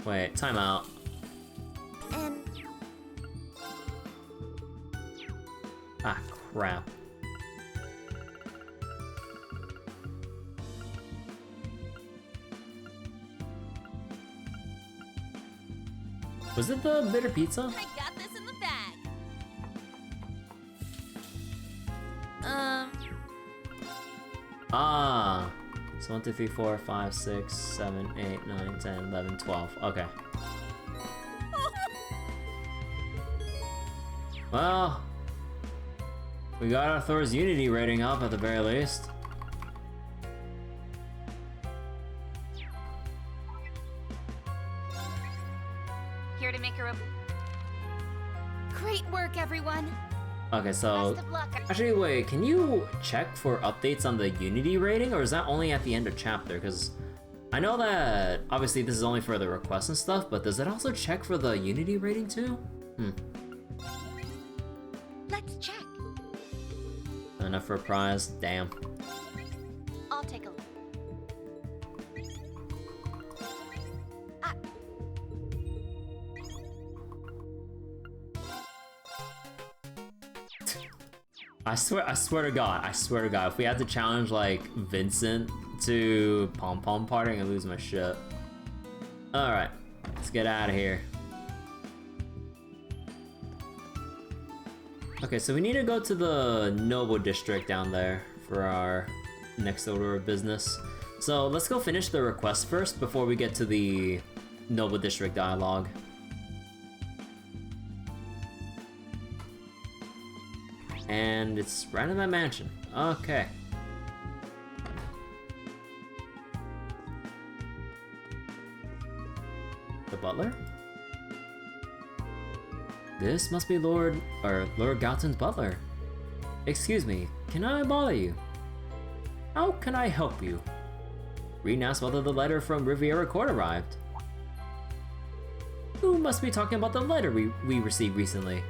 Wait, time out. Ah, crap. Was it the bitter pizza? I got this in the bag. Ah. So 1, 2, 3, 4, 5, 6, 7, 8, 9, 10, 11, 12. Okay. Well, we got our Thor's Unity rating up at the very least. Here to make a Great work, everyone. Okay, so Best of luck. actually, wait, can you check for updates on the Unity rating, or is that only at the end of chapter? Because I know that obviously this is only for the requests and stuff, but does it also check for the Unity rating too? Let's check. Enough for a prize? Damn. I'll take a look. I swear to God, if we had to challenge like Vincent to pom pom partying, I lose my shit. Alright, let's get out of here. Okay, so we need to go to the Noble District down there for our next order of business. So let's go finish the request first before we get to the Noble District dialogue. And it's right in that mansion. Okay. The butler? This must be Lord Galton's butler. Excuse me, can I bother you? How can I help you? Rean asked whether the letter from Riviera Court arrived. Who must be talking about the letter we received recently?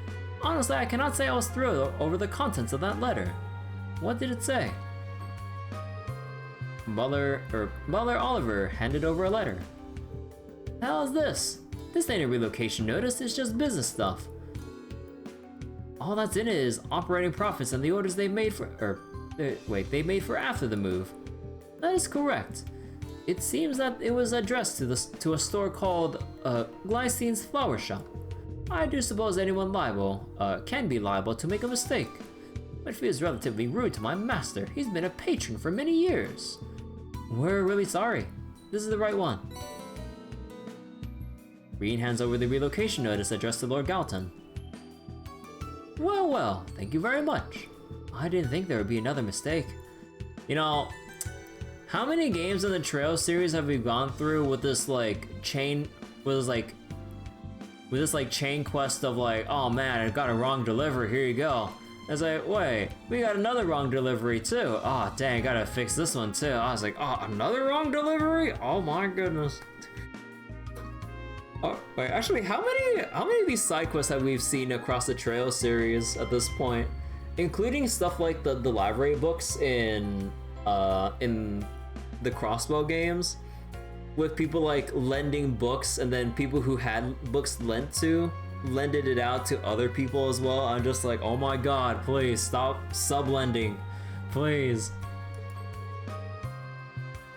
Honestly, I cannot say I was thrilled over the contents of that letter. What did it say? Butler Oliver handed over a letter. The hell is this? This ain't a relocation notice, it's just business stuff. All that's in it is operating profits and the orders they made for after the move. That is correct. It seems that it was addressed to a store called Glycine's Flower Shop. I do suppose anyone can be liable to make a mistake. But feels relatively rude to my master. He's been a patron for many years. We're really sorry. This is the right one. Rean hands over the relocation notice addressed to Lord Galton. Well, well, thank you very much. I didn't think there would be another mistake. You know, how many games in the Trail series have we gone through with this chain quest of like, oh man, I got a wrong delivery, here you go. It's like, wait, we got another wrong delivery too. Oh dang, gotta fix this one too. I was like, oh, another wrong delivery? Oh my goodness. Oh, wait, actually, how many of these side quests have we seen across the Trail series at this point? Including stuff like the library books in the Crossbow games, with people like lending books and then people who had books lended it out to other people as well. I'm just like, oh my god, please stop sublending, please.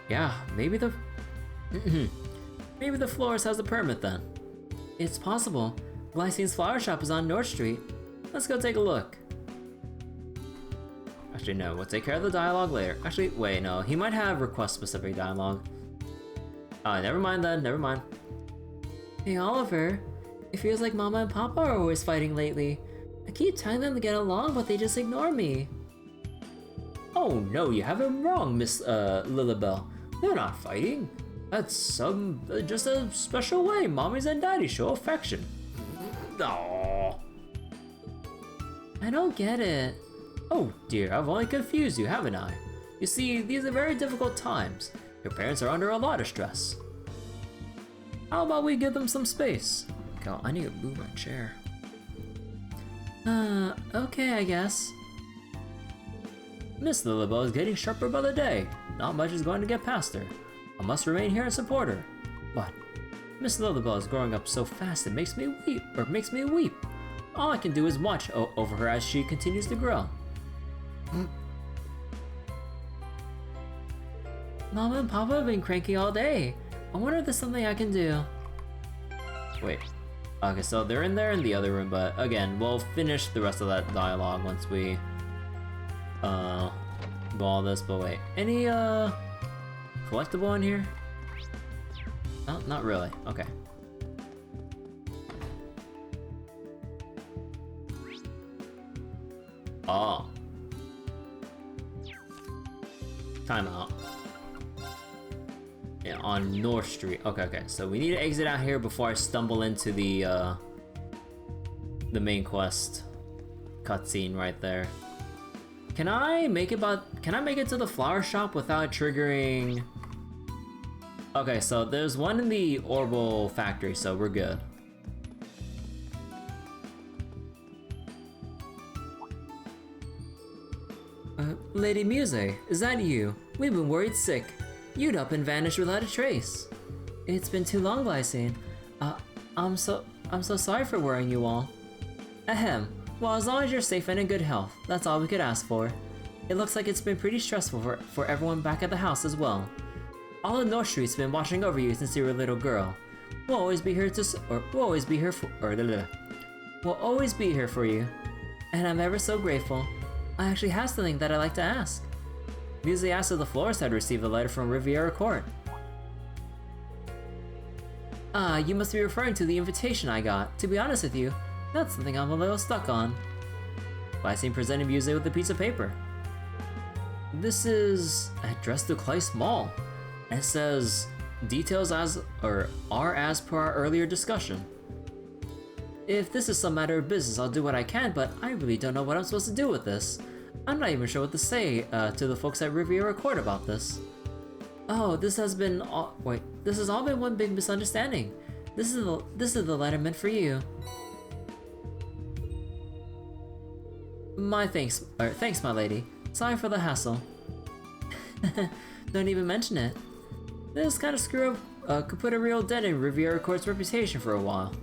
Yeah, maybe the florist has a permit then. It's possible. Glycine's Flower Shop is on North Street. Let's go take a look. Actually, no, we'll take care of the dialogue later. Actually, wait, no, he might have request-specific dialogue. Never mind then, never mind. Hey, Oliver. It feels like Mama and Papa are always fighting lately. I keep telling them to get along, but they just ignore me. Oh no, you have it wrong, Miss Lilibel. They're not fighting. That's just a special way mommies and daddies show affection. Aww. I don't get it. Oh dear, I've only confused you, haven't I? You see, these are very difficult times. Your parents are under a lot of stress. How about we give them some space? God, I need to move my chair. Okay, I guess. Miss Lilibel is getting sharper by the day. Not much is going to get past her. I must remain here and support her. But Miss Lilibel is growing up so fast it makes me weep. All I can do is watch over her as she continues to grow. Mama and Papa have been cranky all day. I wonder if there's something I can do. Wait. Okay, so they're in there in the other room, but again, we'll finish the rest of that dialogue once we go all this, but wait. Any collectible in here? No, not really. Okay. Oh. Timeout. Yeah, on North Street. Okay. So we need to exit out here before I stumble into the main quest cutscene right there. Can I make it to the flower shop without triggering? Okay, so there's one in the Orbital factory, so we're good. Lady Muse, is that you? We've been worried sick. You'd up and vanished without a trace. It's been too long, Glycine. I'm so sorry for worrying you all. Ahem. Well, as long as you're safe and in good health, that's all we could ask for. It looks like it's been pretty stressful for everyone back at the house as well. All of North Street's been watching over you since you were a little girl. We'll always be here for you. And I'm ever so grateful. I actually have something that I'd like to ask. Muse asked if the florist had received a letter from Riviera Court. You must be referring to the invitation I got. To be honest with you, that's something I'm a little stuck on. Glycine presented Muse with a piece of paper. This is addressed to Clay Small. And it says, details are as per our earlier discussion. If this is some matter of business, I'll do what I can, but I really don't know what I'm supposed to do with this. I'm not even sure what to say to the folks at Riviera Court about this. Oh, this has all been one big misunderstanding. This is the letter meant for you. Thanks, my lady. Sorry for the hassle. Don't even mention it. This kind of screw up could put a real dent in Riviera Court's reputation for a while.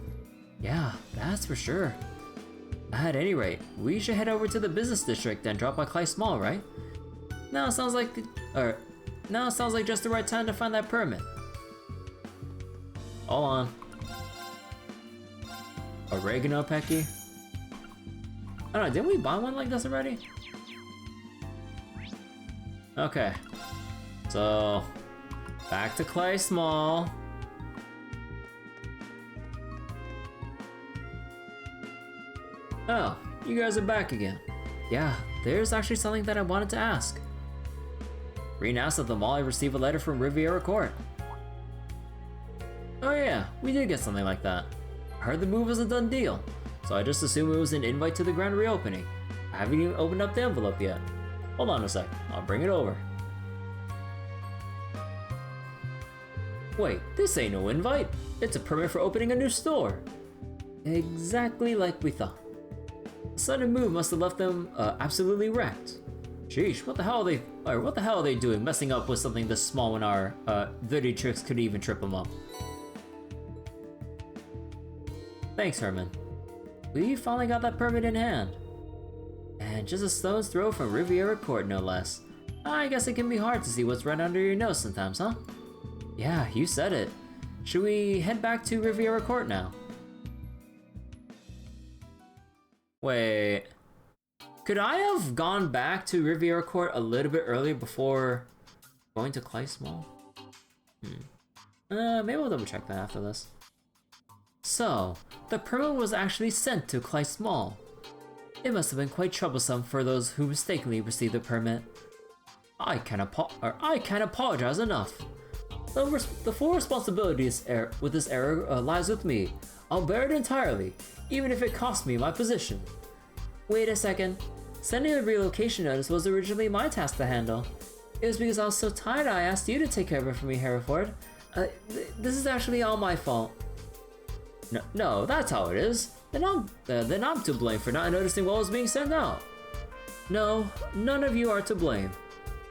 Yeah, that's for sure. At any rate, we should head over to the business district and drop by Clay Small, right? Now it sounds like just the right time to find that permit. Hold on. Oregano Pecky? I don't know, didn't we buy one like this already? Okay. So, back to Clay Small. Oh, you guys are back again. Yeah, there's actually something that I wanted to ask. Rean asked if the mall received a letter from Riviera Court. Oh yeah, we did get something like that. I heard the move was a done deal, so I just assumed it was an invite to the grand reopening. I haven't even opened up the envelope yet. Hold on a sec, I'll bring it over. Wait, this ain't no invite. It's a permit for opening a new store. Exactly like we thought. The sudden move must have left them absolutely wrecked. Sheesh, what the hell are they doing messing up with something this small when our dirty tricks could even trip them up? Thanks, Herman. We finally got that permit in hand. And just a stone's throw from Riviera Court, no less. I guess it can be hard to see what's right under your nose sometimes, huh? Yeah, you said it. Should we head back to Riviera Court now? Wait. Could I have gone back to Riviera Court a little bit earlier before going to Clay Small? Maybe I'll double check that after this. So, the permit was actually sent to Clay Small. It must have been quite troublesome for those who mistakenly received the permit. I can't apologize enough. The full responsibility with this error lies with me. I'll bear it entirely, even if it costs me my position. Wait a second. Sending the relocation notice was originally my task to handle. It was because I was so tired I asked you to take care of it for me, Hereford. This is actually all my fault. No, that's how it is. Then I'm to blame for not noticing what was being sent out. No, none of you are to blame.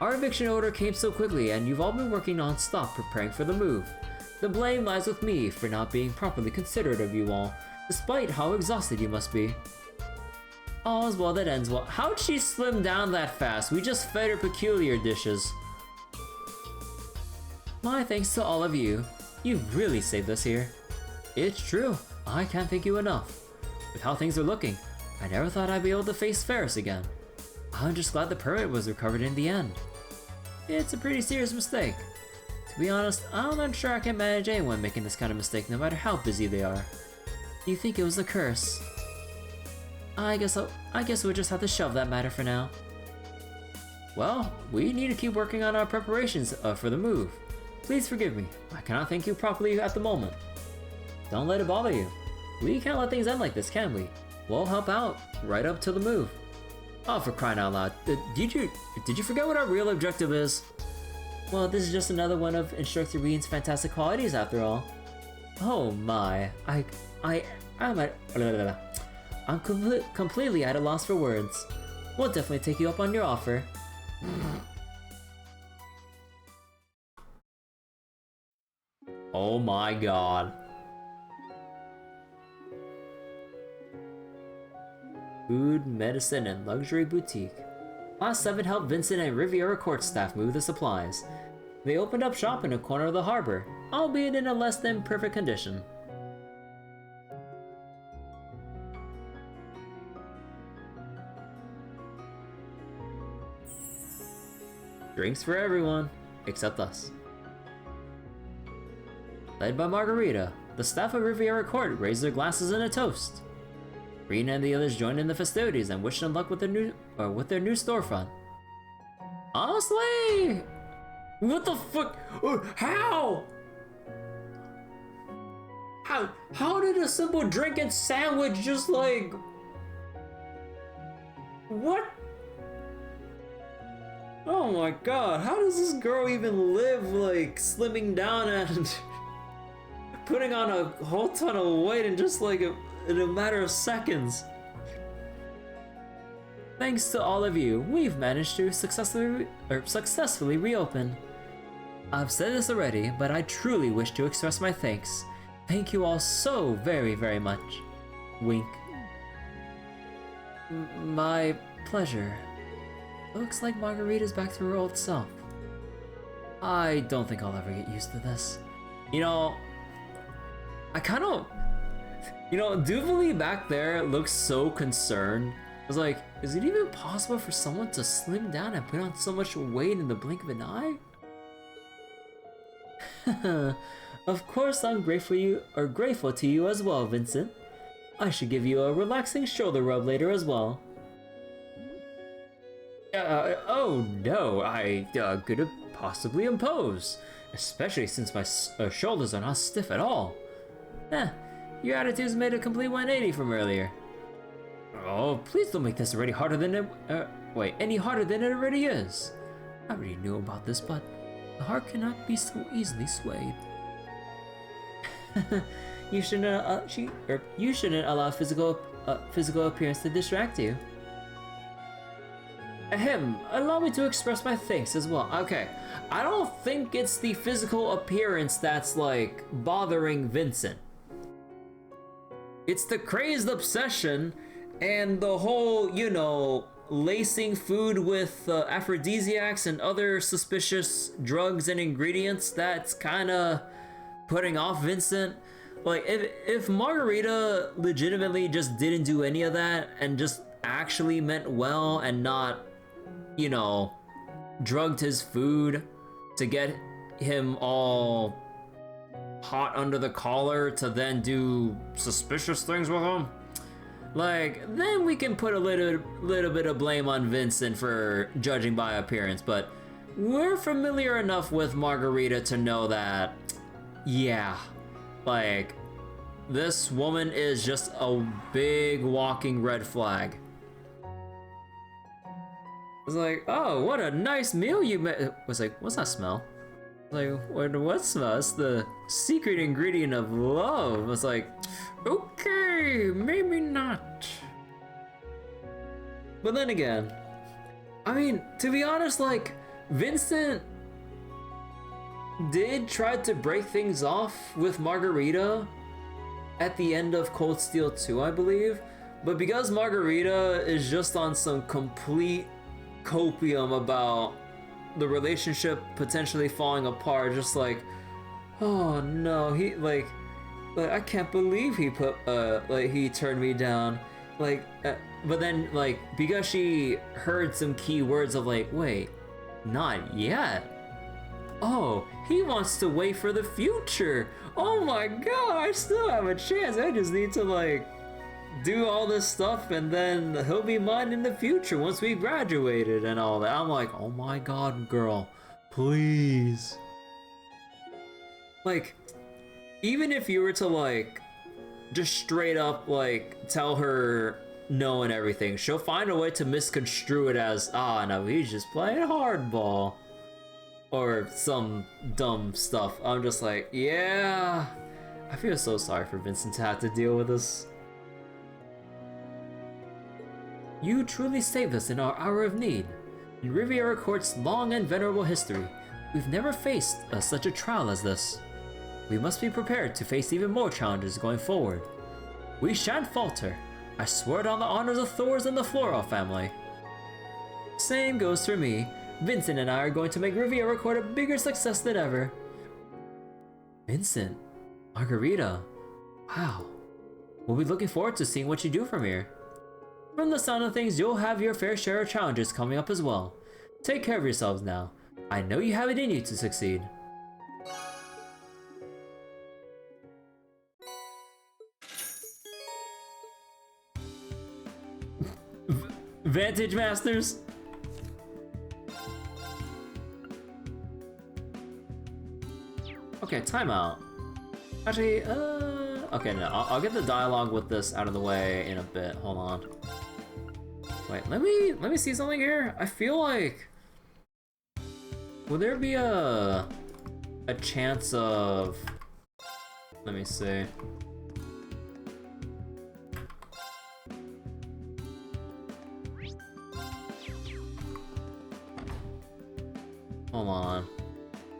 Our eviction order came so quickly and you've all been working non-stop preparing for the move. The blame lies with me for not being properly considerate of you all, despite how exhausted you must be. All's well that ends well. How'd she slim down that fast? We just fed her peculiar dishes. My thanks to all of you. You've really saved us here. It's true. I can't thank you enough. With how things are looking, I never thought I'd be able to face Ferris again. I'm just glad the permit was recovered in the end. It's a pretty serious mistake. To be honest, I'm not sure I can manage anyone making this kind of mistake no matter how busy they are. You think it was a curse? I guess we'll just have to shelve that matter for now. Well, we need to keep working on our preparations for the move. Please forgive me, I cannot thank you properly at the moment. Don't let it bother you. We can't let things end like this, can we? We'll help out, right up to the move. Oh, for crying out loud. Did you forget what our real objective is? Well, this is just another one of Instructor Rean's fantastic qualities after all. Oh my, I'm completely at a loss for words. We'll definitely take you up on your offer. Oh my god. Food, medicine, and luxury boutique. Class 7 helped Vincent and Riviera Court staff move the supplies. They opened up shop in a corner of the harbor, albeit in a less than perfect condition. Drinks for everyone, except us. Led by Margarita, the staff of Riviera Court raised their glasses in a toast. Rean and the others joined in the festivities and wished them luck with their new storefront. Honestly, what the fuck? How? How did a simple drink and sandwich just like what? Oh my god, how does this girl even live, like, slimming down and putting on a whole ton of weight in just like in a matter of seconds? Thanks to all of you, we've managed to successfully reopen. I've said this already, but I truly wish to express my thanks. Thank you all so very, very much. Wink. My pleasure. Looks like Margarita's back to her old self. I don't think I'll ever get used to this. You know, I kind of... You know, Duvalie back there looks so concerned. I was like, is it even possible for someone to slim down and put on so much weight in the blink of an eye? Of course, I'm grateful to you as well, Vincent. I should give you a relaxing shoulder rub later as well. Oh no, I could possibly impose, especially since my shoulders are not stiff at all. Your attitude's made a complete 180 from earlier. Oh, please don't make this already harder than it, any harder than it already is. I already knew about this, but the heart cannot be so easily swayed. You shouldn't allow physical appearance to distract you. Ahem, allow me to express my thanks as well. Okay, I don't think it's the physical appearance that's like bothering Vincent. It's the crazed obsession and the whole, you know, lacing food with aphrodisiacs and other suspicious drugs and ingredients that's kind of putting off Vincent. Like, if Margarita legitimately just didn't do any of that and just actually meant well and not, you know, drugged his food to get him all hot under the collar to then do suspicious things with him, like, then we can put a little bit of blame on Vincent for judging by appearance. But we're familiar enough with Margarita to know that, yeah, like, this woman is just a big walking red flag. It's like, oh, what a nice meal you made. It was like, what's that smell? Like, what smell? It's the secret ingredient of love. It's like, okay, maybe not. But then again, I mean, to be honest, like, Vincent did try to break things off with Margarita at the end of Cold Steel 2, I believe. But because Margarita is just on some complete copium about the relationship potentially falling apart, just like, oh no, he like I can't believe he put he turned me down, like but then, like, because she heard some key words of like, wait, not yet, oh, he wants to wait for the future, oh my god, I still have a chance, I just need to like do all this stuff and then he'll be mine in the future once we graduated and all that. I'm like, oh my god, girl, please. Like, even if you were to like just straight up like tell her no and everything, she'll find a way to misconstrue it as, ah, no, he's just playing hardball or some dumb stuff. I'm just like, yeah, I feel so sorry for Vincent to have to deal with this. You truly saved us in our hour of need. In Riviera Court's long and venerable history, we've never faced such a trial as this. We must be prepared to face even more challenges going forward. We shan't falter. I swear it on the honors of Thors and the Floral family. Same goes for me. Vincent and I are going to make Riviera Court a bigger success than ever. Vincent? Margarita? Wow. We'll be looking forward to seeing what you do from here. From the sound of things, you'll have your fair share of challenges coming up as well. Take care of yourselves now. I know you have it in you to succeed. Vantage Masters? Okay, timeout. Actually, okay, no, I'll get the dialogue with this out of the way in a bit. Hold on. Wait, let me see something here. I feel like Will there be a chance of... Let me see. Hold on.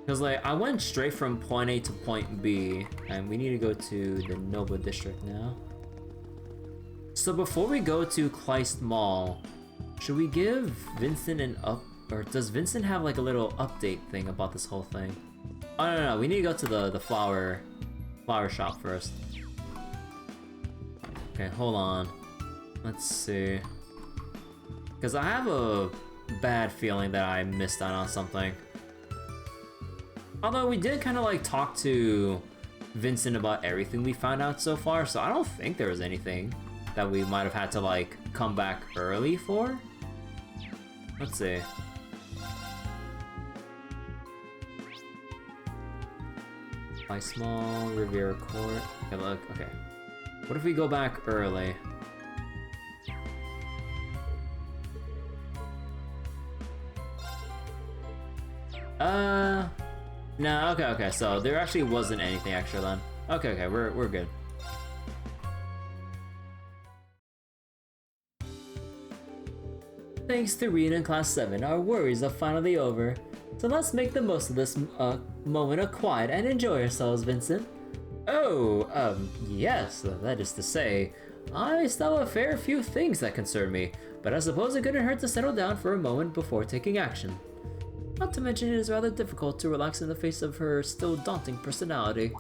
Because, like, I went straight from point A to point B, and we need to go to the Nova District now. So before we go to Kleist Mall, should we give Vincent an or does Vincent have, like, a little update thing about this whole thing? Oh, no, we need to go to the flower shop first. Okay, hold on. Let's see. Because I have a bad feeling that I missed out on something. Although we did kind of like talk to Vincent about everything we found out so far, so I don't think there was anything that we might have had to like come back early for. Let's see. By small, Riviera Court. Okay, look, okay. What if we go back early? No, okay, so there actually wasn't anything extra then. Okay, we're good. Thanks to Rean in Class 7, our worries are finally over. So let's make the most of this moment of quiet and enjoy ourselves, Vincent. Oh, yes, that is to say, I still have a fair few things that concern me, but I suppose it couldn't hurt to settle down for a moment before taking action. Not to mention it is rather difficult to relax in the face of her still daunting personality.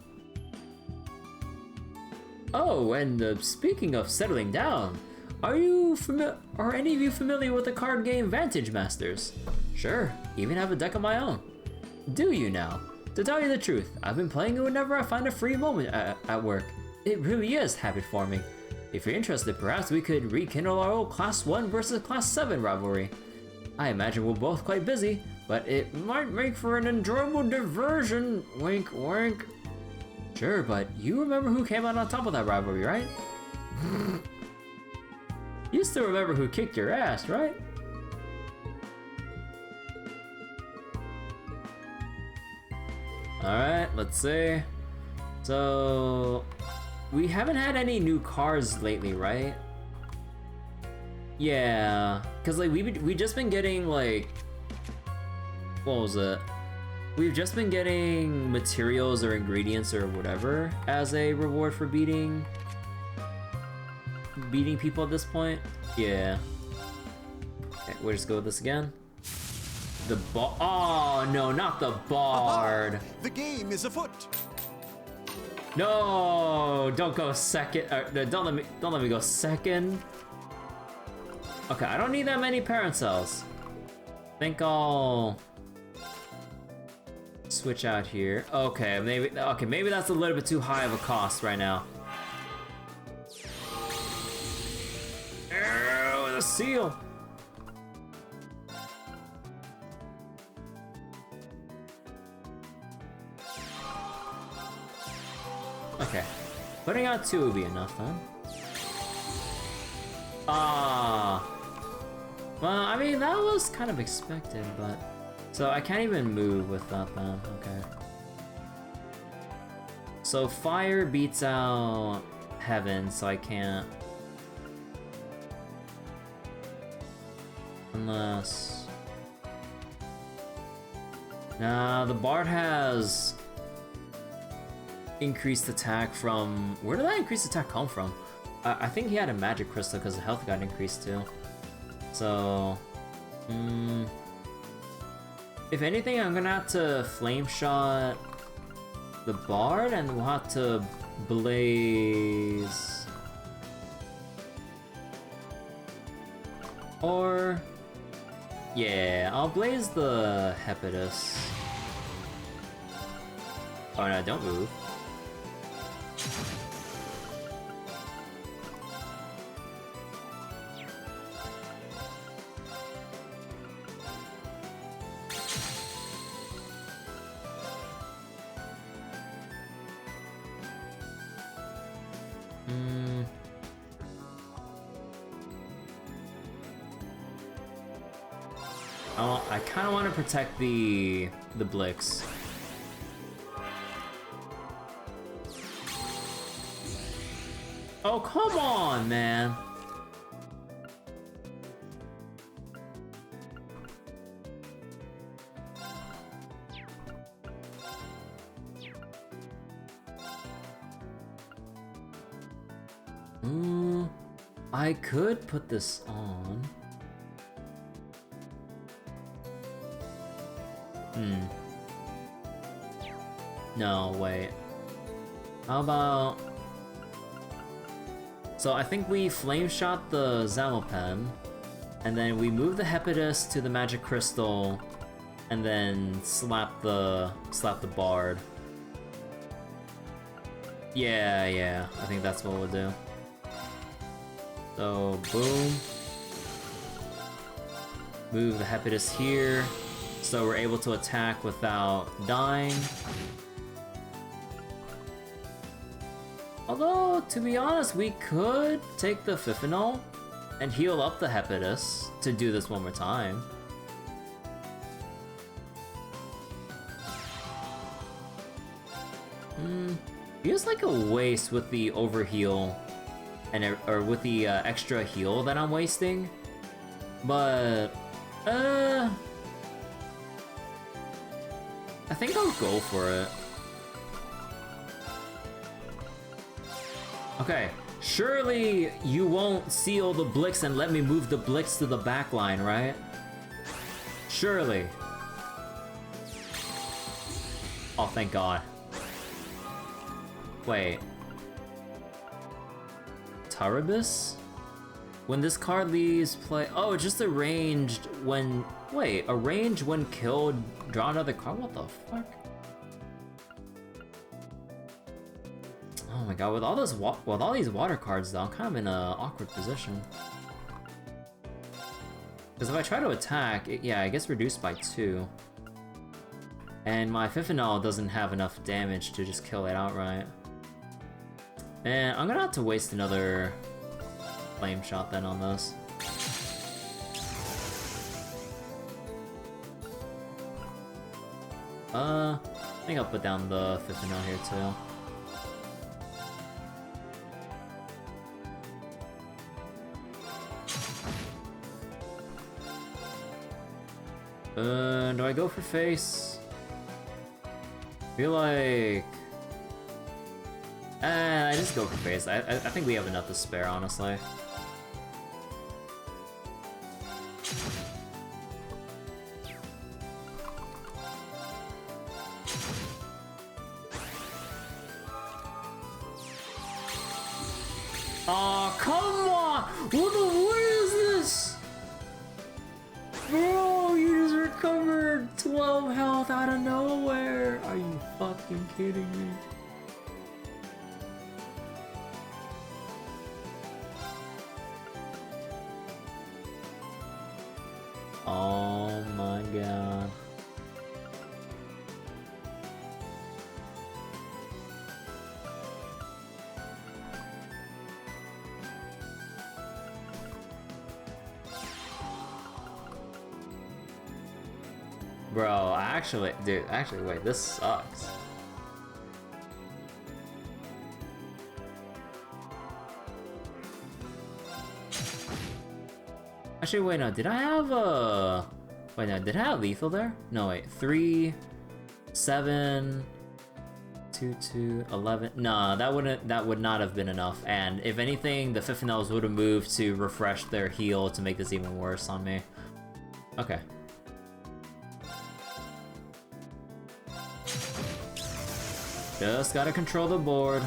Oh, and speaking of settling down, are any of you familiar with the card game Vantage Masters? Sure, even have a deck of my own. Do you now? To tell you the truth, I've been playing it whenever I find a free moment at work. It really is habit forming. If you're interested, perhaps we could rekindle our old Class 1 versus Class 7 rivalry. I imagine we're both quite busy, but it might make for an enjoyable diversion, wink wink. Sure, but you remember who came out on top of that rivalry, right? You still remember who kicked your ass, right? Alright, let's see. So... we haven't had any new cars lately, right? Yeah, cause like we just been getting like, what was it? We've just been getting materials or ingredients or whatever as a reward for beating people at this point. Yeah. Okay, we'll just go with this again. The oh no, not the bard. Aha! The game is afoot. No, don't go second. Don't let me go second. Okay, I don't need that many parent cells. I think I'll switch out here. Okay, maybe that's a little bit too high of a cost right now. Oh, the seal. Okay, putting out 2 would be enough then. Well, I mean, that was kind of expected, but... so I can't even move with that then, okay. So fire beats out heaven, so I can't... unless... nah, the bard has... increased attack from... where did that increased attack come from? I think he had a magic crystal because the health got increased too. So... if anything, I'm gonna have to flame shot the bard and we'll have to blaze... or... yeah, I'll blaze the Hepatus. Oh no, don't move. I kind of want to protect the Blix. Oh, come on, man. I could put this on. No, wait. How about... So I think we flame shot the Zamopen, and then we move the Hepatus to the magic crystal, and then slap the bard. Yeah, I think that's what we'll do. So, boom. Move the Hepatus here, so we're able to attack without dying. Although, to be honest, we could take the Fiphinol and heal up the Hepatus to do this one more time. Feels like a waste with the overheal, or with the extra heal that I'm wasting. But, I think I'll go for it. Okay, surely you won't seal the Blix and let me move the Blix to the back line, right? Surely. Oh, thank God. Wait. Tarabus? When this card leaves play... Oh, just arranged when... Wait, arrange when killed, draw another card? What the fuck? Oh my God, with all these water cards though, I'm kind of in an awkward position. Because if I try to attack, yeah, it gets reduced by 2. And my Fiphinol doesn't have enough damage to just kill it outright. And I'm gonna have to waste another flame shot then on this. I think I'll put down the Fiphinol here too. Do I go for face? Feel like... I just go for face. I think we have enough to spare, honestly. Aw, come on! What is this? Bro, you just recovered 12 health out of nowhere! Are you fucking kidding me? Oh my God. Bro, dude, wait, this sucks. Actually, wait, no, did I have wait, no, did I have lethal there? No, wait, 3, 7, 2, 2, 11. Nah, that would not have been enough. And if anything, the Fiphinels would have moved to refresh their heal to make this even worse on me. Okay. Just gotta control the board.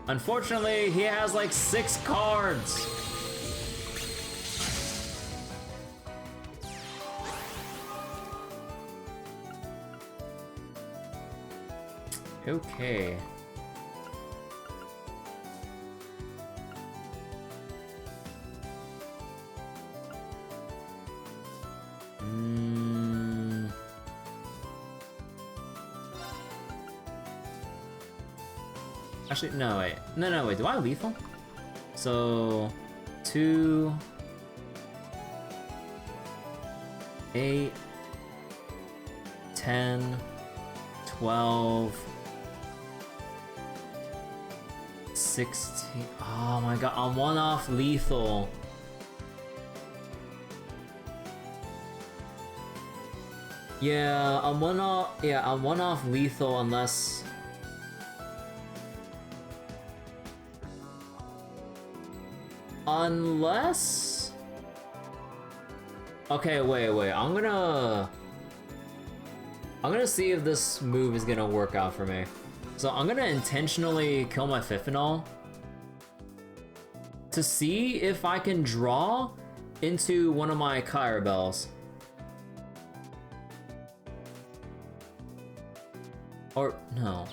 Unfortunately, he has like 6 cards. Okay. Actually, no, wait. No, wait. Do I have lethal? So, 2, 8, 10, 12, 16. Oh my god, I'm 1 off lethal. Yeah, I'm 1 off. Yeah, I'm 1 off lethal unless. Unless. Okay, wait. I'm gonna see if this move is gonna work out for me. So I'm gonna intentionally kill my Fifenol to see if I can draw into one of my Kyrebells. Or no.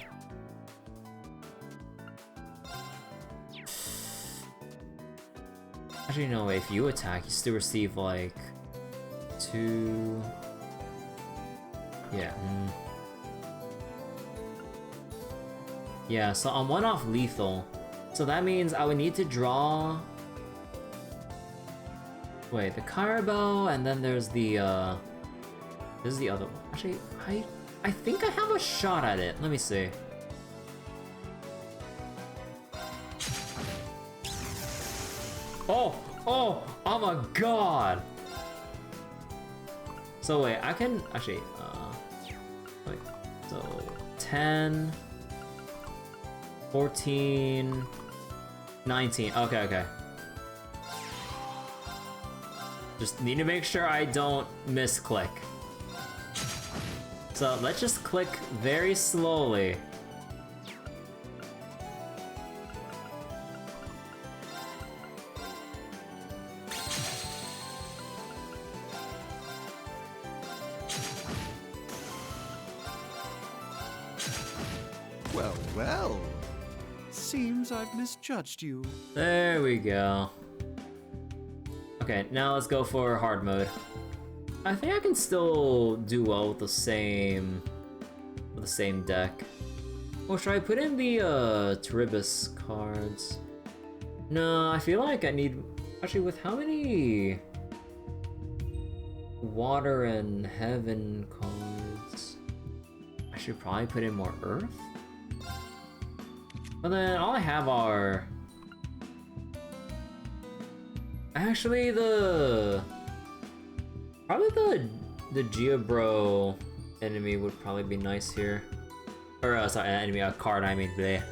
Actually, no, if you attack, you still receive like 2. Yeah. Yeah, so I'm 1 off lethal. So that means I would need to draw. Wait, the Kyrebell, and then there's the this is the other one. Actually, I think I have a shot at it. Let me see. Oh my god! So wait, I can actually wait. So 10, 14, 19. Okay. Just need to make sure I don't misclick. So let's just click very slowly. Well. Seems I've misjudged you. There we go. Okay, now let's go for hard mode. I think I can still do well with the same deck. Or should I put in the Teribus cards? No, I feel like I need. Actually, with how many Water and Heaven cards, I should probably put in more Earth. But then all I have are actually probably the Geobro enemy would probably be nice here. Or sorry, enemy, a card. I mean, bleh.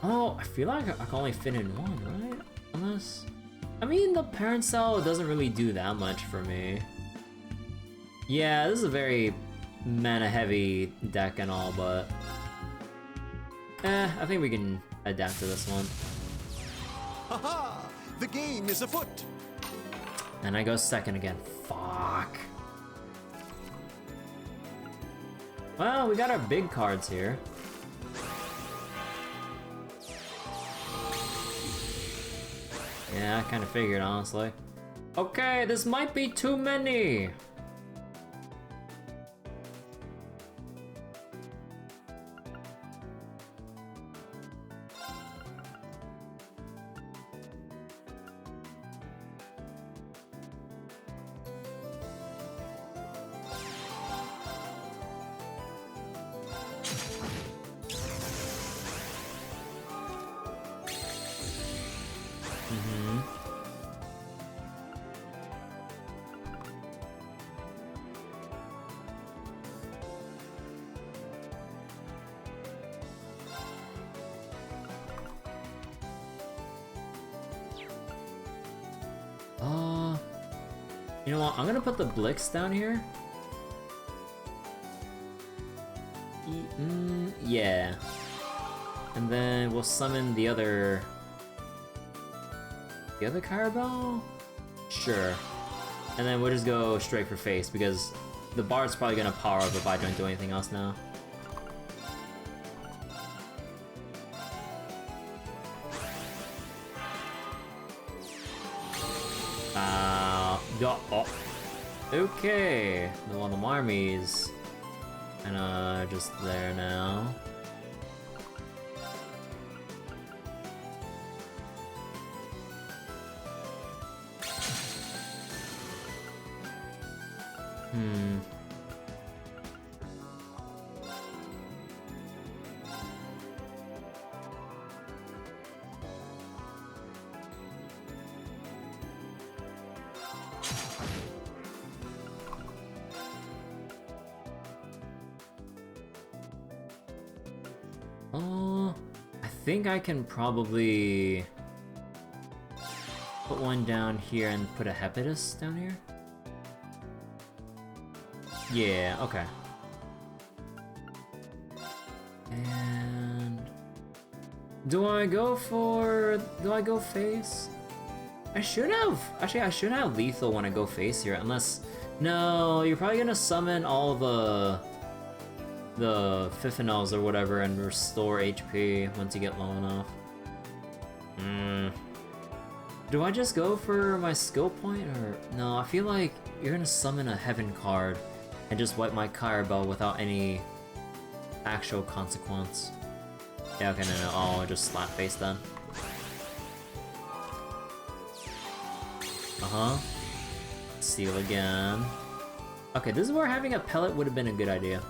Oh, I feel like I can only fit in 1, right? Unless, I mean, the Parent Cell doesn't really do that much for me. Yeah, this is a very mana-heavy deck and all, but I think we can adapt to this one. Haha! The game is afoot! And I go second again. Fuck. Well, we got our big cards here. Yeah, I kind of figured, honestly. Okay, this might be too many. You know what? I'm gonna put the Blix down here. Yeah. And then we'll summon the other Kyrebell? Sure. And then we'll just go straight for face because the Bard's probably gonna power up if I don't do anything else now. Oh. Okay. The one of the Marmies. And just there now. I think I can probably put one down here and put a Hepatus down here. Yeah, okay. And do I go face? I should have. Actually, I should have lethal when I go face here, unless no, you're probably gonna summon all the Fiffinels or whatever and restore HP once you get low enough. Do I just go for my skill point, or no? I feel like you're gonna summon a Heaven card and just wipe my Kyrebell without any actual consequence. Yeah, okay, no, I'll just slap face then. Seal again. Okay, this is where having a pellet would have been a good idea.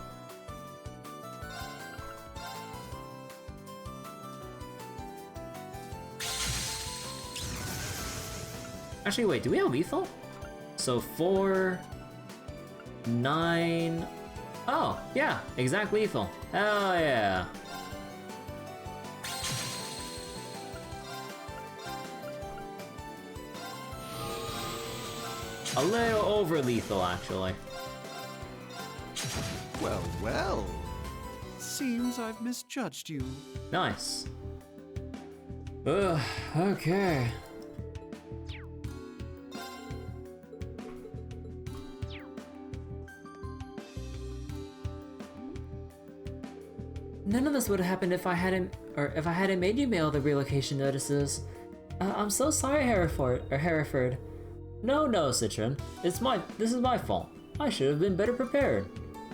Actually, wait, do we have lethal? So 4, 9... Oh, yeah, exact lethal. Hell yeah. A little over lethal, actually. Well, well. Seems I've misjudged you. Nice. Ugh, okay. None of this would have happened if I hadn't made you mail the relocation notices. I'm so sorry, Hereford. No, Citron. This is my fault. I should have been better prepared.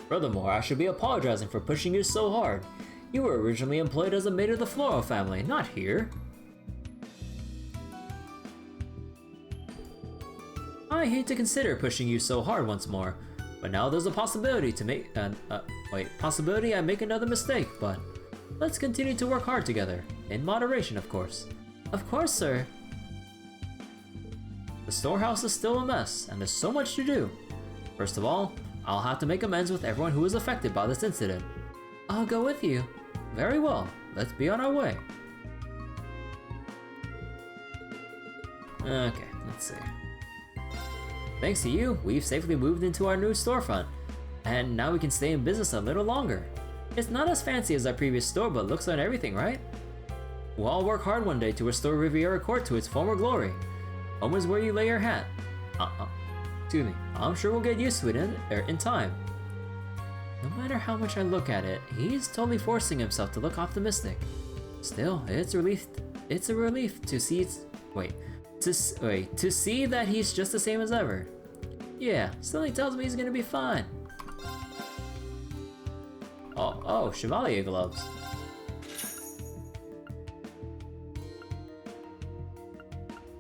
Furthermore, I should be apologizing for pushing you so hard. You were originally employed as a maid of the Floral family, not here. I hate to consider pushing you so hard once more, but now there's a possibility to make I make another mistake, but let's continue to work hard together. In moderation, of course. Of course, sir. The storehouse is still a mess, and there's so much to do. First of all, I'll have to make amends with everyone who was affected by this incident. I'll go with you. Very well, let's be on our way. Okay, let's see. Thanks to you, we've safely moved into our new storefront, and now we can stay in business a little longer. It's not as fancy as our previous store, but looks like everything, right? We'll all work hard one day to restore Riviera Court to its former glory. Home is where you lay your hat. Excuse me. I'm sure we'll get used to it in time. No matter how much I look at it, he's totally forcing himself to look optimistic. Still, it's a relief to see to see that he's just the same as ever. Yeah, something tells me he's gonna be fine. Oh, Chevalier gloves.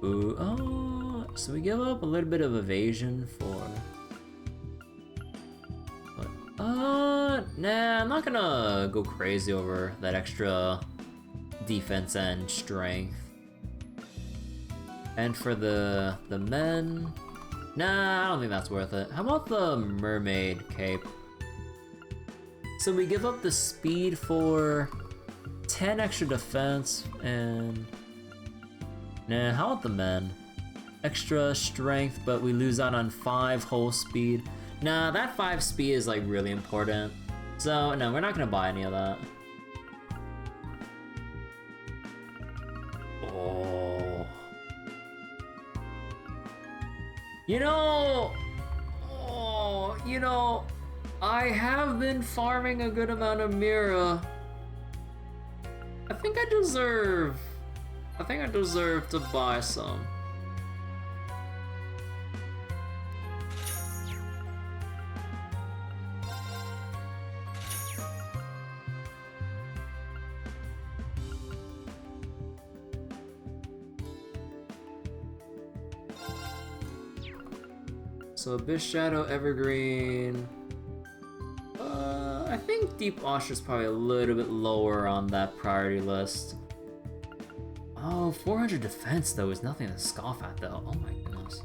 Ooh, oh, so we give up a little bit of evasion for... Nah, I'm not gonna go crazy over that extra defense and strength. And for the men... Nah, I don't think that's worth it. How about the mermaid cape? So we give up the speed for 10 extra defense and... Nah, how about the men? Extra strength, but we lose out on 5 whole speed. Nah, that 5 speed is like really important. So no, we're not gonna buy any of that. Oh. You know, I have been farming a good amount of Mira. I think I deserve to buy some. So Abyss Shadow, Evergreen. I think Deep Ocean's probably a little bit lower on that priority list. Oh, 400 defense though is nothing to scoff at though. Oh my goodness.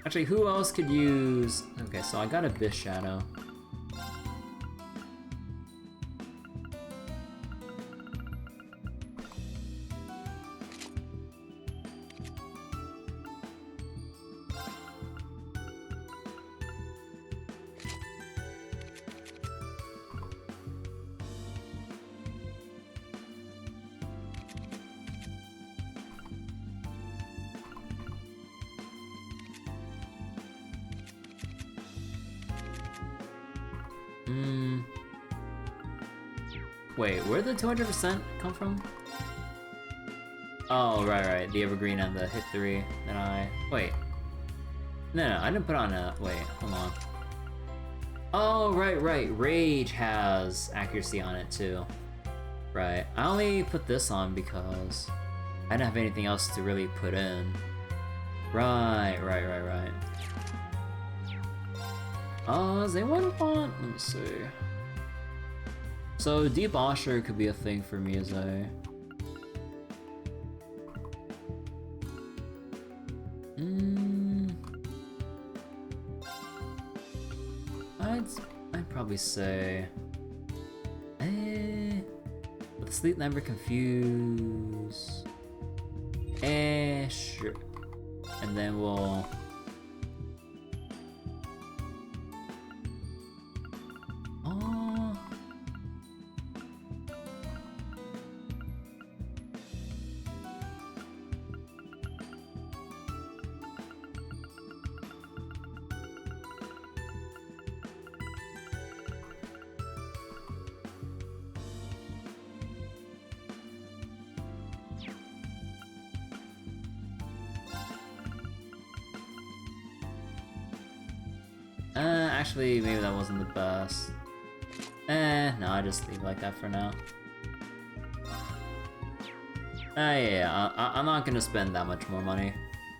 Actually, who else could use... Okay, so I got Abyss Shadow. Wait, where did the 200% come from? Oh, right. The Evergreen and the hit 3 that I... Wait. No, I didn't put on a... Wait, hold on. Oh, right. Rage has accuracy on it too. Right. I only put this on because I didn't have anything else to really put in. Right. Does anyone want... Let me see. So Deep Osher could be a thing for Mize. I'd probably say... With Sleep Number Confuse... sure. And then we'll... Actually, maybe that wasn't the best. No, I just leave it like that for now. Yeah, I'm not gonna spend that much more money.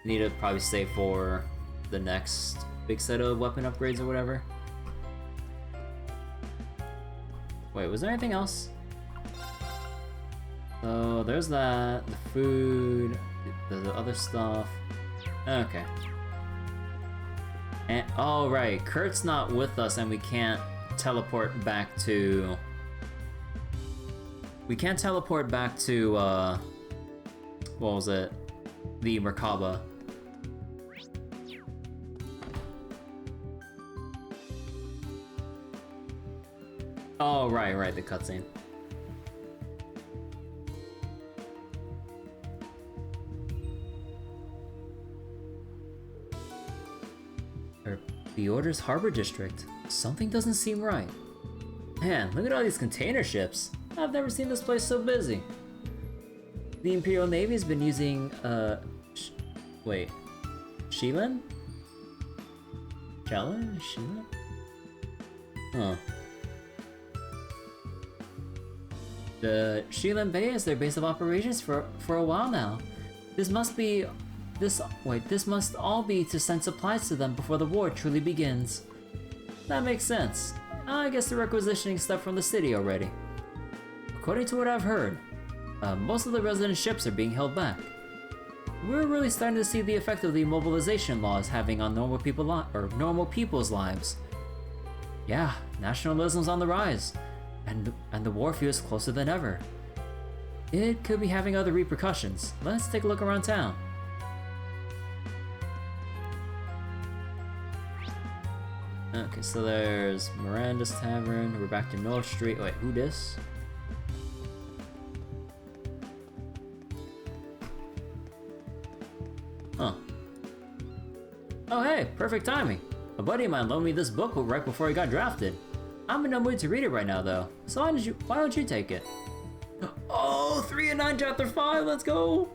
Need to probably save for the next big set of weapon upgrades or whatever. Wait, was there anything else? So there's that, the food, the other stuff. Okay. And, oh right, Kurt's not with us and we can't teleport back to... We can't teleport back to, what was it? The Merkaba. Oh, right, the cutscene. The Ordis Harbor District. Something doesn't seem right. Man, look at all these container ships. I've never seen this place so busy. The Imperial Navy's been using, wait. Sheelan? Sheelan? Huh. The Sheelan Bay is their base of operations for a while now. This must all be to send supplies to them before the war truly begins. That makes sense. I guess they're requisitioning stuff from the city already. According to what I've heard, most of the resident ships are being held back. We're really starting to see the effect of the mobilization laws having on normal people's lives. Yeah, nationalism's on the rise, and the war feels closer than ever. It could be having other repercussions. Let's take a look around town. Okay, so there's Miranda's Tavern. We're back to North Street. Wait, who this? Huh. Oh hey, perfect timing. A buddy of mine loaned me this book right before he got drafted. I'm in no mood to read it right now though, so why don't you take it? Oh, 3 and 9 chapter 5, let's go!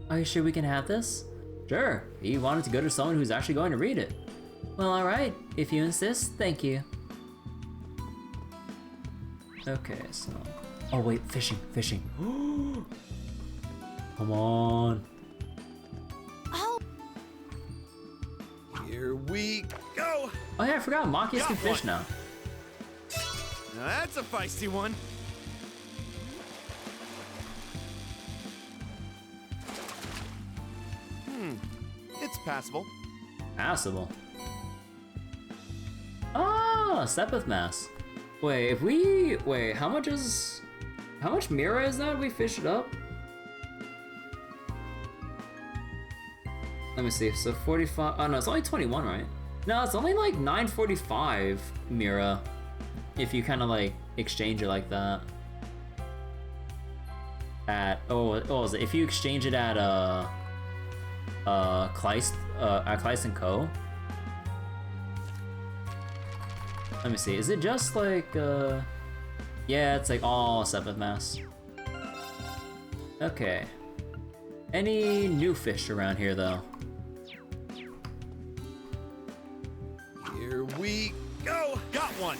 Are you sure we can have this? Sure, he wanted to go to someone who's actually going to read it. Well, alright, if you insist, thank you. Okay, so... Oh wait, fishing. Come on. Here we go! Oh yeah, I forgot Machias can fish now. Now that's a feisty one. It's passable. Passable. Oh, Sepith Mass. Wait, if we... Wait, how much Mira is that if we fish it up? Let me see, so 45... Oh no, it's only 21, right? No, it's only like 945 Mira. If you kind of like exchange it like that. At... Oh, is it? If you exchange it at, Kleist and Co. Let me see, is it just like, yeah, it's like all Seventh Mass. Okay. Any new fish around here, though? Here we go! Got one!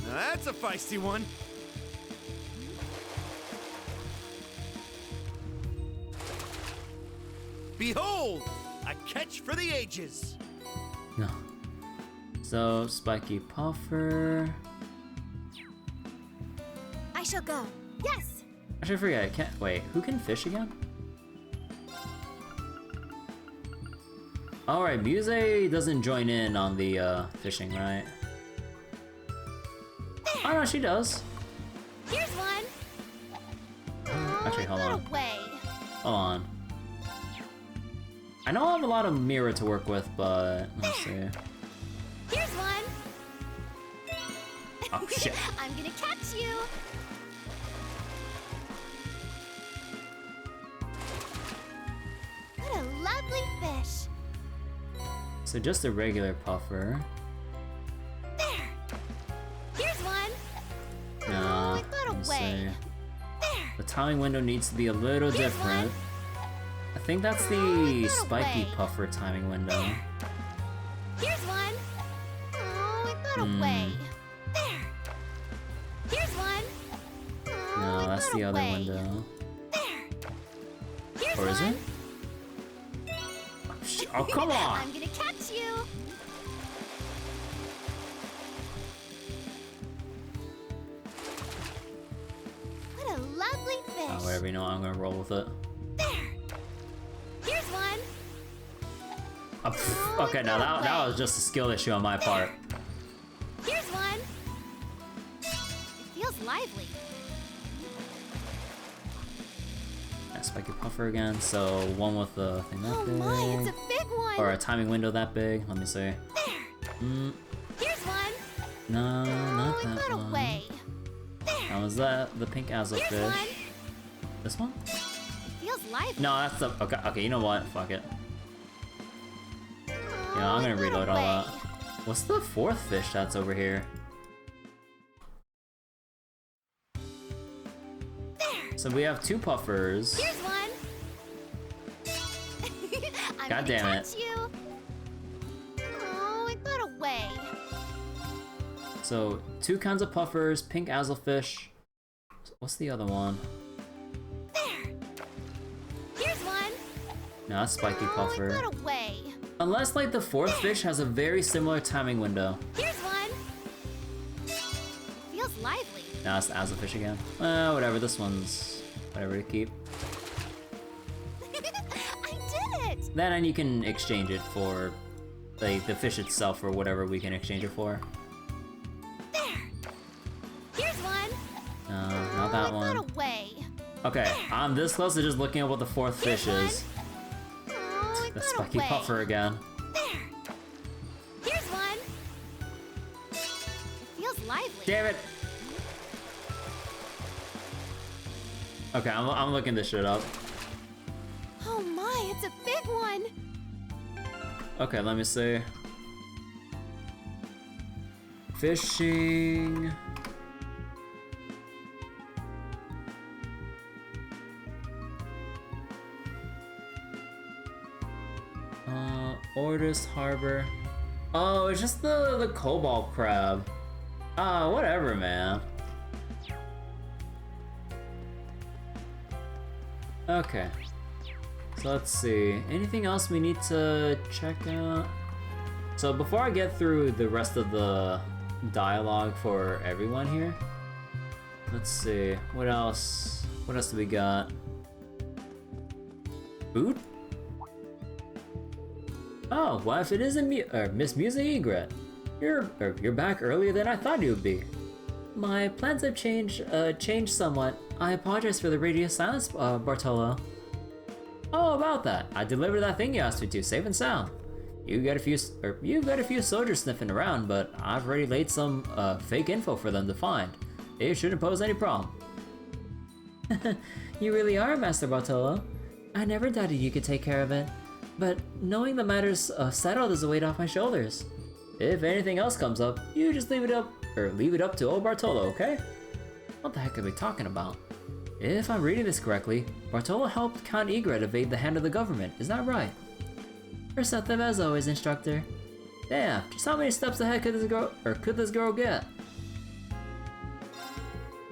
Now that's a feisty one. Behold! A catch for the ages! No. So, Spiky Puffer... I shall go. Yes! Actually, I forget, I can't... Wait, who can fish again? Alright, Muse doesn't join in on the, fishing, right? There. Oh no, she does. Here's one! Actually, hold on. Away. Hold on. I know I have a lot of Mira to work with, but... Let's see. Here's one! Oh, shit. I'm gonna catch you! What a lovely fish! So just a regular puffer. There! Here's one! No, I got let's away. see. There! The timing window needs to be a little Here's different. one. I think that's the I got spiky away. puffer timing window. Here's one! Oh, it got away! There! Here's one! Oh, No, it that's got the other away. window. There! Here's Or is one! it? Oh, come on! I'm gonna catch you! What a lovely fish! Oh, whatever, you know what, I'm gonna roll with it. There! Here's one! Oh, pff, okay, now that was just a skill issue on my part. Here's one! It feels lively. Yeah, spiky puffer again, so one with the thing that Oh big. my, it's a big one! Or a timing window that big. Let me see. There! Here's one! No, not Oh, it that got one. away. There! Now, was that the pink Here's azlefish? one! This one? It feels lively. No, that's the... Okay, you know what? Fuck it. Oh, Yeah, I'm it gonna got reload all away. that. What's the fourth fish that's over here? There! So we have two puffers. Here's one! I'm God gonna damn it. catch you! Oh, it got away. So, two kinds of puffers, pink azlefish. What's the other one? There! Here's one! No, that's spiky Oh, puffer. it got away. Unless, like, the fourth fish has a very similar timing window. Here's one! Feels lively. No, it's the azlefish again. Whatever, this one's... whatever to keep. I did it! Then you can exchange it for, like, the fish itself or whatever we can exchange it for. There! Here's one! No, not that it one. got away. Okay, I'm this close to just looking at what the fourth fish Here's is. Oh, it The got spiky away. puffer again. There! Here's one! It feels lively. Damn it! Okay, I'm looking this shit up. Oh my, it's a big one! Okay, let me see. Fishing. Ordis Harbor. Oh, it's just the cobalt crab. Whatever, man. Okay. So let's see. Anything else we need to check out? So before I get through the rest of the dialogue for everyone here, let's see. What else? What else do we got? Food? Oh, well, if it isn't Miss Musa Egret, you're back earlier than I thought you would be. My plans have changed somewhat. I apologize for the radio silence, Bartolo. Oh, about that. I delivered that thing you asked me to, safe and sound. You've got a few soldiers sniffing around, but I've already laid some fake info for them to find. It shouldn't pose any problem. You really are, Master Bartolo. I never doubted you could take care of it, but knowing the matter's settled is a weight off my shoulders. If anything else comes up, you just leave it up to old Bartolo, okay? What the heck are we talking about? If I'm reading this correctly, Bartolo helped Count Egret evade the hand of the government, is that right? Receptive as always, instructor. Damn, just how many steps ahead could this girl get?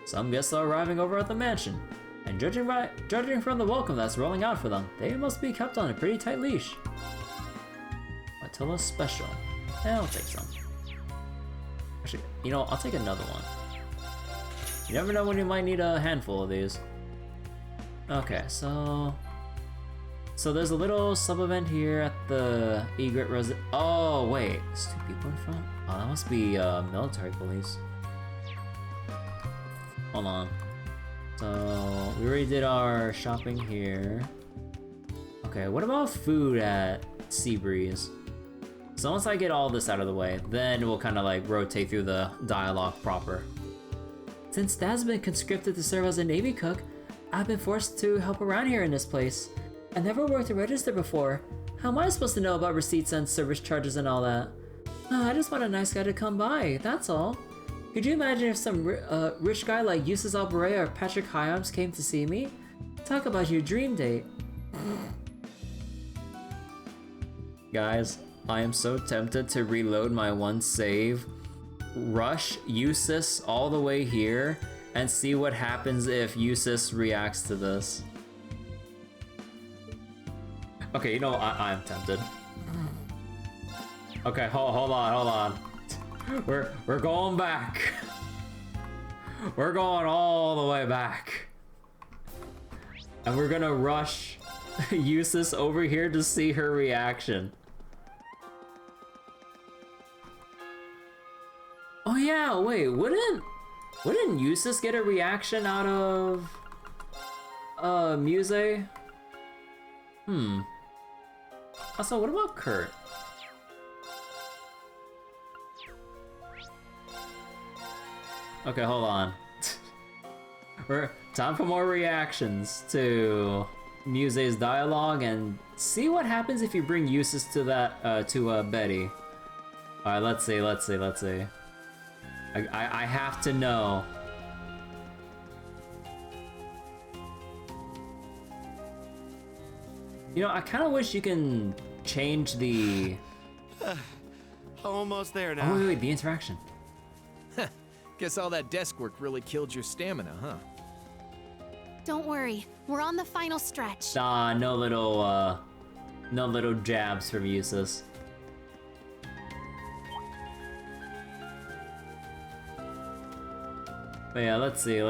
Some guests are arriving over at the mansion, and judging from the welcome that's rolling out for them, they must be kept on a pretty tight leash. Bartolo's special. I'll take some. Actually, you know, I'll take another one. You never know when you might need a handful of these. Okay, so there's a little sub-event here at the Egret residence. Oh, wait. There's 2 people in front? Oh, that must be military police. Hold on. So, we already did our shopping here. Okay, what about food at Seabreeze? So once I get all this out of the way, then we'll kind of like rotate through the dialogue proper. Since Dad's been conscripted to serve as a Navy cook, I've been forced to help around here in this place. I never worked a register before. How am I supposed to know about receipts and service charges and all that? I just want a nice guy to come by, that's all. Could you imagine if some rich guy like Jusis Alberea or Patrick Hyams came to see me? Talk about your dream date. Guys, I am so tempted to reload my one save, rush Jusis all the way here, and see what happens if Jusis reacts to this. Okay, you know, I'm tempted. Okay, hold on. We're going back. We're going all the way back. And we're gonna rush Jusis over here to see her reaction. Oh yeah, wait, wouldn't Jusis get a reaction out of Muse? Also, what about Kurt? Okay, hold on. Time for more reactions to Muse's dialogue and see what happens if you bring Jusis to that to Betty. Alright, let's see. I have to know. You know, I kind of wish you can change the... Almost there now. Oh, wait, the interaction. Guess all that desk work really killed your stamina, huh? Don't worry, we're on the final stretch. Nah, no little jabs from Jusis. But yeah, let's see.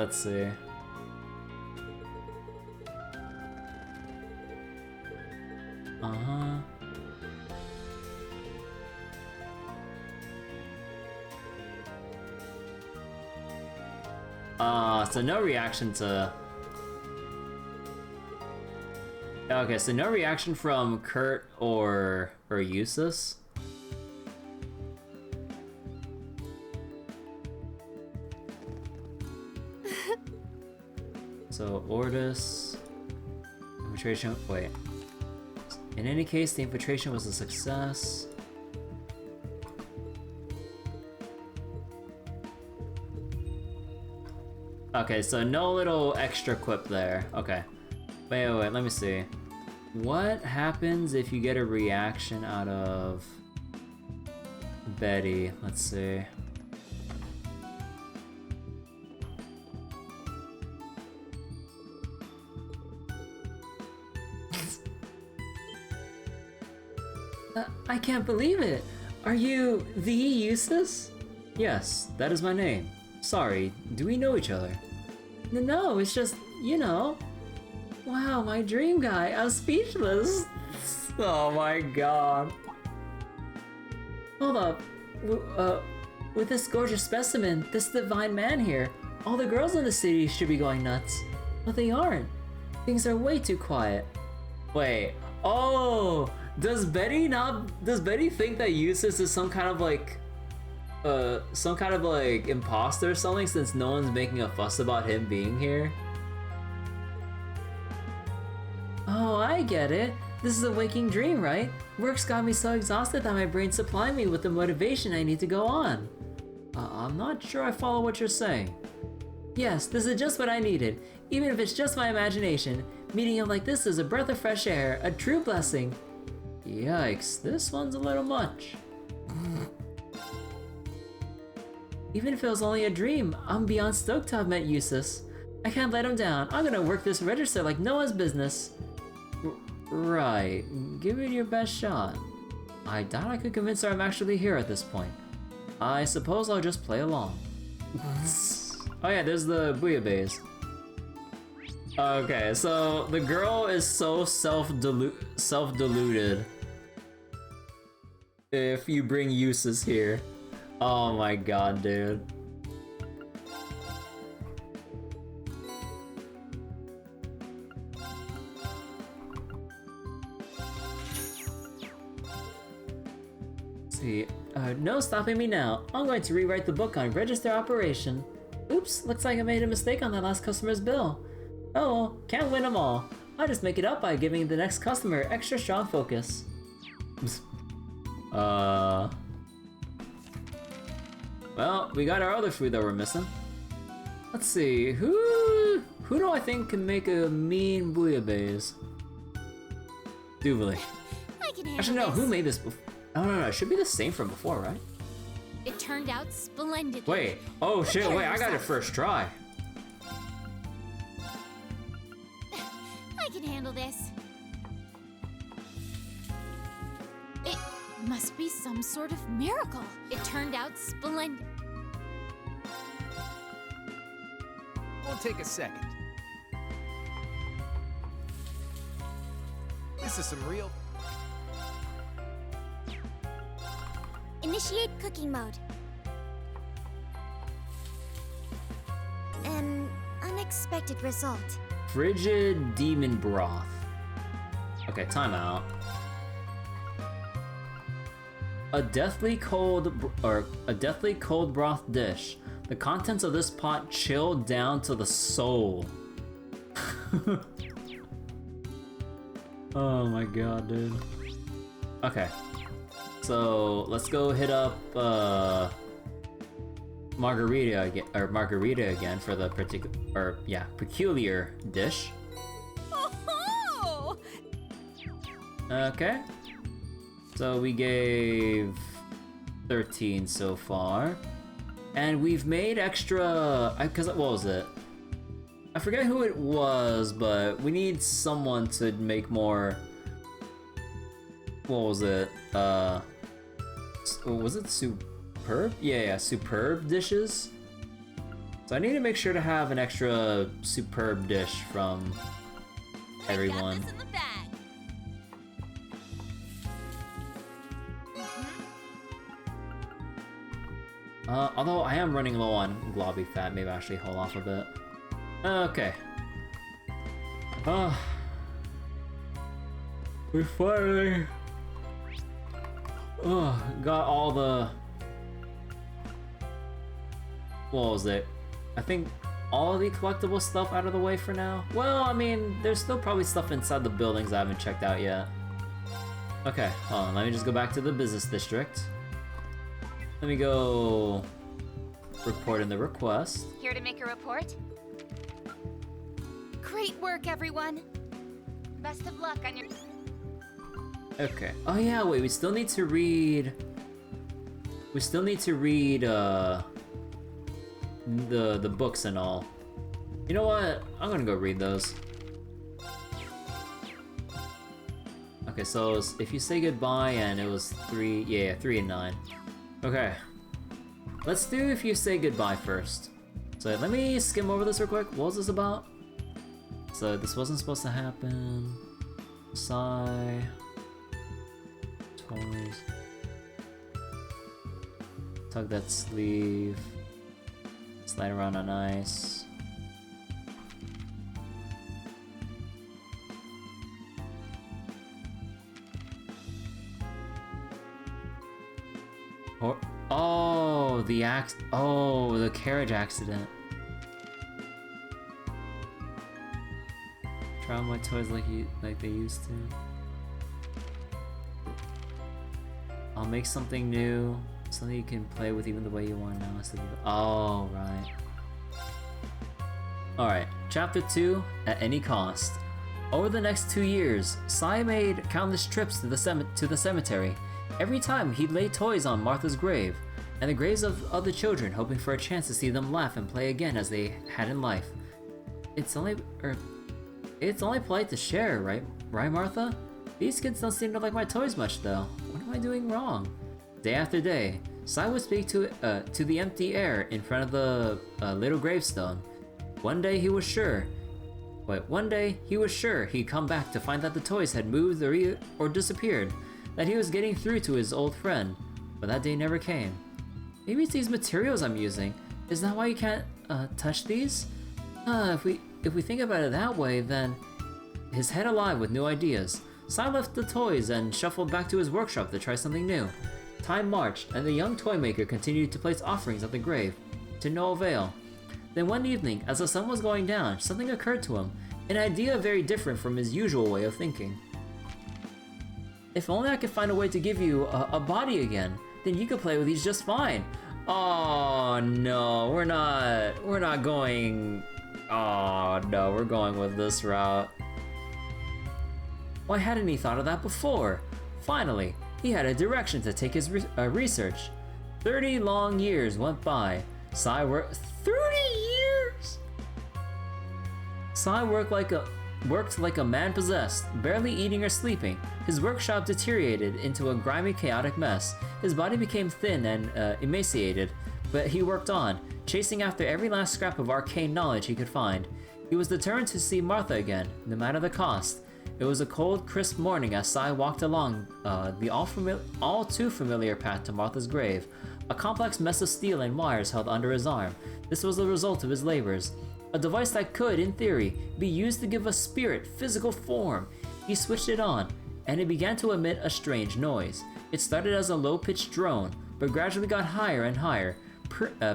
So no reaction to... Okay, so no reaction from Kurt or Jusis. So Ordis, infiltration. Wait. In any case, the infiltration was a success. Okay, so no little extra quip there. Okay. Wait, let me see. What happens if you get a reaction out of Betty? Let's see. I can't believe it! Are you the Jusis? Yes, that is my name. Sorry, do we know each other? No, it's just, you know. Wow, my dream guy, I'm speechless. Oh my god. Hold up. With this gorgeous specimen, this divine man here, all the girls in the city should be going nuts. But they aren't. Things are way too quiet. Wait, oh! Does Betty think that Jusis is some kind of like imposter or something since no one's making a fuss about him being here? Oh, I get it. This is a waking dream, right? Work's got me so exhausted that my brain's supplying me with the motivation I need to go on. I'm not sure I follow what you're saying. Yes, this is just what I needed. Even if it's just my imagination, meeting him like this is a breath of fresh air, a true blessing. Yikes, this one's a little much. Even if it was only a dream, I'm beyond stoked to have met Jusis. I can't let him down. I'm gonna work this register like no one's business. Right, give it your best shot. I doubt I could convince her I'm actually here at this point. I suppose I'll just play along. Oh yeah, there's the bouillabaisse. Okay, so the girl is so self-deluded if you bring Jusis here. Oh my god, dude. See, no stopping me now. I'm going to rewrite the book on register operation. Oops, looks like I made a mistake on that last customer's bill. Oh well, can't win them all. I'll just make it up by giving the next customer extra strong focus. Well, we got our other food that we're missing. Let's see, who do I think can make a mean bouillabaisse? Duvally. I can handle Actually, no, this. who made this before? No, it should be the same from before, right? It turned out splendidly. Wait, oh shit, care wait, of I got it yourself. first try. I can handle this. It must be some sort of miracle. It turned out splendid. Won't take a second. This is some real... Initiate cooking mode. An unexpected result. Frigid demon broth. Okay, timeout. A deathly cold broth dish. The contents of this pot chill down to the soul. Oh my god, dude. Okay. So let's go hit up Margarita again for the peculiar dish. Oh! Okay. So we gave 13 so far. And we've made extra, what was it? I forget who it was, but we need someone to make more, what was it? Was it superb? Yeah, superb dishes. So I need to make sure to have an extra superb dish from everyone. I got this in the bag. Although I am running low on globby fat, maybe I should hold off a bit. Okay. We finally got all the... What was it? I think all of the collectible stuff out of the way for now. Well, I mean, there's still probably stuff inside the buildings I haven't checked out yet. Okay, hold on, let me just go back to the business district. Let me go report in the request. Here to make a report? Great work, everyone. Best of luck on your... Okay. Oh yeah, wait, we still need to read... the books and all. You know what? I'm gonna go read those. Okay, so if you say goodbye and it was 3, yeah, 3 and 9. Okay. Let's do if you say goodbye first. So let me skim over this real quick. What was this about? So this wasn't supposed to happen. Sigh. Toys. Tug that sleeve. Slide around on ice. Or oh, the carriage accident. Try my toys like they used to. I'll make something new, something you can play with even the way you want now. Oh, right. Alright, Chapter 2, At Any Cost. Over the next 2 years, Sai made countless trips to the cemetery. Every time he'd lay toys on Martha's grave, and the graves of other children, hoping for a chance to see them laugh and play again as they had in life. It's only polite to share, right, Martha? These kids don't seem to like my toys much, though. What am I doing wrong? Day after day, Sai would speak to the empty air in front of the little gravestone. One day he was sure he'd come back to find that the toys had moved or disappeared, that he was getting through to his old friend, but that day never came. Maybe it's these materials I'm using. Is that why you can't touch these? If we think about it that way, then his head alive with new ideas, Sai left the toys and shuffled back to his workshop to try something new. Time marched, and the young toy maker continued to place offerings at the grave, to no avail. Then one evening, as the sun was going down, something occurred to him, an idea very different from his usual way of thinking. If only I could find a way to give you a body again, then you could play with these just fine. Oh no, we're not going. Oh no, we're going with this route. Why hadn't he thought of that before? Finally, he had a direction to take his research. 30 long years went by. Sai worked 30 years. Sai worked like a man possessed, barely eating or sleeping. His workshop deteriorated into a grimy, chaotic mess. His body became thin and emaciated, but he worked on, chasing after every last scrap of arcane knowledge he could find. He was determined to see Martha again, no matter the cost. It was a cold, crisp morning as Sai walked along the all too familiar path to Martha's grave. A complex mess of steel and wires held under his arm. This was the result of his labors. A device that could, in theory, be used to give a spirit physical form. He switched it on, and it began to emit a strange noise. It started as a low-pitched drone, but gradually got higher and higher,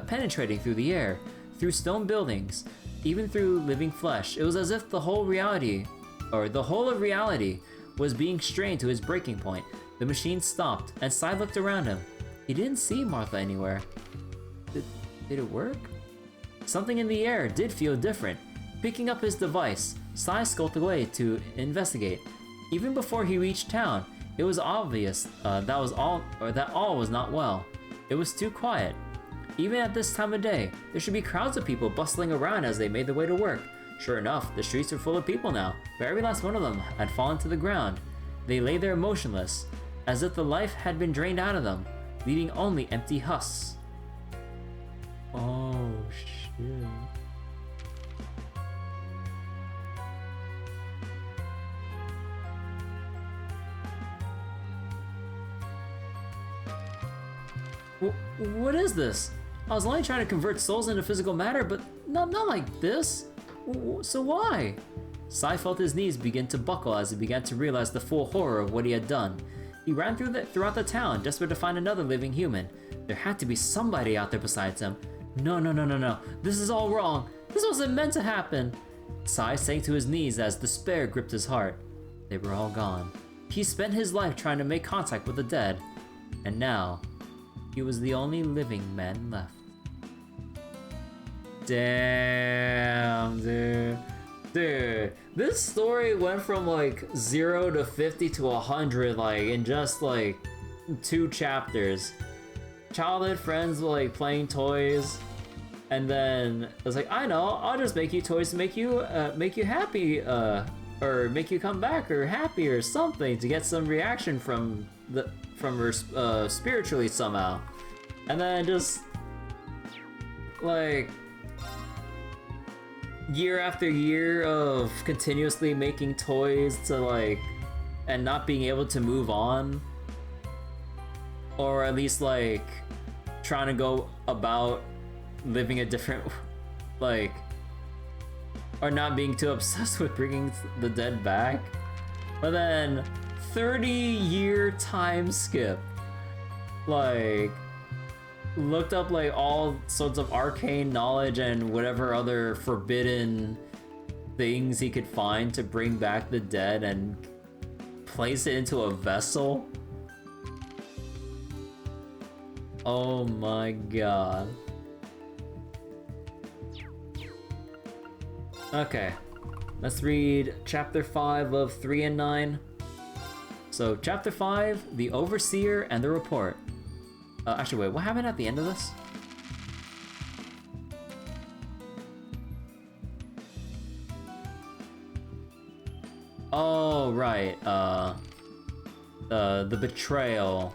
penetrating through the air, through stone buildings, even through living flesh. It was as if the whole of reality was being strained to its breaking point. The machine stopped, and Sai looked around him. He didn't see Martha anywhere. Did it work? Something in the air did feel different. Picking up his device, Sai skulked away to investigate. Even before he reached town, it was obvious that all was not well. It was too quiet. Even at this time of day, there should be crowds of people bustling around as they made their way to work. Sure enough, the streets were full of people now, but every last one of them had fallen to the ground. They lay there motionless, as if the life had been drained out of them, leaving only empty husks. Oh shit. What is this? I was only trying to convert souls into physical matter, but not like this. So why? Sai felt his knees begin to buckle as he began to realize the full horror of what he had done. He ran throughout the town, desperate to find another living human. There had to be somebody out there besides him. No. This is all wrong. This wasn't meant to happen. Sai sank to his knees as despair gripped his heart. They were all gone. He spent his life trying to make contact with the dead. And now, he was the only living man left. Damn, dude. Dude, this story went from like 0 to 50 to 100 like in just like 2 chapters. Childhood friends were like playing toys, and then I was like, I know, I'll just make you toys to make you happy, or or make you come back or happy or something to get some reaction from her spiritually somehow. And then just like year after year of continuously making toys to like and not being able to move on, or at least like trying to go about living a different like, or not being too obsessed with bringing the dead back. But then 30-year time skip, like looked up like all sorts of arcane knowledge and whatever other forbidden things he could find to bring back the dead and place it into a vessel. Oh my god. Okay, let's read chapter 5 of 3 and 9. So chapter 5, the Overseer and the Report. Actually wait, what happened at the end of this? Oh, right, the betrayal.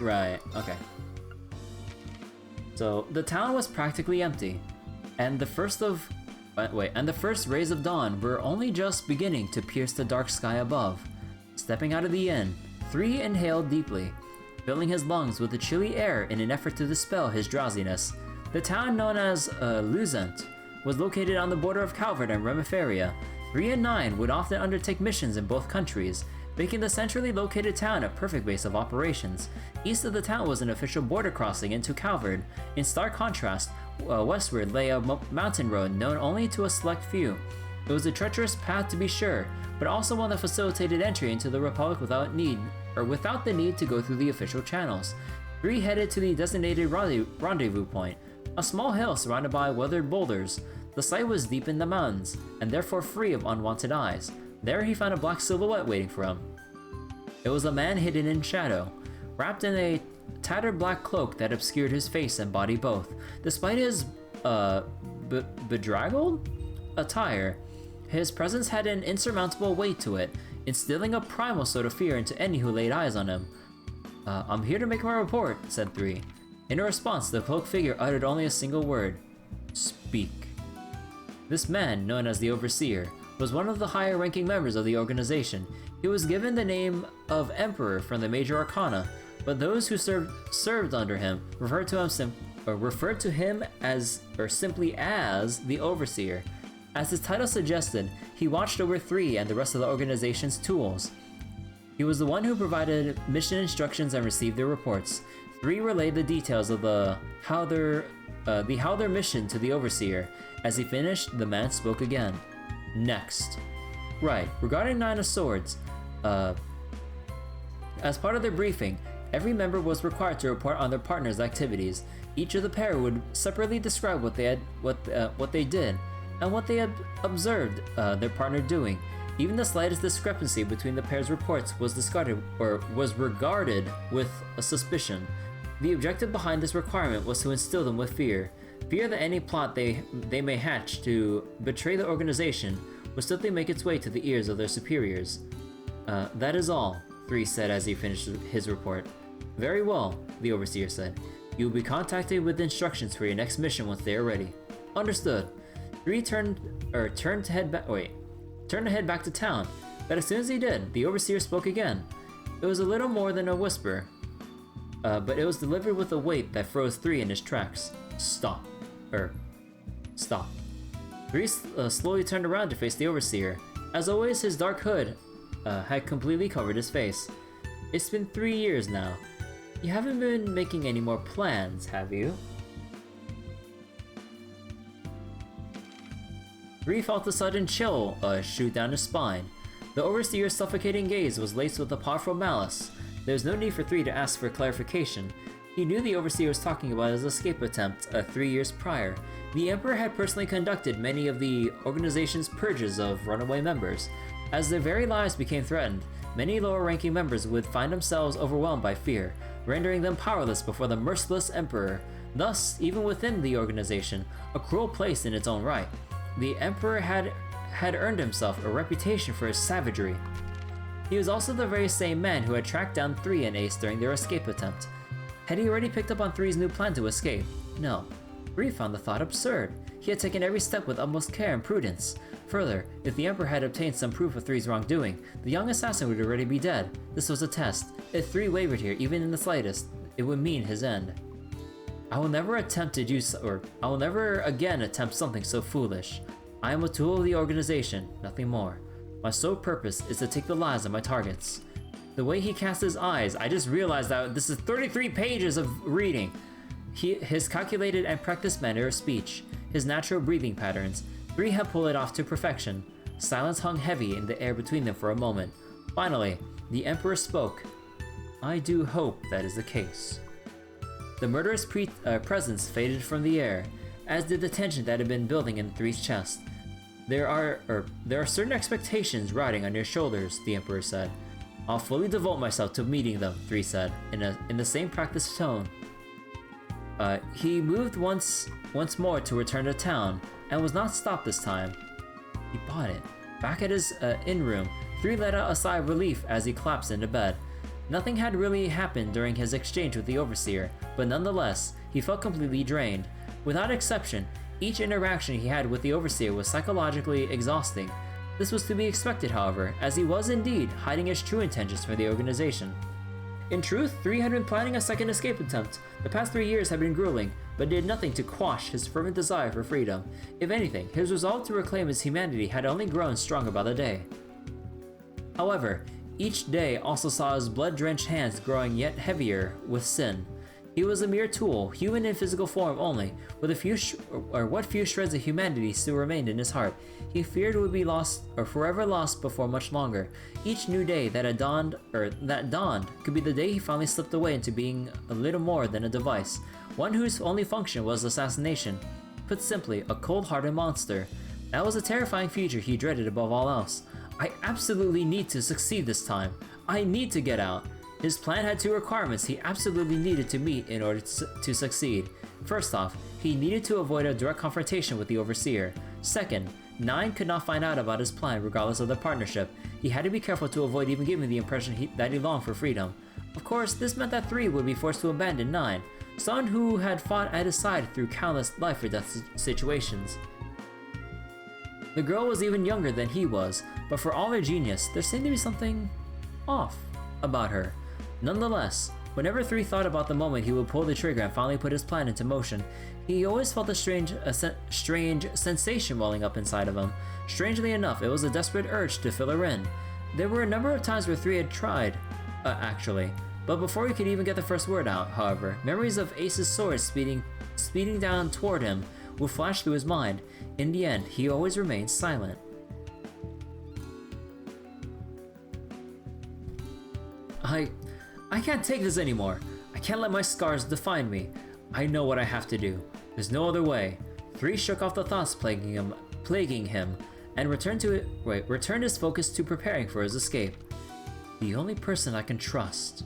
Right, okay. So, the town was practically empty, and the first rays of dawn were only just beginning to pierce the dark sky above. Stepping out of the inn, 3 inhaled deeply, filling his lungs with the chilly air in an effort to dispel his drowsiness. The town known as Luzent was located on the border of Calvert and Remiferia. 3 and 9 would often undertake missions in both countries, making the centrally located town a perfect base of operations. East of the town was an official border crossing into Calvert. In stark contrast, westward lay a mountain road known only to a select few. It was a treacherous path to be sure, but also one that facilitated entry into the Republic without the need to go through the official channels. 3 headed to the designated rendezvous point, a small hill surrounded by weathered boulders. The site was deep in the mountains, and therefore free of unwanted eyes. There he found a black silhouette waiting for him. It was a man hidden in shadow, wrapped in a tattered black cloak that obscured his face and body both. Despite his bedraggled attire, his presence had an insurmountable weight to it, instilling a primal sort of fear into any who laid eyes on him. I'm here to make my report, said 3. In response, the cloaked figure uttered only a single word. Speak. This man, known as the Overseer, was one of the higher-ranking members of the organization. He was given the name of Emperor from the Major Arcana, but those who served under him referred to him as, or simply as, the Overseer. As his title suggested, he watched over 3 and the rest of the organization's tools. He was the one who provided mission instructions and received their reports. 3 relayed the details of how their mission to the Overseer. As he finished, the man spoke again. Next. Right, regarding 9 of Swords, as part of their briefing, every member was required to report on their partner's activities. Each of the pair would separately describe what they did and what they had observed their partner doing. Even the slightest discrepancy between the pair's reports was discarded or was regarded with a suspicion. The objective behind this requirement was to instill them with fear that any plot they may hatch to betray the organization would swiftly make its way to the ears of their superiors. That is all, 3 said as he finished his report. Very well, the Overseer said. You will be contacted with instructions for your next mission once they are ready. Understood. 3 turned to head back to town, but as soon as he did, the Overseer spoke again. It was a little more than a whisper, but it was delivered with a weight that froze 3 in his tracks. Stop. 3 slowly turned around to face the Overseer. As always, his dark hood had completely covered his face. It's been 3 years now. You haven't been making any more plans, have you? 3 felt a sudden chill shoot down his spine. The Overseer's suffocating gaze was laced with a powerful malice. There was no need for 3 to ask for clarification. He knew the Overseer was talking about his escape attempt 3 years prior. The Emperor had personally conducted many of the organization's purges of runaway members. As their very lives became threatened, many lower-ranking members would find themselves overwhelmed by fear, rendering them powerless before the merciless Emperor. Thus, even within the organization, a cruel place in its own right. the Emperor had earned himself a reputation for his savagery. He was also the very same man who had tracked down 3 and Ace during their escape attempt. Had he already picked up on 3's new plan to escape? No. 3 found the thought absurd. He had taken every step with utmost care and prudence. Further, if the Emperor had obtained some proof of 3's wrongdoing, the young assassin would already be dead. This was a test. If 3 wavered here, even in the slightest, it would mean his end. I will never again attempt something so foolish. I am a tool of the organization, nothing more. My sole purpose is to take the lives of my targets. The way he casts his eyes, I just realized that this is 33 pages of reading. His calculated and practiced manner of speech, his natural breathing patterns, 3 had pulled it off to perfection. Silence hung heavy in the air between them for a moment. Finally, the Emperor spoke. I do hope that is the case. The murderous presence faded from the air, as did the tension that had been building in 3's chest. There are certain expectations riding on your shoulders, the Emperor said. I'll fully devote myself to meeting them, 3 said, in the same practiced tone. He moved once more to return to town, and was not stopped this time. He bought it. Back at his inn room, 3 let out a sigh of relief as he collapsed into bed. Nothing had really happened during his exchange with the Overseer, but nonetheless, he felt completely drained. Without exception, each interaction he had with the Overseer was psychologically exhausting. This was to be expected, however, as he was indeed hiding his true intentions for the organization. In truth, 3 had been planning a second escape attempt. The past 3 years had been grueling, but did nothing to quash his fervent desire for freedom. If anything, his resolve to reclaim his humanity had only grown stronger by the day. However, each day also saw his blood-drenched hands growing yet heavier with sin. He was a mere tool, human in physical form only, with what few shreds of humanity still remained in his heart. He feared would be lost, or forever lost, before much longer. Each new day that dawned could be the day he finally slipped away into being a little more than a device, one whose only function was assassination. Put simply, a cold-hearted monster. That was a terrifying future he dreaded above all else. I absolutely need to succeed this time. I need to get out. His plan had 2 requirements he absolutely needed to meet in order to succeed. First off, he needed to avoid a direct confrontation with the Overseer. Second, 9 could not find out about his plan regardless of the partnership. He had to be careful to avoid even giving the impression that he longed for freedom. Of course, this meant that 3 would be forced to abandon 9, someone who had fought at his side through countless life-or-death situations. The girl was even younger than he was, but for all her genius, there seemed to be something off about her. Nonetheless, whenever 3 thought about the moment he would pull the trigger and finally put his plan into motion, he always felt a strange sensation welling up inside of him. Strangely enough, it was a desperate urge to fill her in. There were a number of times where 3 had tried, actually, but before he could even get the first word out, however, memories of Ace's sword speeding down toward him would flash through his mind. In the end, he always remained silent. I can't take this anymore. I can't let my scars define me. I know what I have to do. There's no other way. 3 shook off the thoughts plaguing him, and returned his focus to preparing for his escape. The only person I can trust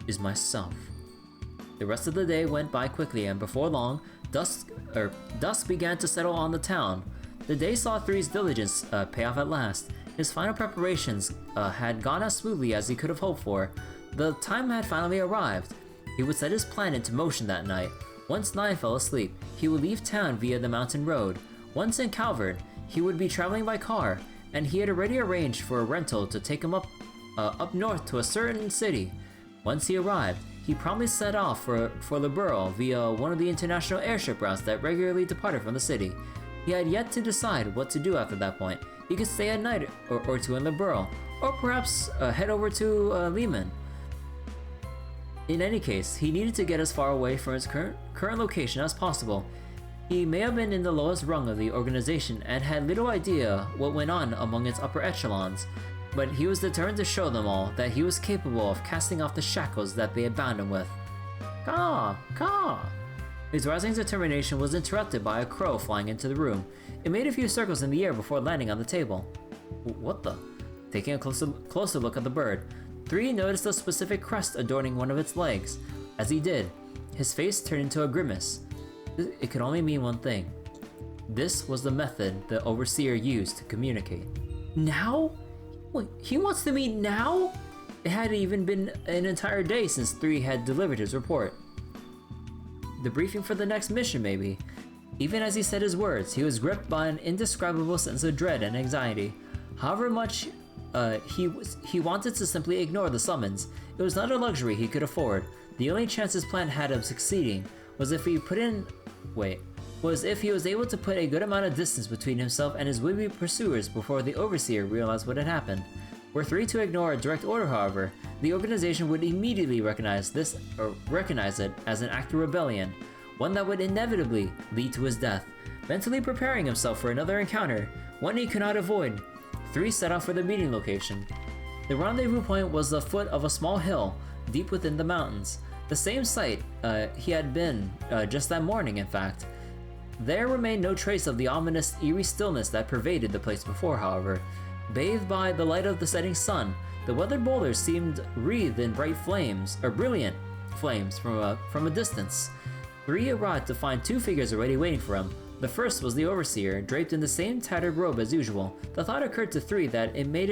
is myself. The rest of the day went by quickly, and before long, dusk began to settle on the town. The day saw 3's diligence pay off at last. His final preparations had gone as smoothly as he could have hoped for. The time had finally arrived. He would set his plan into motion that night. Once 9 fell asleep, he would leave town via the mountain road. Once in Calvert, he would be traveling by car, and he had already arranged for a rental to take him up north to a certain city. Once he arrived, he promptly set off for Liberal via one of the international airship routes that regularly departed from the city. He had yet to decide what to do after that point. He could stay a night or 2 in Liberal, or perhaps head over to Lehman. In any case, he needed to get as far away from his current location as possible. He may have been in the lowest rung of the organization and had little idea what went on among its upper echelons, but he was determined to show them all that he was capable of casting off the shackles that they had bound him with. Caw! Caw! His rising determination was interrupted by a crow flying into the room. It made a few circles in the air before landing on the table. What the? Taking a closer look at the bird, 3 noticed a specific crest adorning one of its legs. As he did, his face turned into a grimace. It could only mean one thing. This was the method the Overseer used to communicate. Now? Wait, he wants to meet now? It had even been an entire day since 3 had delivered his report. The briefing for the next mission, maybe. Even as he said his words, he was gripped by an indescribable sense of dread and anxiety. However much he wanted to simply ignore the summons, it was not a luxury he could afford. The only chance his plan had of succeeding was if he was able to put a good amount of distance between himself and his would-be pursuers before the Overseer realized what had happened. Were 3 to ignore a direct order, however, the organization would immediately recognize it as an act of rebellion, one that would inevitably lead to his death. Mentally preparing himself for another encounter, one he could not avoid, 3 set off for the meeting location. The rendezvous point was the foot of a small hill, deep within the mountains. The same site he had been just that morning, in fact. There remained no trace of the ominous, eerie stillness that pervaded the place before, however. Bathed by the light of the setting sun, the weathered boulders seemed wreathed in brilliant flames from a distance. 3 arrived to find 2 figures already waiting for him. The first was the Overseer, draped in the same tattered robe as usual. The thought occurred to 3 that it made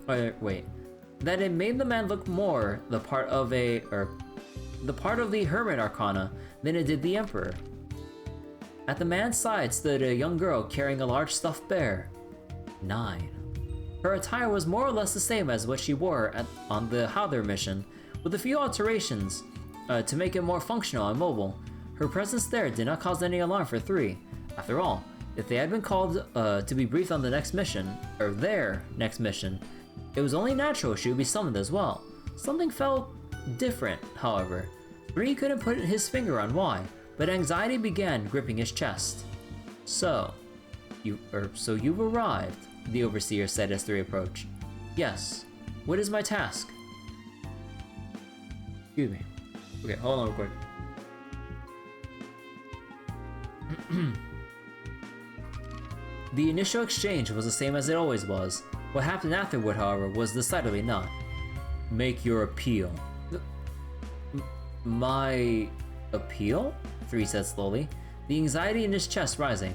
the man look more the part of the Hermit Arcana than it did the Emperor. At the man's side stood a young girl carrying a large stuffed bear. 9. Her attire was more or less the same as what she wore on the Howler mission, with a few alterations to make it more functional and mobile. Her presence there did not cause any alarm for 3. After all, if they had been called to be briefed on the next mission, or their next mission, it was only natural she would be summoned as well. Something felt different, however. 3 couldn't put his finger on why, but anxiety began gripping his chest. So you've arrived, the Overseer said as 3 approached. Yes. What is my task? Excuse me. Okay, hold on real quick. The initial exchange was the same as it always was. What happened afterward, however, was decidedly not. Make your appeal. My appeal? 3 said slowly, the anxiety in his chest rising.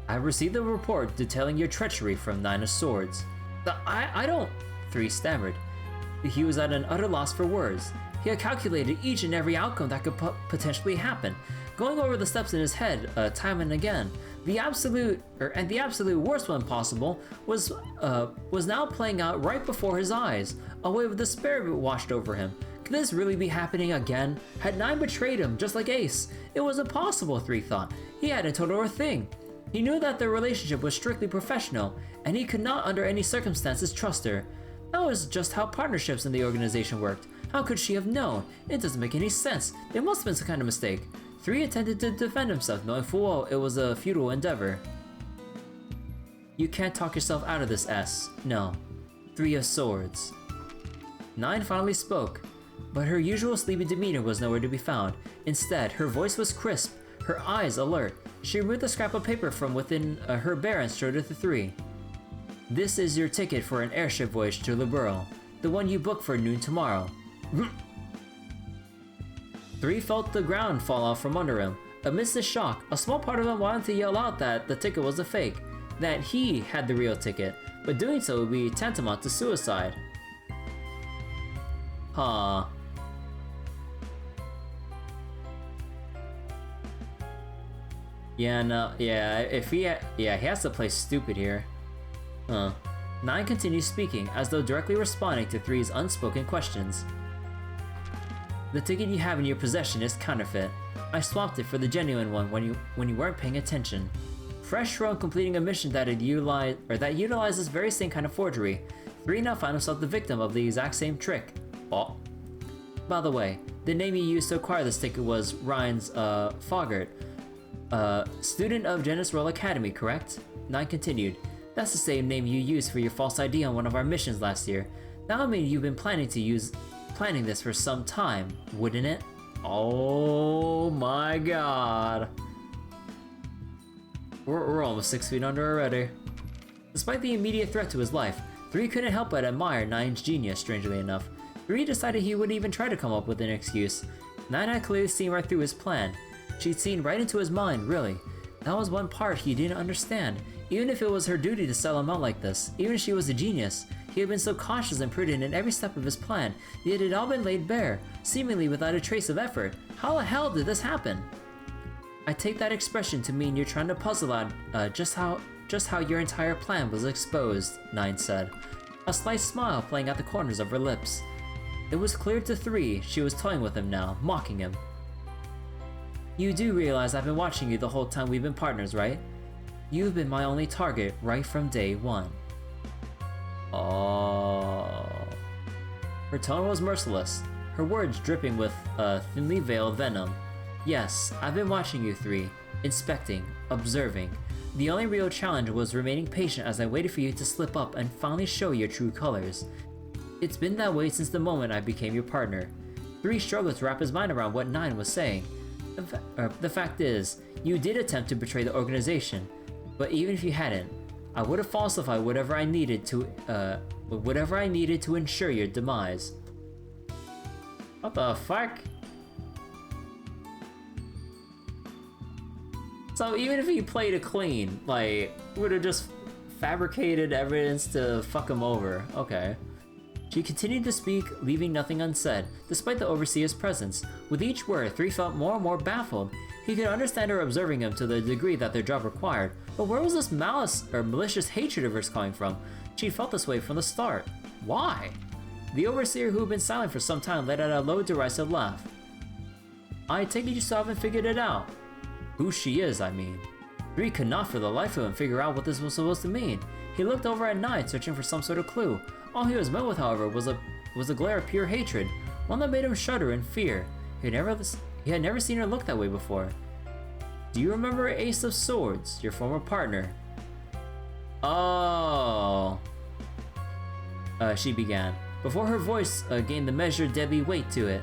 I have received a report detailing your treachery from 9 of Swords. I don't... 3 stammered. He was at an utter loss for words. He had calculated each and every outcome that could potentially happen, going over the steps in his head time and again. The absolute worst one possible was now playing out right before his eyes. A wave of despair washed over him. Could this really be happening again? Had 9 betrayed him, just like Ace? It was impossible, 3 thought. He hadn't told her a thing. He knew that their relationship was strictly professional, and he could not under any circumstances trust her. That was just how partnerships in the organization worked. How could she have known? It doesn't make any sense. It must have been some kind of mistake. 3 attempted to defend himself, knowing full well it was a futile endeavor. You can't talk yourself out of this, S. No. 3 of Swords. 9 finally spoke, but her usual sleepy demeanor was nowhere to be found. Instead, her voice was crisp, her eyes alert. She removed a scrap of paper from within her bear and strode it to 3. This is your ticket for an airship voyage to Liberl, the one you booked for noon tomorrow. 3 felt the ground fall off from under him. Amidst the shock, a small part of him wanted to yell out that the ticket was a fake, that he had the real ticket, but doing so would be tantamount to suicide. Huh. Yeah, no, yeah, he has to play stupid here. Huh. 9 continues speaking, as though directly responding to 3's unspoken questions. The ticket you have in your possession is counterfeit. I swapped it for the genuine one when you weren't paying attention. Fresh from completing a mission that utilized this very same kind of forgery, 3 now found himself the victim of the exact same trick. Oh. By the way, the name you used to acquire this ticket was Ryan's Foggart, student of Genis Royal Academy, correct? 9 continued. That's the same name you used for your false ID on one of our missions last year. That would mean you've been planning this for some time, wouldn't it? Oh my god. We're almost 6 feet under already. Despite the immediate threat to his life, 3 couldn't help but admire 9's genius, strangely enough. 3 decided he wouldn't even try to come up with an excuse. 9 had clearly seen right through his plan. She'd seen right into his mind, really. That was one part he didn't understand. Even if it was her duty to sell him out like this, even if she was a genius, he had been so cautious and prudent in every step of his plan, yet it had all been laid bare, seemingly without a trace of effort. How the hell did this happen? I take that expression to mean you're trying to puzzle out just how your entire plan was exposed, Nine said, a slight smile playing at the corners of her lips. It was clear to Three she was toying with him now, mocking him. You do realize I've been watching you the whole time we've been partners, right? You've been my only target right from day one. Oh. Her tone was merciless, her words dripping with a thinly veiled venom. Yes, I've been watching you Three, inspecting, observing. The only real challenge was remaining patient as I waited for you to slip up and finally show your true colors. It's been that way since the moment I became your partner. Three struggled to wrap his mind around what Nine was saying. The fact is, you did attempt to betray the organization, but even if you hadn't, I would have falsified whatever I needed to ensure your demise. What the fuck? So even if he played it clean, like, would have just fabricated evidence to fuck him over. Okay. She continued to speak, leaving nothing unsaid, despite the Overseer's presence. With each word, Three felt more and more baffled. He could understand her observing him to the degree that their job required, but where was this malice or malicious hatred of hers coming from? She felt this way from the start. Why? The Overseer, who had been silent for some time, let out a low, derisive laugh. I take it you still haven't figured it out. Who she is, I mean. Three could not for the life of him figure out what this was supposed to mean. He looked over at Nine, searching for some sort of clue. All he was met with, however, was a glare of pure hatred, one that made him shudder in fear. He had never seen her look that way before. Do you remember Ace of Swords, your former partner? Oh. She began, before her voice gained the measured deadly weight to it.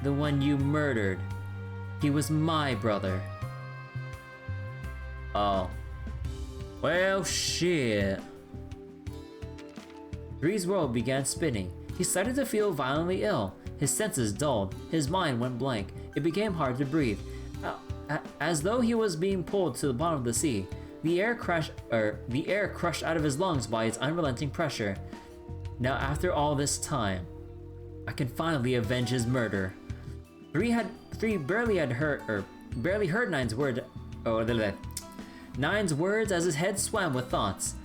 The one you murdered. He was my brother. Oh. Well, shit. Three's world began spinning. He started to feel violently ill. His senses dulled. His mind went blank. It became hard to breathe. As though he was being pulled to the bottom of the sea. The air crushed out of his lungs by its unrelenting pressure. Now, after all this time, I can finally avenge his murder. Three barely heard Nine's words as his head swam with thoughts.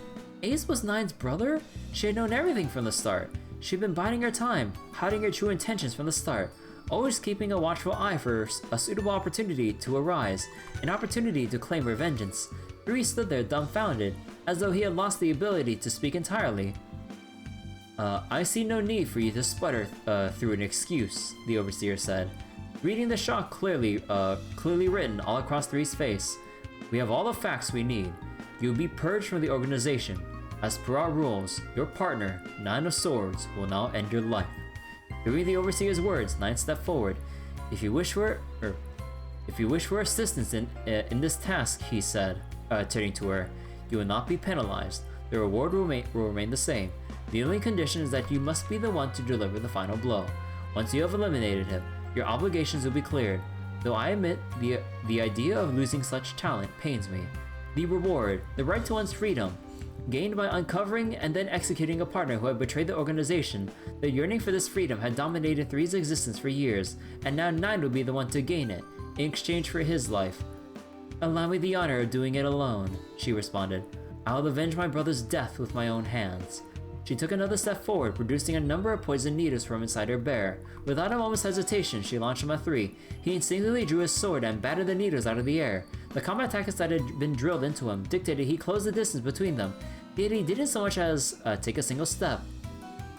Ace was Nine's brother? She had known everything from the start. She'd been biding her time, hiding her true intentions from the start, always keeping a watchful eye for a suitable opportunity to arise, an opportunity to claim her vengeance. Three stood there dumbfounded, as though he had lost the ability to speak entirely. I see no need for you to sputter through an excuse, the Overseer said, reading the shock clearly written all across Three's face. We have all the facts we need. You will be purged from the organization. As per our rules, your partner, Nine of Swords, will now end your life. Hearing the Overseer's words, Nine stepped forward. If you wish for assistance in this task, he said, turning to her, you will not be penalized. The reward will remain the same. The only condition is that you must be the one to deliver the final blow. Once you have eliminated him, your obligations will be cleared. Though I admit the idea of losing such talent pains me. The reward, the right to one's freedom, gained by uncovering and then executing a partner who had betrayed the organization. The yearning for this freedom had dominated Three's existence for years, and now Nine would be the one to gain it, in exchange for his life. Allow me the honor of doing it alone, she responded. I will avenge my brother's death with my own hands. She took another step forward, producing a number of poison needles from inside her bear. Without a moment's hesitation, she launched him at Three. He instinctively drew his sword and battered the needles out of the air. The combat tactics that had been drilled into him dictated he close the distance between them, yet he didn't so much as take a single step.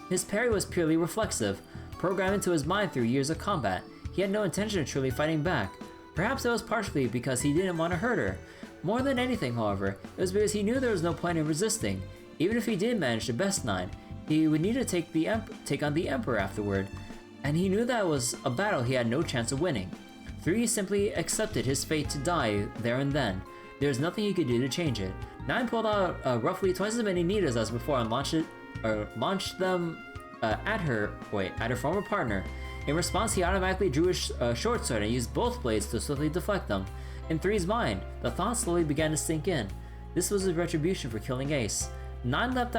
His parry was purely reflexive, programmed into his mind through years of combat. He had no intention of truly fighting back. Perhaps it was partially because he didn't want to hurt her. More than anything, however, it was because he knew there was no point in resisting. Even if he did manage to best Nine, he would need to take on the Emperor afterward, and he knew that was a battle he had no chance of winning. Three simply accepted his fate to die there and then. There was nothing he could do to change it. Nine pulled out roughly twice as many needles as before and launched them at her former partner. In response, he automatically drew his short sword and used both blades to swiftly deflect them. In 3's mind, the thought slowly began to sink in. This was his retribution for killing Ace. 9 leapt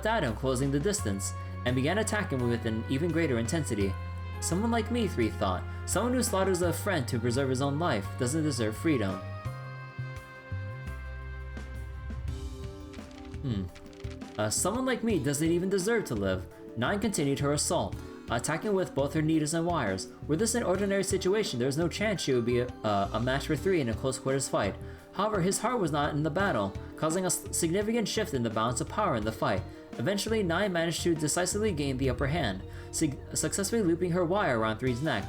at him, closing the distance, and began attacking him with an even greater intensity. Someone like me, 3 thought. Someone who slaughters a friend to preserve his own life doesn't deserve freedom. Someone like me doesn't even deserve to live. 9 continued her assault, attacking with both her needles and wires. Were this an ordinary situation, there was no chance she would be a match for 3 in a close quarters fight. However, his heart was not in the battle, causing a significant shift in the balance of power in the fight. Eventually, 9 managed to decisively gain the upper hand, successfully looping her wire around 3's neck.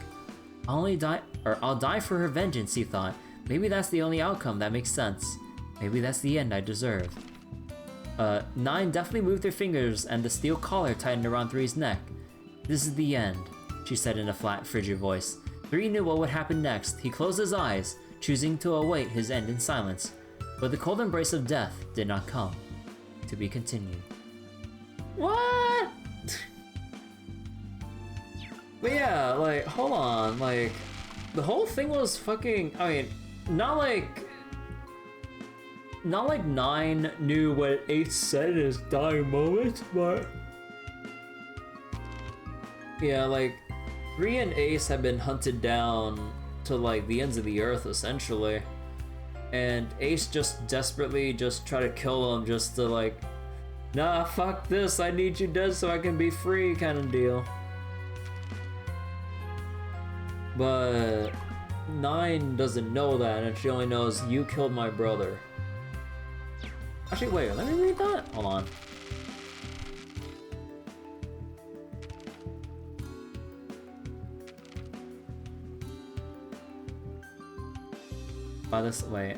I'll die for her vengeance, he thought. Maybe that's the only outcome that makes sense. Maybe that's the end I deserve. 9 definitely moved her fingers and the steel collar tightened around 3's neck. This is the end, she said in a flat, frigid voice. 3 knew what would happen next. He closed his eyes, choosing to await his end in silence. But the cold embrace of death did not come. To be continued. What? But yeah, like, hold on, like, the whole thing was fucking, I mean, not like 9 knew what Ace said in his dying moment, but yeah, like 3 and Ace have been hunted down to like the ends of the earth essentially, and Ace just desperately just try to kill him just to like, nah, fuck this, I need you dead so I can be free kind of deal. But 9 doesn't know that, and she only knows you killed my brother. Actually, wait, let me read that? Hold on. By this, wait.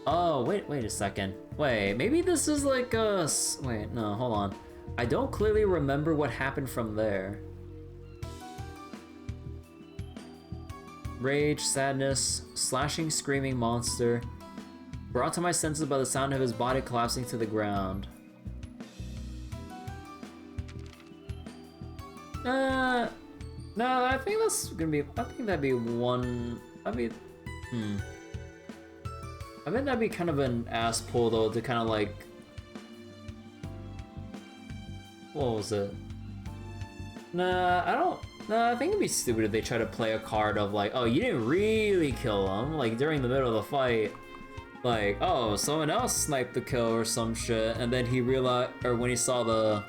Oh, wait a second. Wait, maybe this is like a, wait, no, hold on. I don't clearly remember what happened from there. Rage, sadness, slashing, screaming monster. Brought to my senses by the sound of his body collapsing to the ground. No, I think that's gonna be, I think that'd be one, I bet that'd be kind of an ass pull though, to kind of like, what was it? I think it'd be stupid if they try to play a card of like, oh, you didn't really kill him, like during the middle of the fight. Like, oh, someone else sniped the kill or some shit, and then he realized, or when he saw the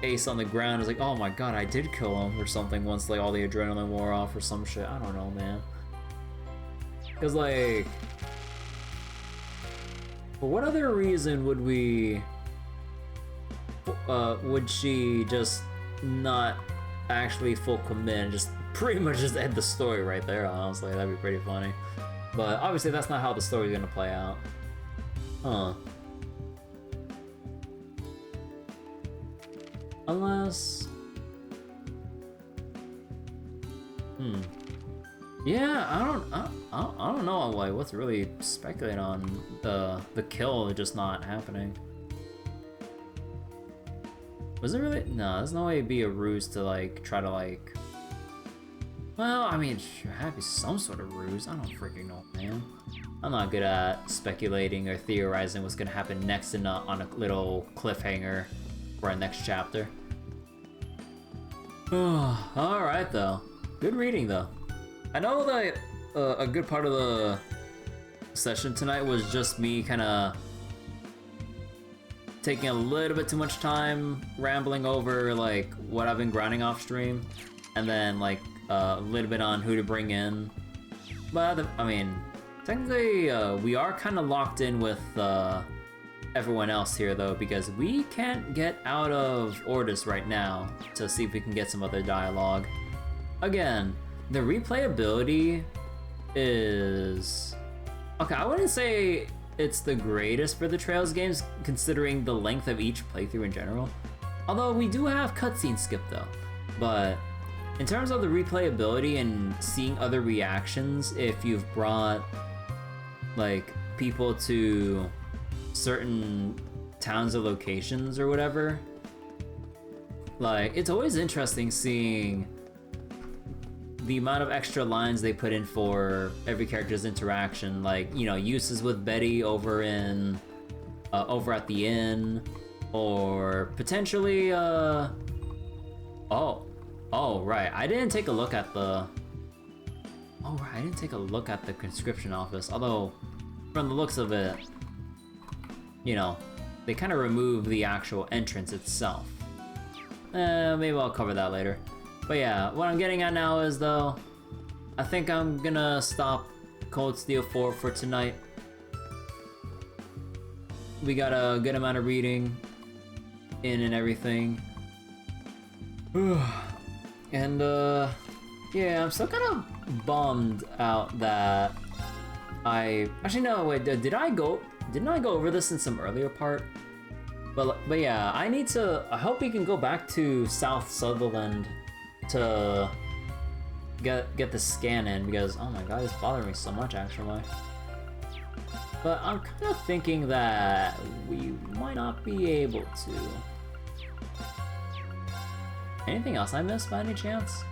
Ace on the ground, he's like, oh my god, I did kill him or something once like all the adrenaline wore off or some shit. I don't know, man. Cause like, for what other reason would she just not actually full commit and just pretty much just end the story right there, honestly? That'd be pretty funny. But obviously that's not how the story's gonna play out. Huh. Unless... Yeah, I don't know like what's really speculating on the kill just not happening. Was it really? No, there's no way it'd be a ruse to like try to like. Well, I mean, sure, have to be some sort of ruse. I don't freaking know, man. I'm not good at speculating or theorizing what's gonna happen next on a little cliffhanger for our next chapter. All right, though. Good reading, though. I know that a good part of the session tonight was just me kind of taking a little bit too much time rambling over like what I've been grinding off stream, and then like a little bit on who to bring in. But I mean, technically we are kind of locked in with everyone else here though, because we can't get out of Ordis right now to see if we can get some other dialogue. Again, the replayability is... okay, I wouldn't say it's the greatest for the Trails games, considering the length of each playthrough in general. Although we do have cutscene skip though. But in terms of the replayability and seeing other reactions, if you've brought like people to certain towns or locations or whatever, like it's always interesting seeing the amount of extra lines they put in for every character's interaction, like, you know, Jusis with Betty over in over at the inn, or potentially oh right, I didn't take a look at the conscription office, although from the looks of it, you know, they kind of remove the actual entrance itself. Maybe I'll cover that later. But yeah, what I'm getting at now is, though, I think I'm gonna stop Cold Steel 4 for tonight. We got a good amount of reading in and everything. And yeah, I'm still kind of bummed out that actually no, wait, didn't I go over this in some earlier part? But yeah, I hope we can go back to South Sutherland to get the scan in, because oh my god, it's bothering me so much actually. But I'm kind of thinking that we might not be able to. Anything else I missed by any chance?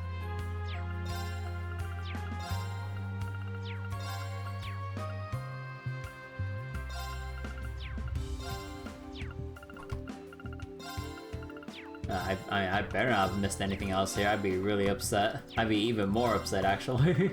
I better not have missed anything else here. I'd be really upset. I'd be even more upset, actually.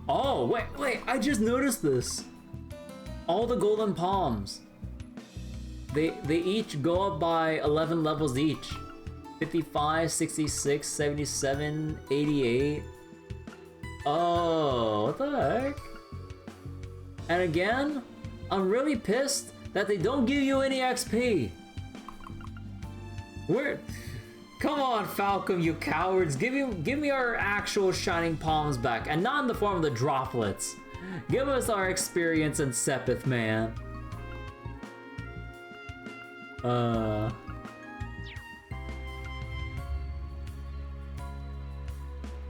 Oh, wait, I just noticed this. All the golden palms. They each go up by 11 levels each. 55, 66, 77, 88. Oh, what the heck? And again, I'm really pissed that they don't give you any XP. Come on, Falcom, you cowards. Give me our actual shining palms back, and not in the form of the droplets. Give us our experience in Sepith, man.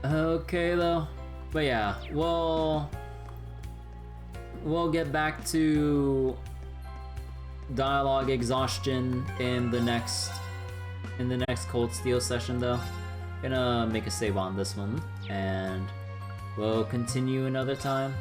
Okay though, but yeah, we'll get back to dialogue exhaustion in the next Cold Steel session though. Gonna make a save on this one, and we'll continue another time.